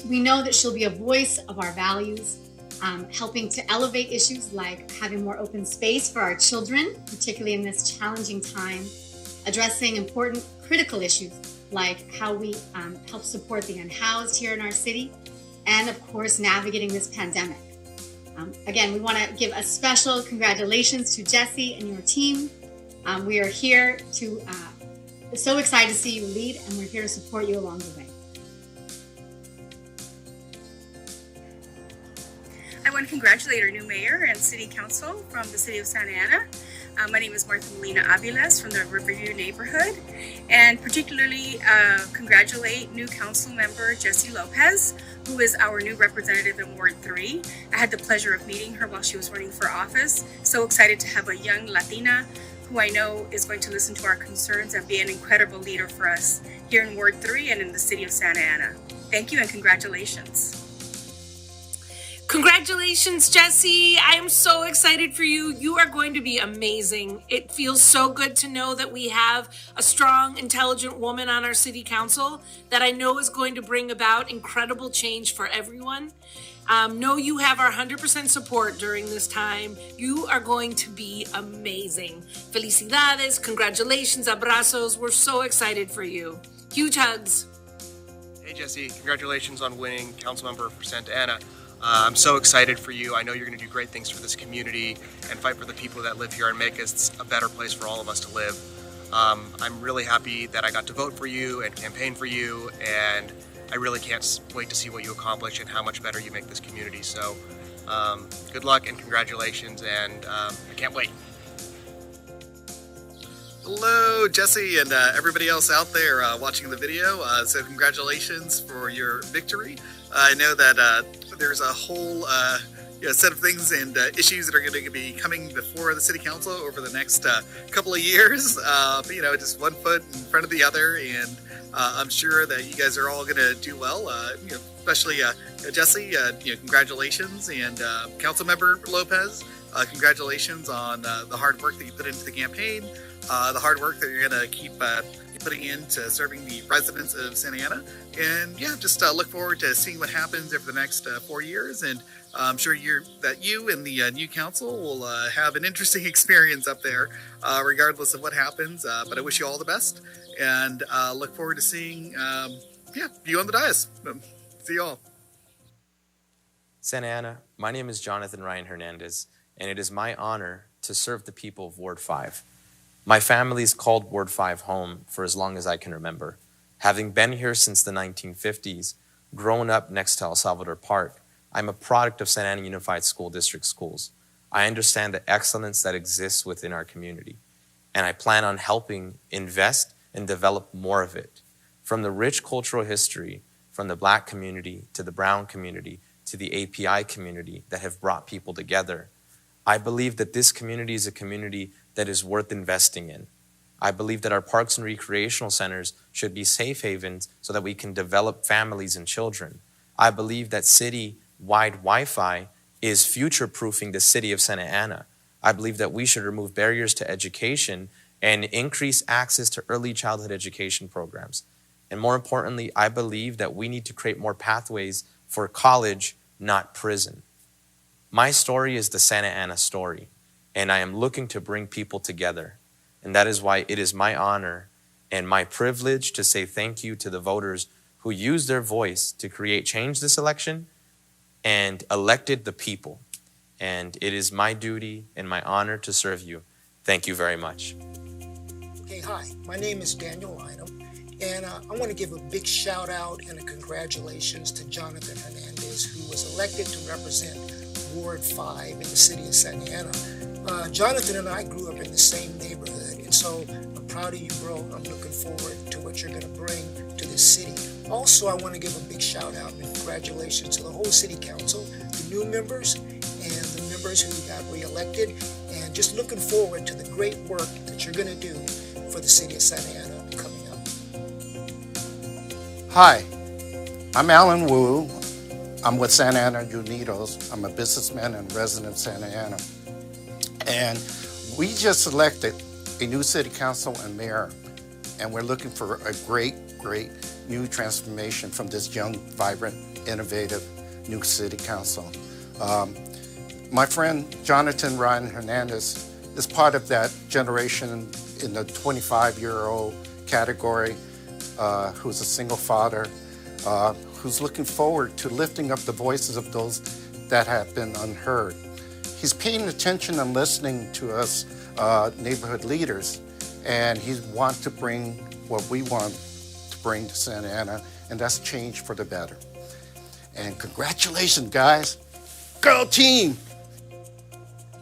We know that she'll be a voice of our values, helping to elevate issues like having more open space for our children, particularly in this challenging time, addressing important critical issues like how we help support the unhoused here in our city, and of course, navigating this pandemic. Again, we want to give a special congratulations to Jessie and your team. We are here to, so excited to see you lead, and we're here to support you along the way. I want to congratulate our new mayor and city council from the city of Santa Ana. My name is Martha Molina Aviles from the Riverview neighborhood, and particularly congratulate new council member Jessie Lopez, who is our new representative in Ward 3. I had the pleasure of meeting her while she was running for office. So excited to have a young Latina who I know is going to listen to our concerns and be an incredible leader for us here in Ward 3 and in the city of Santa Ana. Thank you and congratulations. Congratulations, Jessie. I am so excited for you. You are going to be amazing. It feels so good to know that we have a strong, intelligent woman on our city council that I know is going to bring about incredible change for everyone. Know you have our 100% support during this time. You are going to be amazing. Felicidades, congratulations, abrazos. We're so excited for you. Huge hugs. Hey, Jessie. Congratulations on winning council member for Santa Ana. I'm so excited for you. I know you're going to do great things for this community and fight for the people that live here and make us a better place for all of us to live. I'm really happy that I got to vote for you and campaign for you, and I really can't wait to see what you accomplish and how much better you make this community. So good luck and congratulations, and I can't wait. Hello, Jessie, and everybody else out there watching the video. So congratulations for your victory. I know that there's a whole set of things and issues that are going to be coming before the City Council over the next couple of years. But, just one foot in front of the other, and I'm sure that you guys are all going to do well. Especially Jessie, congratulations, and Councilmember Lopez, congratulations on the hard work that you put into the campaign, the hard work that you're going to keep putting into serving the residents of Santa Ana. And just look forward to seeing what happens over the next 4 years. And I'm sure you and the new council will have an interesting experience up there, regardless of what happens. But I wish you all the best, and look forward to seeing you on the dais. See you all. Santa Ana, my name is Jonathan Ryan Hernandez, and it is my honor to serve the people of Ward 5. My family's called Ward 5 home for as long as I can remember. Having been here since the 1950s, grown up next to El Salvador Park, I'm a product of Santa Ana Unified School District schools. I understand the excellence that exists within our community, and I plan on helping invest and develop more of it. From the rich cultural history, from the Black community to the Brown community to the API community that have brought people together, I believe that this community is a community that is worth investing in. I believe that our parks and recreational centers should be safe havens so that we can develop families and children. I believe that city-wide Wi-Fi is future-proofing the city of Santa Ana. I believe that we should remove barriers to education and increase access to early childhood education programs. And more importantly, I believe that we need to create more pathways for college, not prison. My story is the Santa Ana story, and I am looking to bring people together. And that is why it is my honor and my privilege to say thank you to the voters who used their voice to create change this election and elected the people. And it is my duty and my honor to serve you. Thank you very much. Okay, hi, my name is Daniel Lynham, and I want to give a big shout out and a congratulations to Jonathan Hernandez, who was elected to represent Ward 5 in the city of Santa Ana. Jonathan and I grew up in the same neighborhood, and so a proud of you, bro. I'm looking forward to what you're going to bring to this city. Also, I want to give a big shout out and congratulations to the whole city council, the new members, and the members who got reelected, and just looking forward to the great work that you're going to do for the city of Santa Ana coming up. Hi, I'm Alan Wu. I'm with Santa Ana Unidos. I'm a businessman and resident of Santa Ana. And we just elected a new city council and mayor, and we're looking for a great new transformation from this young, vibrant, innovative new city council. My friend Jonathan Ryan Hernandez is part of that generation in the 25-year-old category who's a single father, who's looking forward to lifting up the voices of those that have been unheard. He's paying attention and listening to us neighborhood leaders, and he wants to bring what we want to bring to Santa Ana, and that's change for the better. And congratulations, guys. Girl team!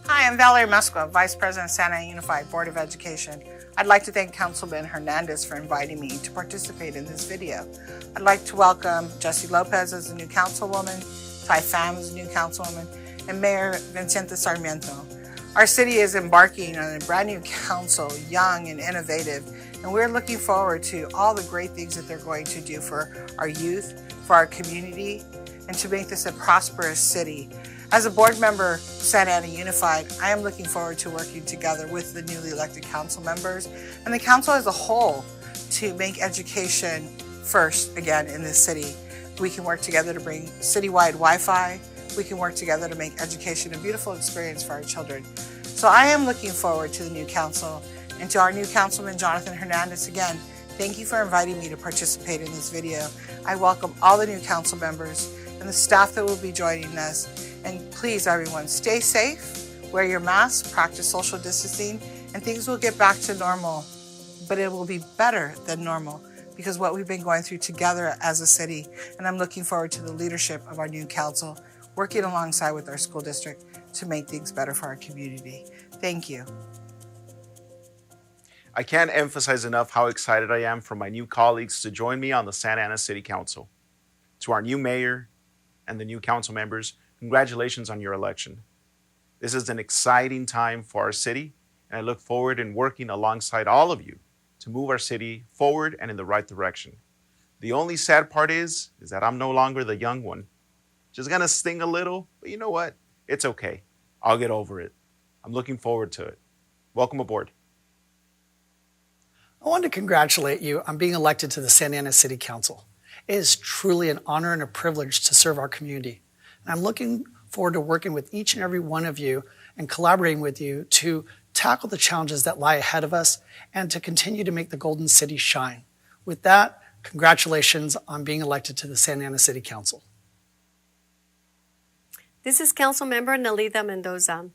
Hi, I'm Valerie Musco, Vice President of Santa Ana Unified Board of Education. I'd like to thank Councilman Hernandez for inviting me to participate in this video. I'd like to welcome Jessie Lopez as the new councilwoman, Tai Pham as the new councilwoman, and Mayor Vicente Sarmiento. Our city is embarking on a brand new council, young and innovative, and we're looking forward to all the great things that they're going to do for our youth, for our community, and to make this a prosperous city. As a board member of Santa Ana Unified, I am looking forward to working together with the newly elected council members and the council as a whole to make education first again in this city. We can work together to bring citywide Wi-Fi. We can work together to make education a beautiful experience for our children. So I am looking forward to the new council, and to our new councilman, Jonathan Hernandez, again, thank you for inviting me to participate in this video. I welcome all the new council members and the staff that will be joining us. And please, everyone, stay safe, wear your mask, practice social distancing, and things will get back to normal. But it will be better than normal because what we've been going through together as a city, and I'm looking forward to the leadership of our new council, working alongside with our school district to make things better for our community. Thank you. I can't emphasize enough how excited I am for my new colleagues to join me on the Santa Ana City Council. To our new mayor and the new council members, congratulations on your election. This is an exciting time for our city, and I look forward in working alongside all of you to move our city forward and in the right direction. The only sad part is that I'm no longer the young one. Just gonna sting a little, but you know what? It's okay. I'll get over it. I'm looking forward to it. Welcome aboard. I want to congratulate you on being elected to the Santa Ana City Council. It is truly an honor and a privilege to serve our community. And I'm looking forward to working with each and every one of you and collaborating with you to tackle the challenges that lie ahead of us and to continue to make the Golden City shine. With that, congratulations on being elected to the Santa Ana City Council. This is Councilmember Nelida Mendoza.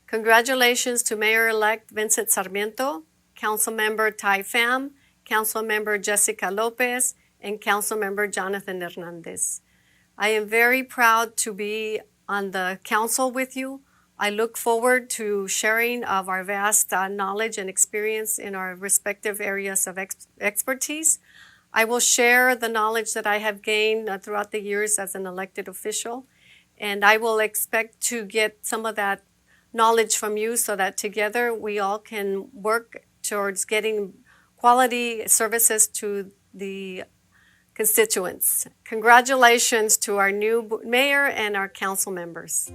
Congratulations to Mayor-elect Vincent Sarmiento, Councilmember Tai Pham, Councilmember Jessica Lopez, and Councilmember Jonathan Hernandez. I am very proud to be on the council with you. I look forward to sharing of our vast knowledge and experience in our respective areas of expertise. I will share the knowledge that I have gained throughout the years as an elected official, and I will expect to get some of that knowledge from you so that together we all can work towards getting quality services to the constituents. Congratulations to our new mayor and our council members.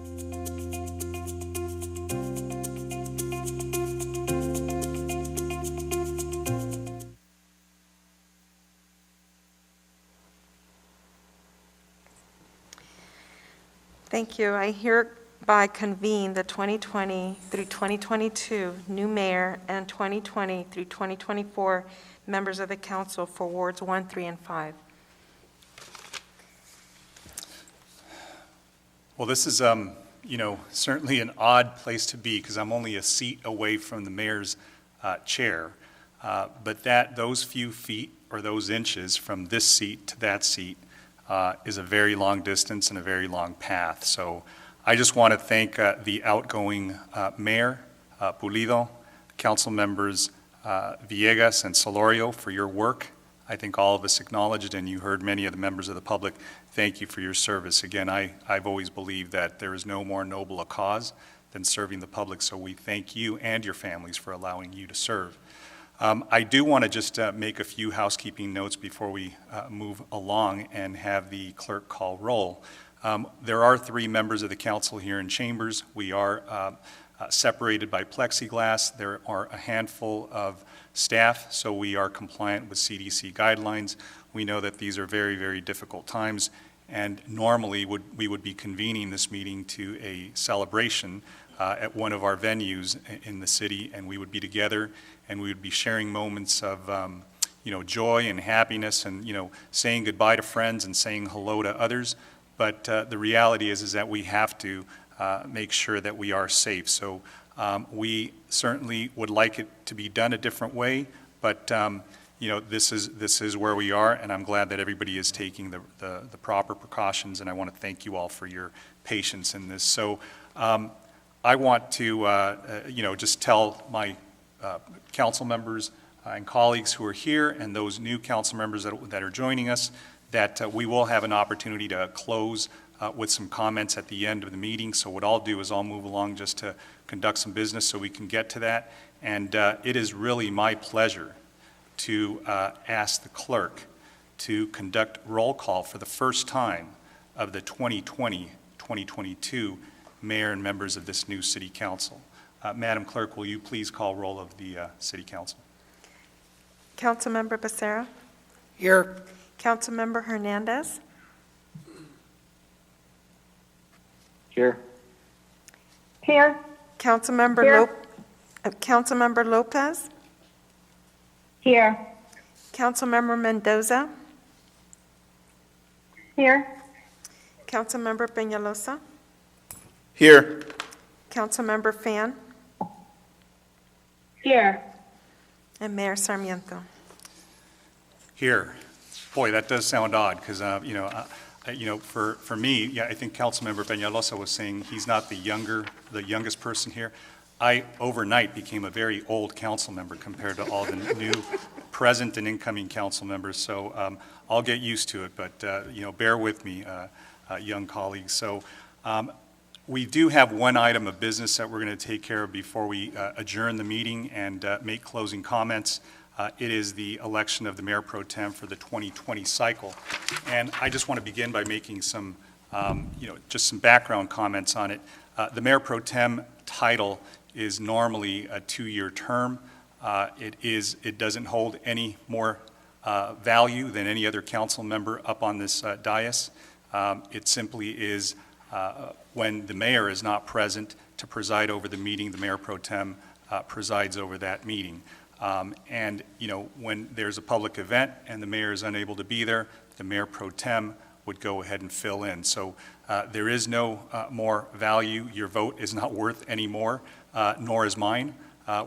Thank you. I hereby convene the 2020 through 2022 new mayor and 2020 through 2024 members of the council for wards 1, 3, and 5. Well, this is, certainly an odd place to be because I'm only a seat away from the mayor's chair. But those few feet or those inches from this seat to that seat is a very long distance and a very long path. So I just want to thank the outgoing mayor, Pulido, council members Villegas and Solorio for your work. I think all of us acknowledged, and you heard many of the members of the public, thank you for your service. Again, I've always believed that there is no more noble a cause than serving the public, so we thank you and your families for allowing you to serve. I do want to just make a few housekeeping notes before we move along and have the clerk call roll. There are 3 members of the council here in chambers. We are separated by plexiglass. There are a handful of staff, so we are compliant with CDC guidelines. We know that these are very, very difficult times, and normally we would be convening this meeting to a celebration at one of our venues in the city, and we would be together and we would be sharing moments of joy and happiness and saying goodbye to friends and saying hello to others. But the reality is that we have to make sure that we are safe. So we certainly would like it to be done a different way, but this is where we are, and I'm glad that everybody is taking the proper precautions, and I want to thank you all for your patience in this. So I want to just tell my council members and colleagues who are here and those new council members that are joining us that we will have an opportunity to close with some comments at the end of the meeting. So what I'll do is I'll move along just to conduct some business so we can get to that. And it is really my pleasure to ask the clerk to conduct roll call for the first time of the 2020-2022 mayor and members of this new city council. Madam Clerk, will you please call roll of the city council? Councilmember Becerra. Here. Councilmember Hernandez. Here. Here. Councilmember Councilmember Lopez. Here. Councilmember Mendoza. Here. Councilmember Peñalosa. Here. Councilmember Fan. Here. And Mayor Sarmiento. Here. Boy, that does sound odd because, for me, yeah, I think Councilmember Peñalosa was saying he's not the youngest person here. I overnight became a very old council member compared to all the new present and incoming council members. So I'll get used to it, but bear with me, young colleagues. So we do have one item of business that we're going to take care of before we adjourn the meeting and make closing comments. It is the election of the Mayor Pro Tem for the 2020 cycle. And I just want to begin by making some, just some background comments on it. The Mayor Pro Tem title is normally a 2-year term. It doesn't hold any more value than any other council member up on this dais. It simply is when the mayor is not present to preside over the meeting, the Mayor Pro Tem presides over that meeting. And when there's a public event and the mayor is unable to be there, the Mayor Pro Tem would go ahead and fill in. So there is no more value. Your vote is not worth any more, nor is mine.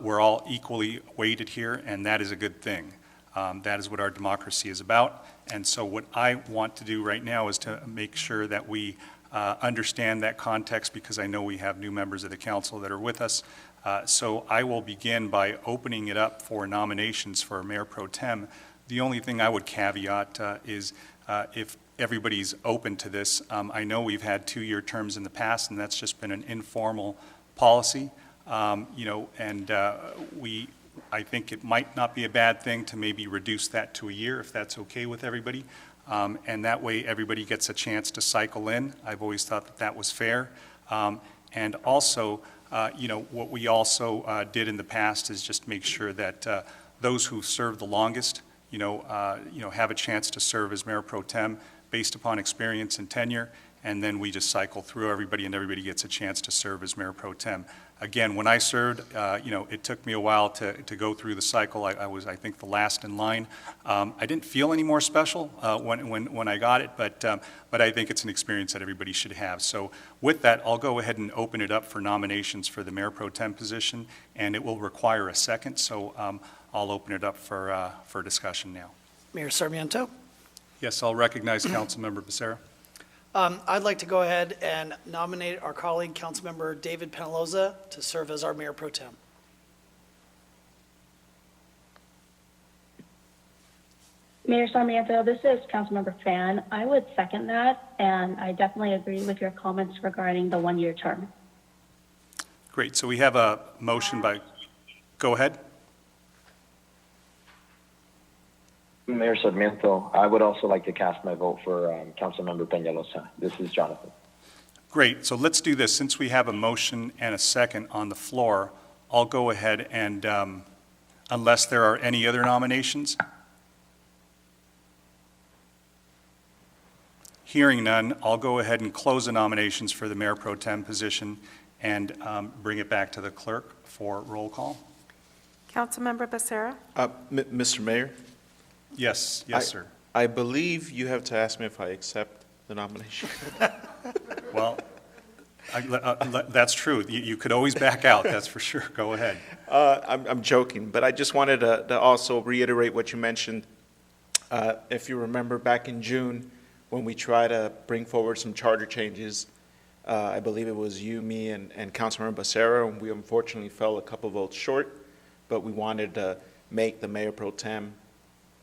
We're all equally weighted here, and that is a good thing. That is what our democracy is about. And so what I want to do right now is to make sure that we understand that context, because I know we have new members of the council that are with us. So I will begin by opening it up for nominations for Mayor Pro Tem. The only thing I would caveat is if everybody's open to this. I know we've had 2-year terms in the past, and that's just been an informal policy. I think it might not be a bad thing to maybe reduce that to a year if that's okay with everybody. And that way everybody gets a chance to cycle in. I've always thought that that was fair. And also, what we also did in the past is just make sure that those who served the longest, have a chance to serve as Mayor Pro Tem based upon experience and tenure, and then we just cycle through everybody and everybody gets a chance to serve as Mayor Pro Tem. Again, when I served, it took me a while to go through the cycle. I was, I think, the last in line. I didn't feel any more special when I got it, but I think it's an experience that everybody should have. So with that, I'll go ahead and open it up for nominations for the Mayor Pro Tem position, and it will require a second. So I'll open it up for discussion now. Mayor Sarmiento? Yes, I'll recognize Councilmember Becerra. I'd like to go ahead and nominate our colleague, Councilmember David Penaloza, to serve as our Mayor Pro Tem. Mayor Sarmiento, this is Councilmember Fan. I would second that, and I definitely agree with your comments regarding the one-year term. Great. So we have a motion by, go ahead. Mayor Sarmiento, I would also like to cast my vote for Councilmember Peñalosa. This is Jonathan. Great. So let's do this. Since we have a motion and a second on the floor, I'll go ahead and, unless there are any other nominations? Hearing none, I'll go ahead and close the nominations for the Mayor Pro Tem position and bring it back to the clerk for roll call. Councilmember Becerra? Mr. Mayor? Yes, sir. I believe you have to ask me if I accept the nomination. Well, that's true. You could always back out, that's for sure. Go ahead. I'm joking, but I just wanted to also reiterate what you mentioned. If you remember back in June, when we tried to bring forward some charter changes, I believe it was you, me, and Councilmember Becerra, and we unfortunately fell a couple votes short, but we wanted to make the Mayor Pro Tem,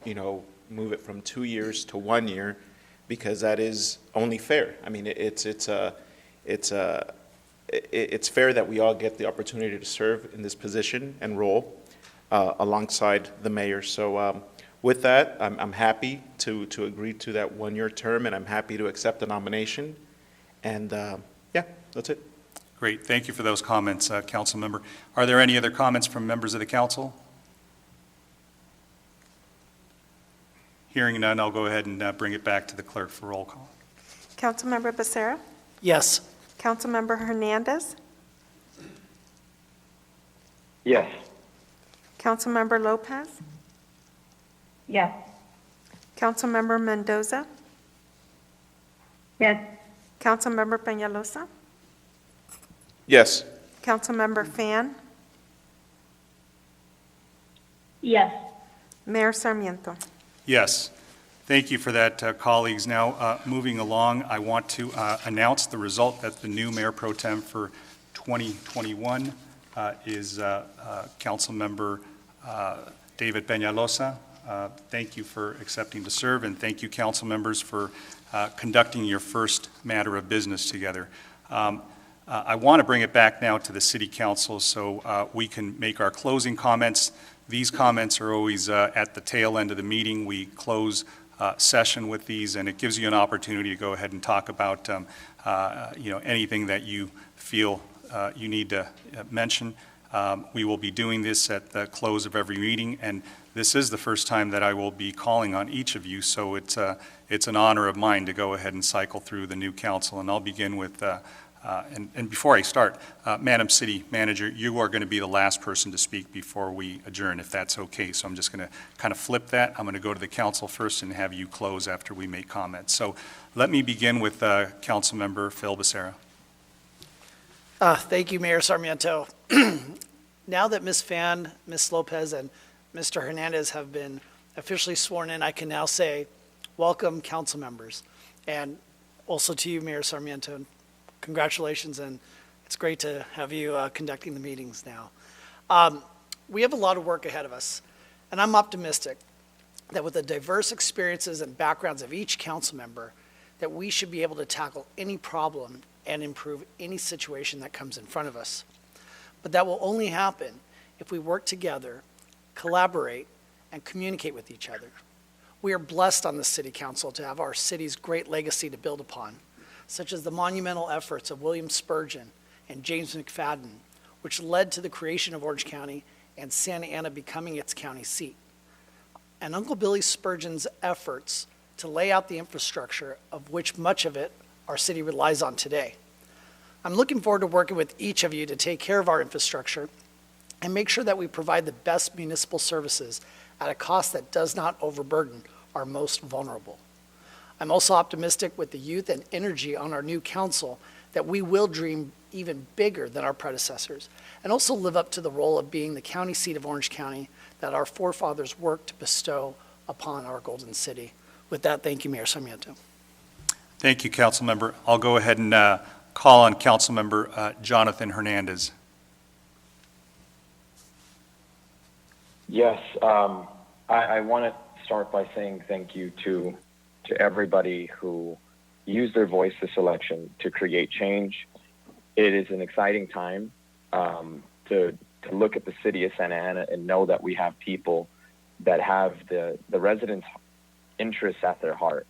move it from 2 years to 1 year, because that is only fair. I mean, it's fair that we all get the opportunity to serve in this position and role alongside the mayor. So with that, I'm happy to agree to that 1 year term, and I'm happy to accept the nomination. And yeah, that's it. Great. Thank you for those comments, Council Member. Are there any other comments from members of the council? Hearing none, I'll go ahead and bring it back to the clerk for roll call. Councilmember Becerra? Yes. Councilmember Hernandez? Yes. Councilmember Lopez? Yes. Councilmember Mendoza? Yes. Councilmember Peñalosa? Yes. Councilmember Fan? Yes. Mayor Sarmiento? Yes. Thank you for that, colleagues. Now, moving along, I want to announce the result that the new Mayor Pro Tem for 2021 is Councilmember David Peñalosa. Thank you for accepting to serve, and thank you, council members, for conducting your first matter of business together. I want to bring it back now to the City Council so we can make our closing comments. These comments are always at the tail end of the meeting. We close session with these, and it gives you an opportunity to go ahead and talk about anything that you feel you need to mention. We will be doing this at the close of every meeting, and this is the first time that I will be calling on each of you, so it's an honor of mine to go ahead and cycle through the new council. And I'll begin with, and before I start, Madam City Manager, you are going to be the last person to speak before we adjourn, if that's okay. So I'm just going to kind of flip that. I'm going to go to the council first and have you close after we make comments. So let me begin with Council Member Phil Becerra. Thank you, Mayor Sarmiento. Now that Ms. Fan, Ms. Lopez, and Mr. Hernandez have been officially sworn in, I can now say, welcome, council members. And also to you, Mayor Sarmiento, congratulations, and it's great to have you conducting the meetings now. We have a lot of work ahead of us, and I'm optimistic that with the diverse experiences and backgrounds of each council member, that we should be able to tackle any problem and improve any situation that comes in front of us. But that will only happen if we work together, collaborate, and communicate with each other. We are blessed on the City Council to have our city's great legacy to build upon, such as the monumental efforts of William Spurgeon and James McFadden, which led to the creation of Orange County and Santa Ana becoming its county seat. And Uncle Billy Spurgeon's efforts to lay out the infrastructure of which much of it our city relies on today. I'm looking forward to working with each of you to take care of our infrastructure and make sure that we provide the best municipal services at a cost that does not overburden our most vulnerable. I'm also optimistic with the youth and energy on our new council that we will dream even bigger than our predecessors and also live up to the role of being the county seat of Orange County that our forefathers worked to bestow upon our Golden City. With that, thank you, Mayor Sarmiento. Thank you, Council Member. I'll go ahead and call on Council Member Jonathan Hernandez. Yes, I want to start by saying thank you to everybody who used their voice this election to create change. It is an exciting time to look at the city of Santa Ana and know that we have people that have the residents' interests at their heart.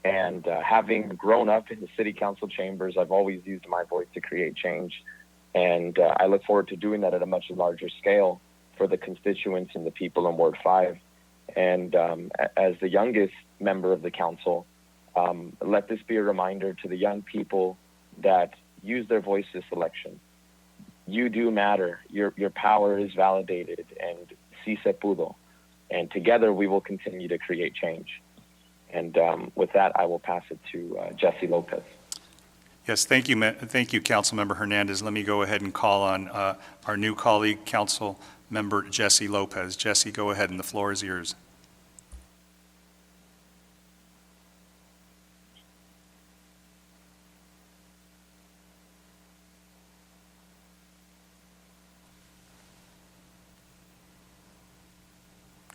And having grown up in the city council chambers, I've always used my voice to create change. And I look forward to doing that at a much larger scale for the constituents and the people in Ward 5. And as the youngest member of the council, let this be a reminder to the young people that use their voice this election. You do matter. Your power is validated, and si se pudo. And together we will continue to create change. And with that, I will pass it to Jesse Lopez. Yes, thank you, Councilmember Hernandez. Let me go ahead and call on our new colleague, Councilmember Jesse Lopez. Jesse, go ahead, and the floor is yours.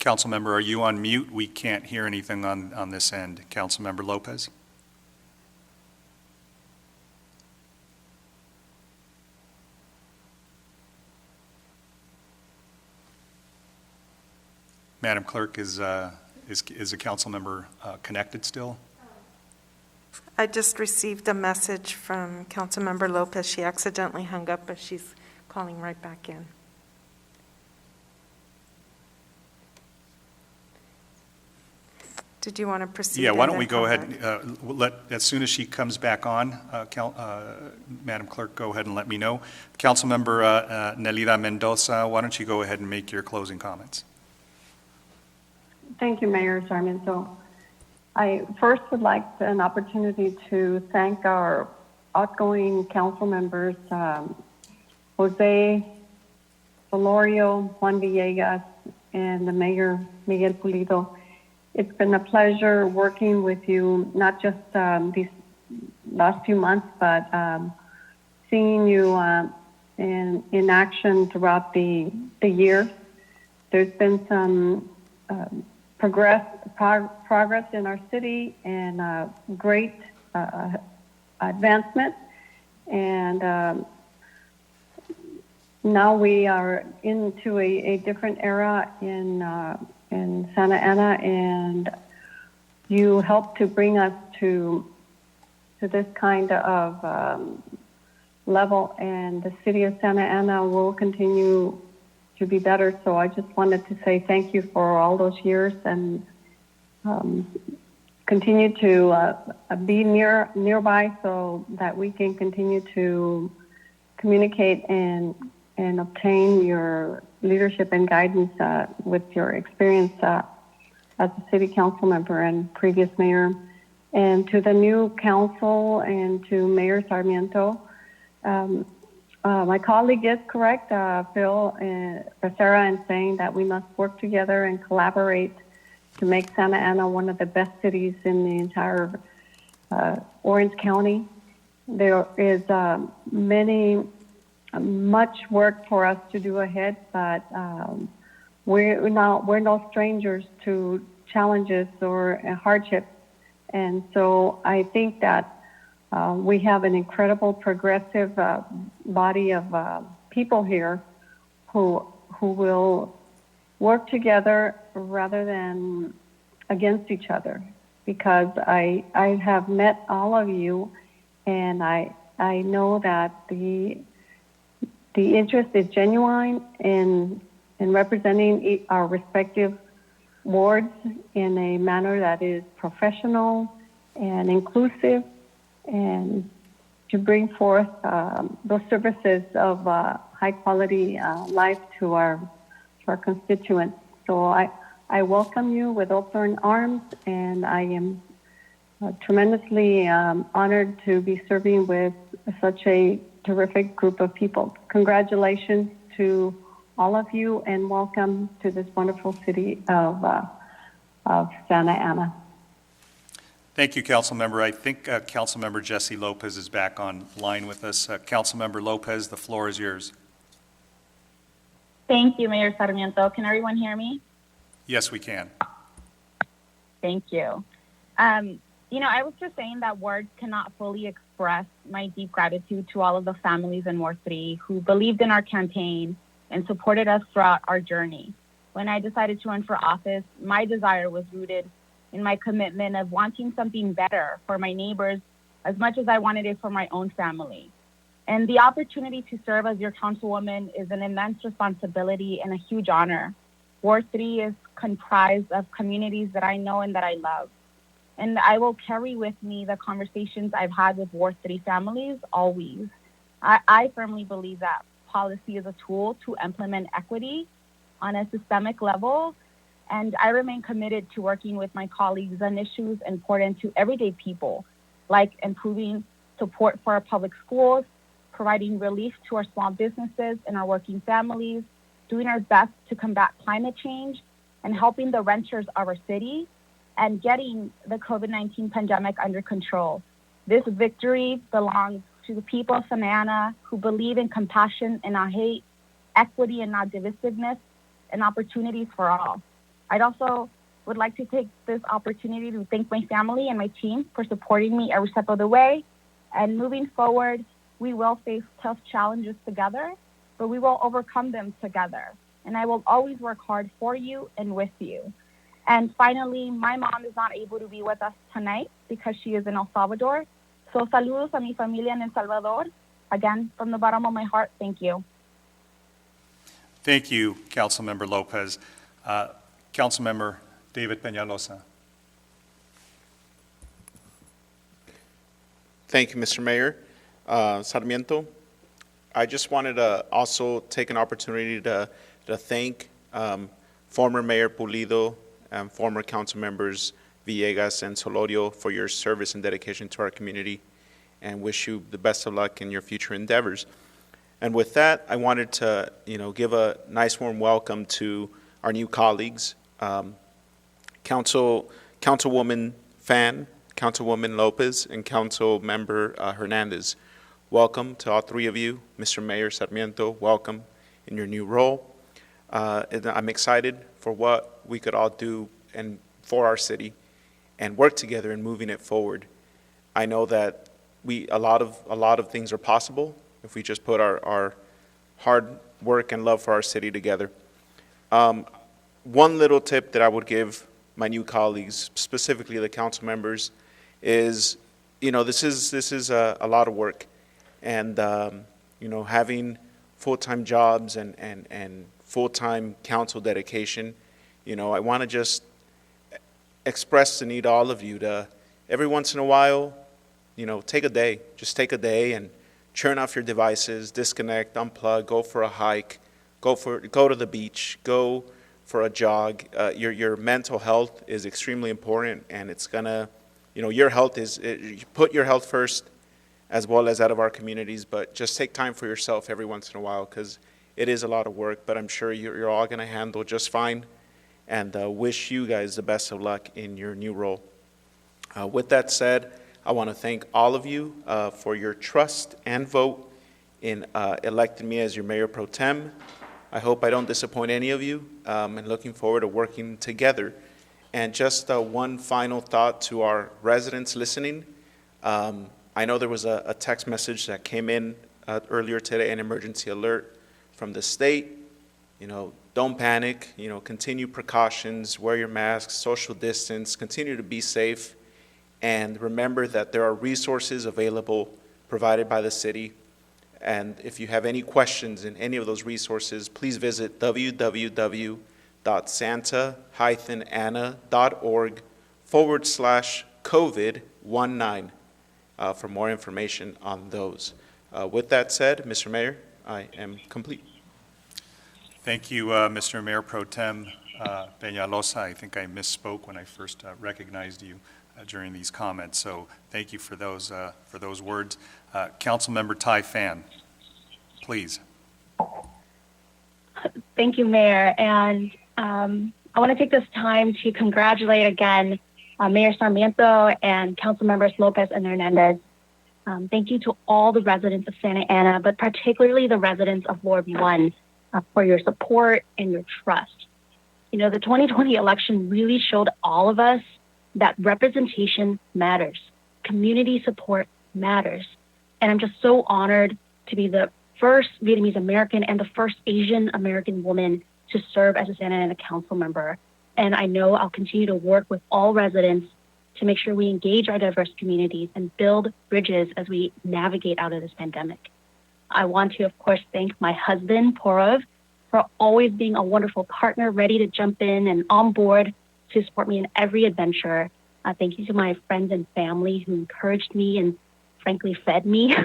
Councilmember, are you on mute? We can't hear anything on this end. Councilmember Lopez? Madam Clerk, is a council member connected still? I just received a message from Councilmember Lopez. She accidentally hung up, but she's calling right back in. Did you want to proceed? Yeah, why don't we go ahead, as soon as she comes back on, Madam Clerk, go ahead and let me know. Councilmember Nelida Mendoza, why don't you go ahead and make your closing comments? Thank you, Mayor Sarmiento. I first would like an opportunity to thank our outgoing council members, Jose Valorio, Juan Villegas, and the Mayor Miguel Pulido. It's been a pleasure working with you, not just these last few months, but seeing you in action throughout the year. There's been some progress in our city and great advancement. And now we are into a different era in Santa Ana, and you help to bring us to this kind of level, and the city of Santa Ana will continue to be better. So I just wanted to say thank you for all those years, and continue to be nearby so that we can continue to communicate and obtain your leadership and guidance with your experience as a city council member and previous mayor. And to the new council and to Mayor Sarmiento, my colleague is correct, Phil Becerra, in saying that we must work together and collaborate to make Santa Ana one of the best cities in the entire Orange County. There is much work for us to do ahead, but we're no strangers to challenges or hardships. And so I think that we have an incredible progressive body of people here who will work together rather than against each other, because I have met all of you, and I know that the interest is genuine in representing our respective wards in a manner that is professional and inclusive, and to bring forth those services of high quality life to our constituents. So I welcome you with open arms, and I am tremendously honored to be serving with such a terrific group of people. Congratulations to all of you, and welcome to this wonderful city of Santa Ana. Thank you, Councilmember. I think Councilmember Jesse Lopez is back online with us. Councilmember Lopez, the floor is yours. Thank you, Mayor Sarmiento. Can everyone hear me? Yes, we can. Thank you. I was just saying that words cannot fully express my deep gratitude to all of the families in Ward 3 who believed in our campaign and supported us throughout our journey. When I decided to run for office, my desire was rooted in my commitment of wanting something better for my neighbors as much as I wanted it for my own family. And the opportunity to serve as your councilwoman is an immense responsibility and a huge honor. Ward 3 is comprised of communities that I know and that I love. And I will carry with me the conversations I've had with Ward 3 families always. I firmly believe that policy is a tool to implement equity on a systemic level, and I remain committed to working with my colleagues on issues important to everyday people, like improving support for our public schools, providing relief to our small businesses and our working families, doing our best to combat climate change, and helping the renters of our city, and getting the COVID-19 pandemic under control. This victory belongs to the people of Santa Ana who believe in compassion and not hate, equity and not divisiveness, and opportunities for all. I'd also would like to take this opportunity to thank my family and my team for supporting me every step of the way. And moving forward, we will face tough challenges together, but we will overcome them together. And I will always work hard for you and with you. And finally, my mom is not able to be with us tonight because she is in El Salvador. So saludos a mi familia en El Salvador. Again, from the bottom of my heart, thank you. Thank you, Councilmember Lopez. Councilmember David Peñalosa. Thank you, Mr. Mayor. Sarmiento, I just wanted to also take an opportunity to thank former Mayor Pulido and former council members Villegas and Solorio for your service and dedication to our community, and wish you the best of luck in your future endeavors. And with that, I wanted to, give a nice warm welcome to our new colleagues, Councilwoman Fan, Councilwoman Lopez, and Councilmember Hernandez. Welcome to all three of you. Mr. Mayor Sarmiento, welcome in your new role. And I'm excited for what we could all do and for our city and work together in moving it forward. I know that a lot of things are possible if we just put our hard work and love for our city together. One little tip that I would give my new colleagues, specifically the council members, is, this is a lot of work. And, having full-time jobs and full-time council dedication, I want to just express the need to all of you to, every once in a while, take a day and turn off your devices, disconnect, unplug, go for a hike, go to the beach, go for a jog. Your mental health is extremely important, and it's gonna, your health put your health first as well as that of our communities, but just take time for yourself every once in a while, because it is a lot of work, but I'm sure you're all gonna handle just fine, and wish you guys the best of luck in your new role. With that said, I want to thank all of you for your trust and vote in electing me as your Mayor Pro Tem. I hope I don't disappoint any of you, and looking forward to working together. And just one final thought to our residents listening. I know there was a text message that came in earlier today, an emergency alert from the state. Don't panic, continue precautions, wear your masks, social distance, continue to be safe. And remember that there are resources available provided by the city. And if you have any questions in any of those resources, please visit www.santa-ana.org/COVID-19 for more information on those. With that said, Mr. Mayor, I am complete. Thank you, Mr. Mayor Pro Tem Peñalosa. I think I misspoke when I first recognized you during these comments. So thank you for those words. Councilmember Tai Fan, please. Thank you, Mayor. And I want to take this time to congratulate again Mayor Sarmiento and Council Members Lopez and Hernandez. Thank you to all the residents of Santa Ana, but particularly the residents of Ward 1 for your support and your trust. The 2020 election really showed all of us that representation matters. Community support matters. And I'm just so honored to be the first Vietnamese American and the first Asian American woman to serve as a Santa Ana council member. And I know I'll continue to work with all residents to make sure we engage our diverse communities and build bridges as we navigate out of this pandemic. I want to, of course, thank my husband, Porov, for always being a wonderful partner, ready to jump in and on board to support me in every adventure. Thank you to my friends and family who encouraged me and frankly fed me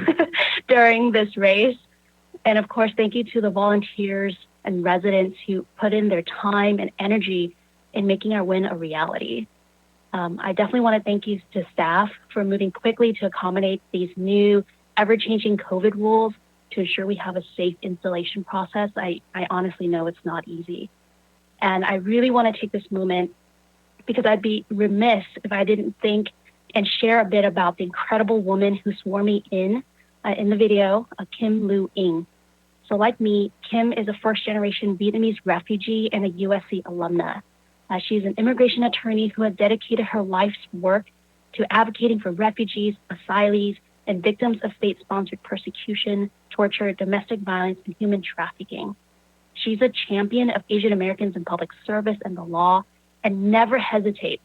during this race. And of course, thank you to the volunteers and residents who put in their time and energy in making our win a reality. I definitely want to thank you to staff for moving quickly to accommodate these new ever-changing COVID rules to ensure we have a safe installation process. I honestly know it's not easy. And I really want to take this moment because I'd be remiss if I didn't think and share a bit about the incredible woman who swore me in the video, Kim Lu Ing. So like me, Kim is a first-generation Vietnamese refugee and a USC alumna. She's an immigration attorney who has dedicated her life's work to advocating for refugees, asylees, and victims of state-sponsored persecution, torture, domestic violence, and human trafficking. She's a champion of Asian Americans in public service and the law, and never hesitates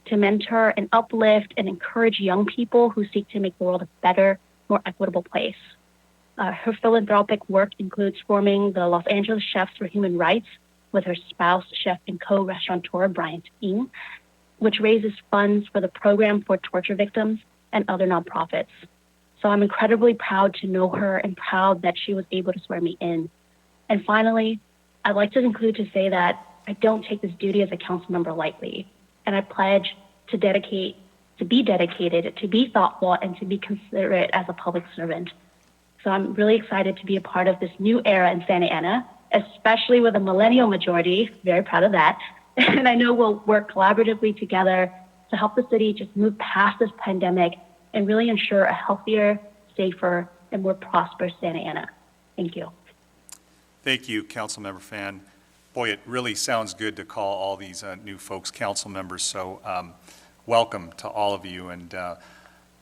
to mentor and uplift and encourage young people who seek to make the world a better, more equitable place. Her philanthropic work includes forming the Los Angeles Chefs for Human Rights with her spouse, chef, and co-restaurateur, Bryant Ng, which raises funds for the program for torture victims and other nonprofits. So I'm incredibly proud to know her and proud that she was able to swear me in. And finally, I'd like to conclude to say that I don't take this duty as a council member lightly, and I pledge to be dedicated, to be thoughtful, and to be considerate as a public servant. So I'm really excited to be a part of this new era in Santa Ana, especially with a millennial majority, very proud of that. And I know we'll work collaboratively together to help the city just move past this pandemic and really ensure a healthier, safer, and more prosperous Santa Ana. Thank you. Thank you, Councilmember Fan. Boy, it really sounds good to call all these new folks council members, so welcome to all of you. And,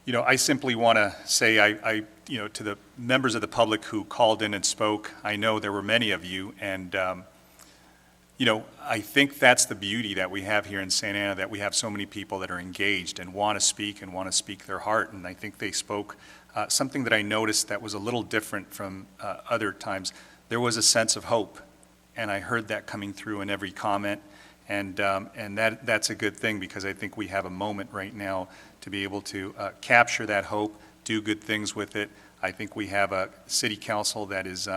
I simply want to say, to the members of the public who called in and spoke, I know there were many of you, and, I think that's the beauty that we have here in Santa Ana, that we have so many people that are engaged and want to speak their heart. And I think they spoke something that I noticed that was a little different from other times. There was a sense of hope, and I heard that coming through in every comment, and that's a good thing, because I think we have a moment right now to be able to capture that hope, do good things with it. I think we have a city council that is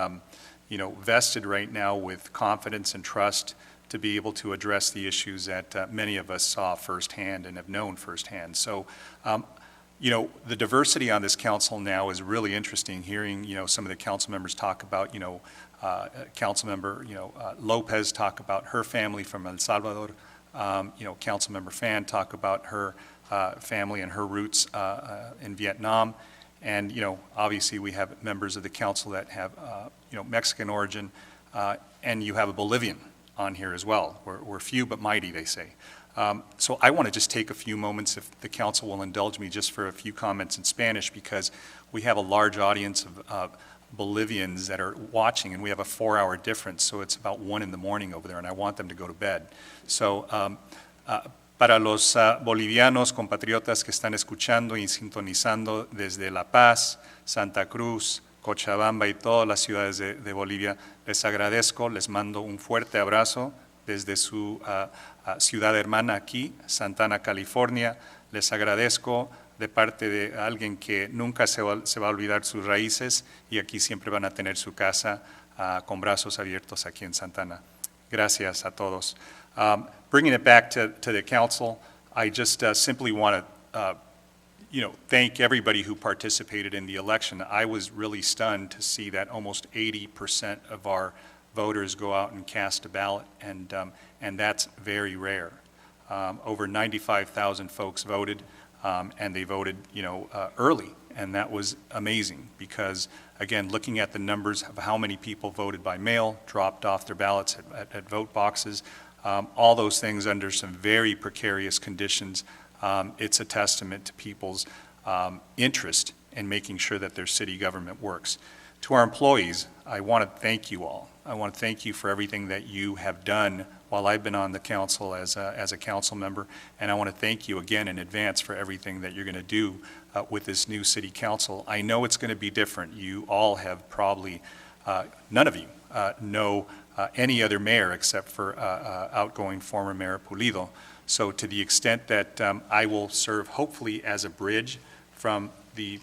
vested right now with confidence and trust to be able to address the issues that many of us saw firsthand and have known firsthand. So, the diversity on this council now is really interesting. Hearing, some of the council members talk about, Councilmember, Lopez talk about her family from El Salvador. Councilmember Fan talk about her family and her roots in Vietnam. And, obviously we have members of the council that have, Mexican origin, and you have a Bolivian on here as well. We're few but mighty, they say. So I want to just take a few moments, if the council will indulge me, just for a few comments in Spanish, because we have a large audience of Bolivians that are watching, and we have a 4-hour difference, so it's about 1 in the morning over there, and I want them to go to bed. So, para los bolivianos compatriotas que están escuchando y sintonizando desde La Paz, Santa Cruz, Cochabamba y todas las ciudades de Bolivia, les agradezco, les mando un fuerte abrazo desde su ciudad hermana aquí, Santa Ana, California. Les agradezco de parte de alguien que nunca se va a olvidar sus raíces, y aquí siempre van a tener su casa con brazos abiertos aquí en Santa Ana. Gracias a todos. Bringing it back to the council, I just simply want to thank everybody who participated in the election. I was really stunned to see that almost 80% of our voters go out and cast a ballot, and that's very rare. Over 95,000 folks voted, and they voted, early, and that was amazing, because again, looking at the numbers of how many people voted by mail, dropped off their ballots at vote boxes, all those things under some very precarious conditions, it's a testament to people's interest in making sure that their city government works. To our employees, I want to thank you all. I want to thank you for everything that you have done while I've been on the council as a council member, and I want to thank you again in advance for everything that you're going to do with this new city council. I know it's going to be different. You all have probably, none of you know any other mayor except for outgoing former Mayor Pulido. So to the extent that I will serve hopefully as a bridge from the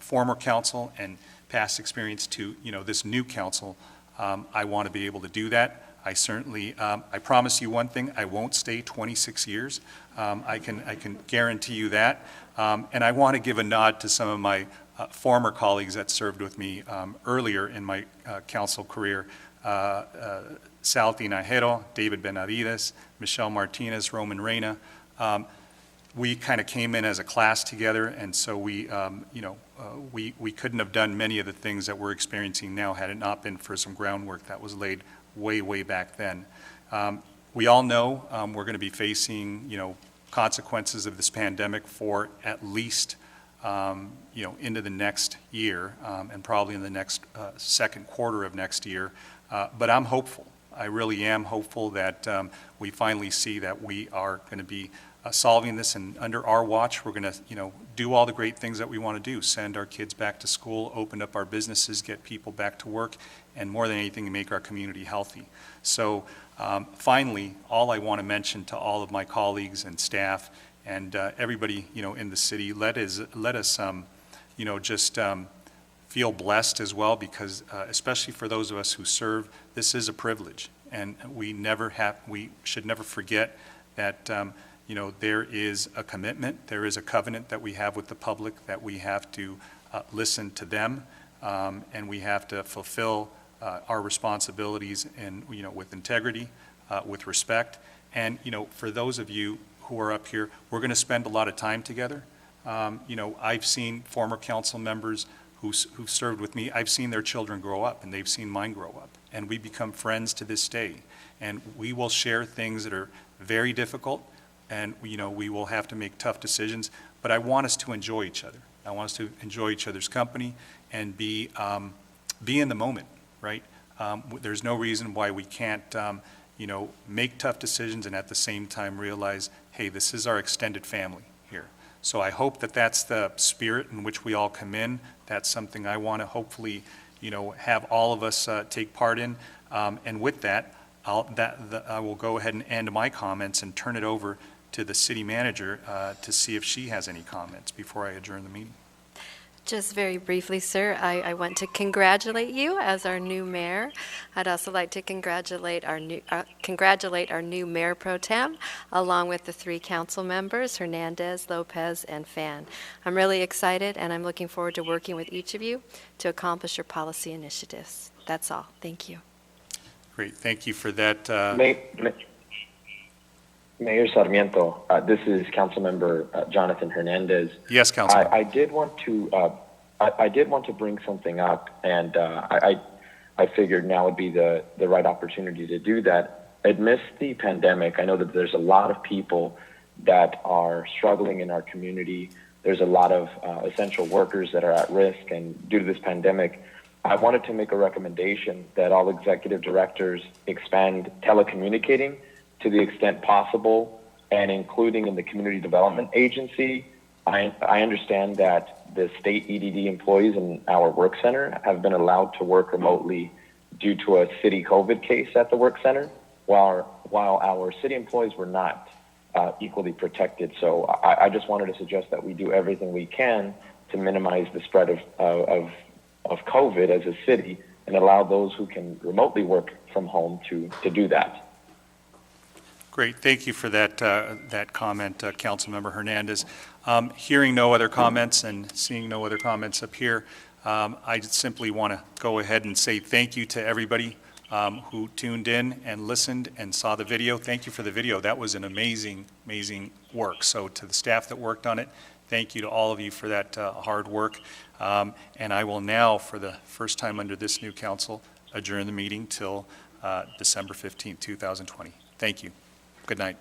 former council and past experience to this new council, I want to be able to do that. I certainly, I promise you one thing, I won't stay 26 years. I can guarantee you that. And I want to give a nod to some of my former colleagues that served with me earlier in my council career. Salty Najero, David Benavides, Michelle Martinez, Roman Reyna. We kind of came in as a class together, and so we couldn't have done many of the things that we're experiencing now had it not been for some groundwork that was laid way back then. We all know we're going to be facing, consequences of this pandemic for at least, into the next year, and probably in the next second quarter of next year. But I'm hopeful. I really am hopeful that we finally see that we are going to be solving this, and under our watch, we're going to, do all the great things that we want to do: send our kids back to school, open up our businesses, get people back to work, and more than anything, make our community healthy. So, finally, all I want to mention to all of my colleagues and staff and everybody, in the city, let us, just feel blessed as well, because especially for those of us who serve, this is a privilege, and we should never forget that. There is a commitment, there is a covenant that we have with the public, that we have to listen to them, and we have to fulfill our responsibilities with integrity, with respect. And, for those of you who are up here, we're going to spend a lot of time together. I've seen former council members who served with me. I've seen their children grow up, and they've seen mine grow up, and we become friends to this day. And we will share things that are very difficult, and we will have to make tough decisions, but I want us to enjoy each other. I want us to enjoy each other's company and be in the moment, right? There's no reason why we can't, make tough decisions and at the same time realize, hey, this is our extended family here. So I hope that that's the spirit in which we all come in. That's something I want to hopefully, have all of us take part in. And with that, I will go ahead and end my comments and turn it over to the city manager to see if she has any comments before I adjourn the meeting. Just very briefly, sir, I want to congratulate you as our new mayor. I'd also like to congratulate our new mayor pro tem, along with the 3 council members, Hernandez, Lopez, and Fan. I'm really excited, and I'm looking forward to working with each of you to accomplish your policy initiatives. That's all. Thank you. Great. Thank you for that. Mayor Sarmiento, this is Councilmember Jonathan Hernandez. Yes, Councilman. I did want to bring something up, and I figured now would be the right opportunity to do that. Amidst the pandemic, I know that there's a lot of people that are struggling in our community. There's a lot of essential workers that are at risk, and due to this pandemic, I wanted to make a recommendation that all executive directors expand telecommunicating to the extent possible, and including in the community development agency. I understand that the state EDD employees in our work center have been allowed to work remotely due to a city COVID case at the work center, while our city employees were not equally protected. So I just wanted to suggest that we do everything we can to minimize the spread of COVID as a city, and allow those who can remotely work from home to do that. Great. Thank you for that comment, Councilmember Hernandez. Hearing no other comments and seeing no other comments up here, I just simply want to go ahead and say thank you to everybody who tuned in and listened and saw the video. Thank you for the video. That was an amazing work. So to the staff that worked on it, thank you to all of you for that hard work. And I will now, for the first time under this new council, adjourn the meeting till December 15, 2020. Thank you. Good night.